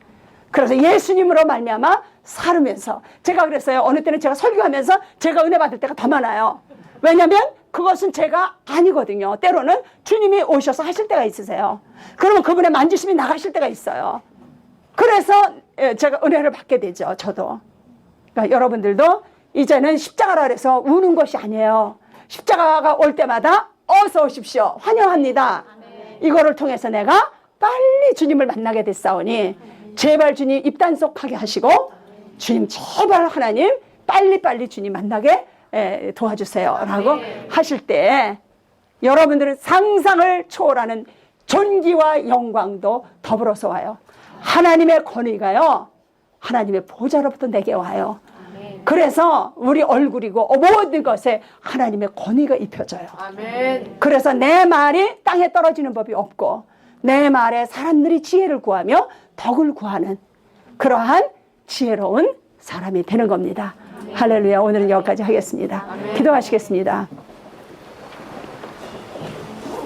그래서 예수님으로 말미암아 살으면서, 제가 그랬어요. 어느 때는 제가 설교하면서 제가 은혜 받을 때가 더 많아요. 왜냐하면 그것은 제가 아니거든요. 때로는 주님이 오셔서 하실 때가 있으세요. 그러면 그분의 만지심이 나가실 때가 있어요. 그래서 제가 은혜를 받게 되죠. 저도. 그러니까 여러분들도 이제는 십자가라 그래서 우는 것이 아니에요. 십자가가 올 때마다 어서 오십시오, 환영합니다. 이거를 통해서 내가 빨리 주님을 만나게 됐사오니 제발 주님 입단속하게 하시고, 주님 제발 하나님 빨리빨리 주님 만나게 도와주세요 라고 하실 때, 여러분들은 상상을 초월하는 존귀와 영광도 더불어서 와요. 하나님의 권위가요, 하나님의 보좌로부터 내게 와요. 그래서 우리 얼굴이고 모든 것에 하나님의 권위가 입혀져요. 그래서 내 말이 땅에 떨어지는 법이 없고, 내 말에 사람들이 지혜를 구하며 덕을 구하는 그러한 지혜로운 사람이 되는 겁니다. 할렐루야. 오늘은 여기까지 하겠습니다. 기도하시겠습니다.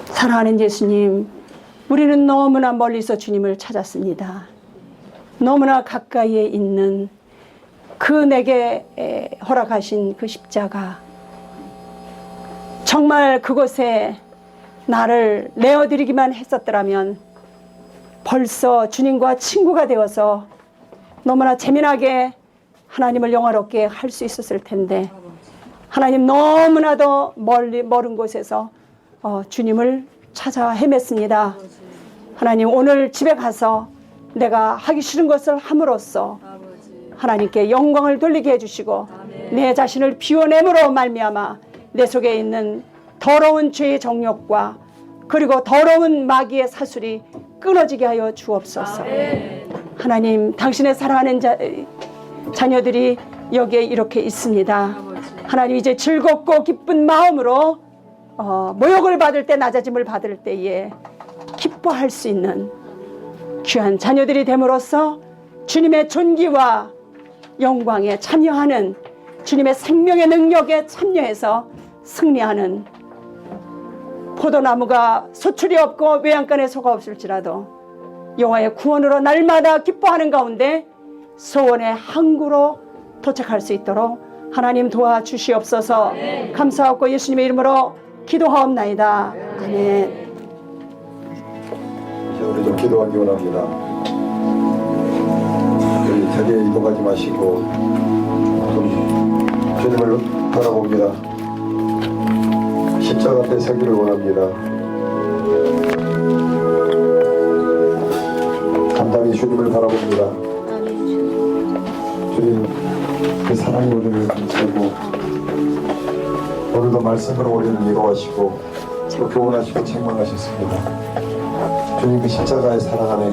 사랑하는 예수님, 우리는 너무나 멀리서 주님을 찾았습니다. 너무나 가까이에 있는 그 내게 허락하신 그 십자가, 정말 그곳에 나를 내어드리기만 했었더라면 벌써 주님과 친구가 되어서 너무나 재미나게 하나님을 영화롭게 할 수 있었을 텐데, 하나님 너무나도 멀은 곳에서 주님을 찾아 헤맸습니다. 하나님, 오늘 집에 가서 내가 하기 싫은 것을 함으로써 하나님께 영광을 돌리게 해주시고, 내 자신을 비워냄으로 말미암아 내 속에 있는 더러운 죄의 정욕과 그리고 더러운 마귀의 사슬이 끊어지게 하여 주옵소서. 하나님, 당신의 사랑하는 자녀들이 여기에 이렇게 있습니다. 하나님, 이제 즐겁고 기쁜 마음으로 모욕을 받을 때, 낮아짐을 받을 때에 기뻐할 수 있는 귀한 자녀들이 됨으로써 주님의 존귀와 영광에 참여하는, 주님의 생명의 능력에 참여해서 승리하는, 포도나무가 소출이 없고 외양간에 소가 없을지라도 여호와의 구원으로 날마다 기뻐하는 가운데 소원의 항구로 도착할 수 있도록 하나님 도와주시옵소서. 감사하고 예수님의 이름으로 기도하옵나이다. 아멘. 이제 우리 좀 기도하기 원합니다. 여기 자리에 이동하지 마시고 좀 주님을 바라봅니다. 십자가 앞에 서기를 원합니다. 간단히 주님을 바라봅니다. 주님, 그 사랑이 우리를 감싸고 오늘도 말씀으로 우리를 위로하시고 또 교훈하시고 책망하셨습니다. 주님, 그 십자가의 사랑 안에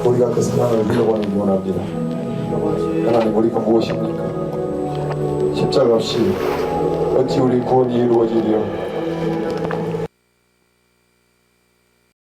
우리가 그 사랑을 흘려보내기 원합니다. 하나님, 우리가 무엇입니까? 십자가 없이 어찌 우리 구원이 이루어지리요?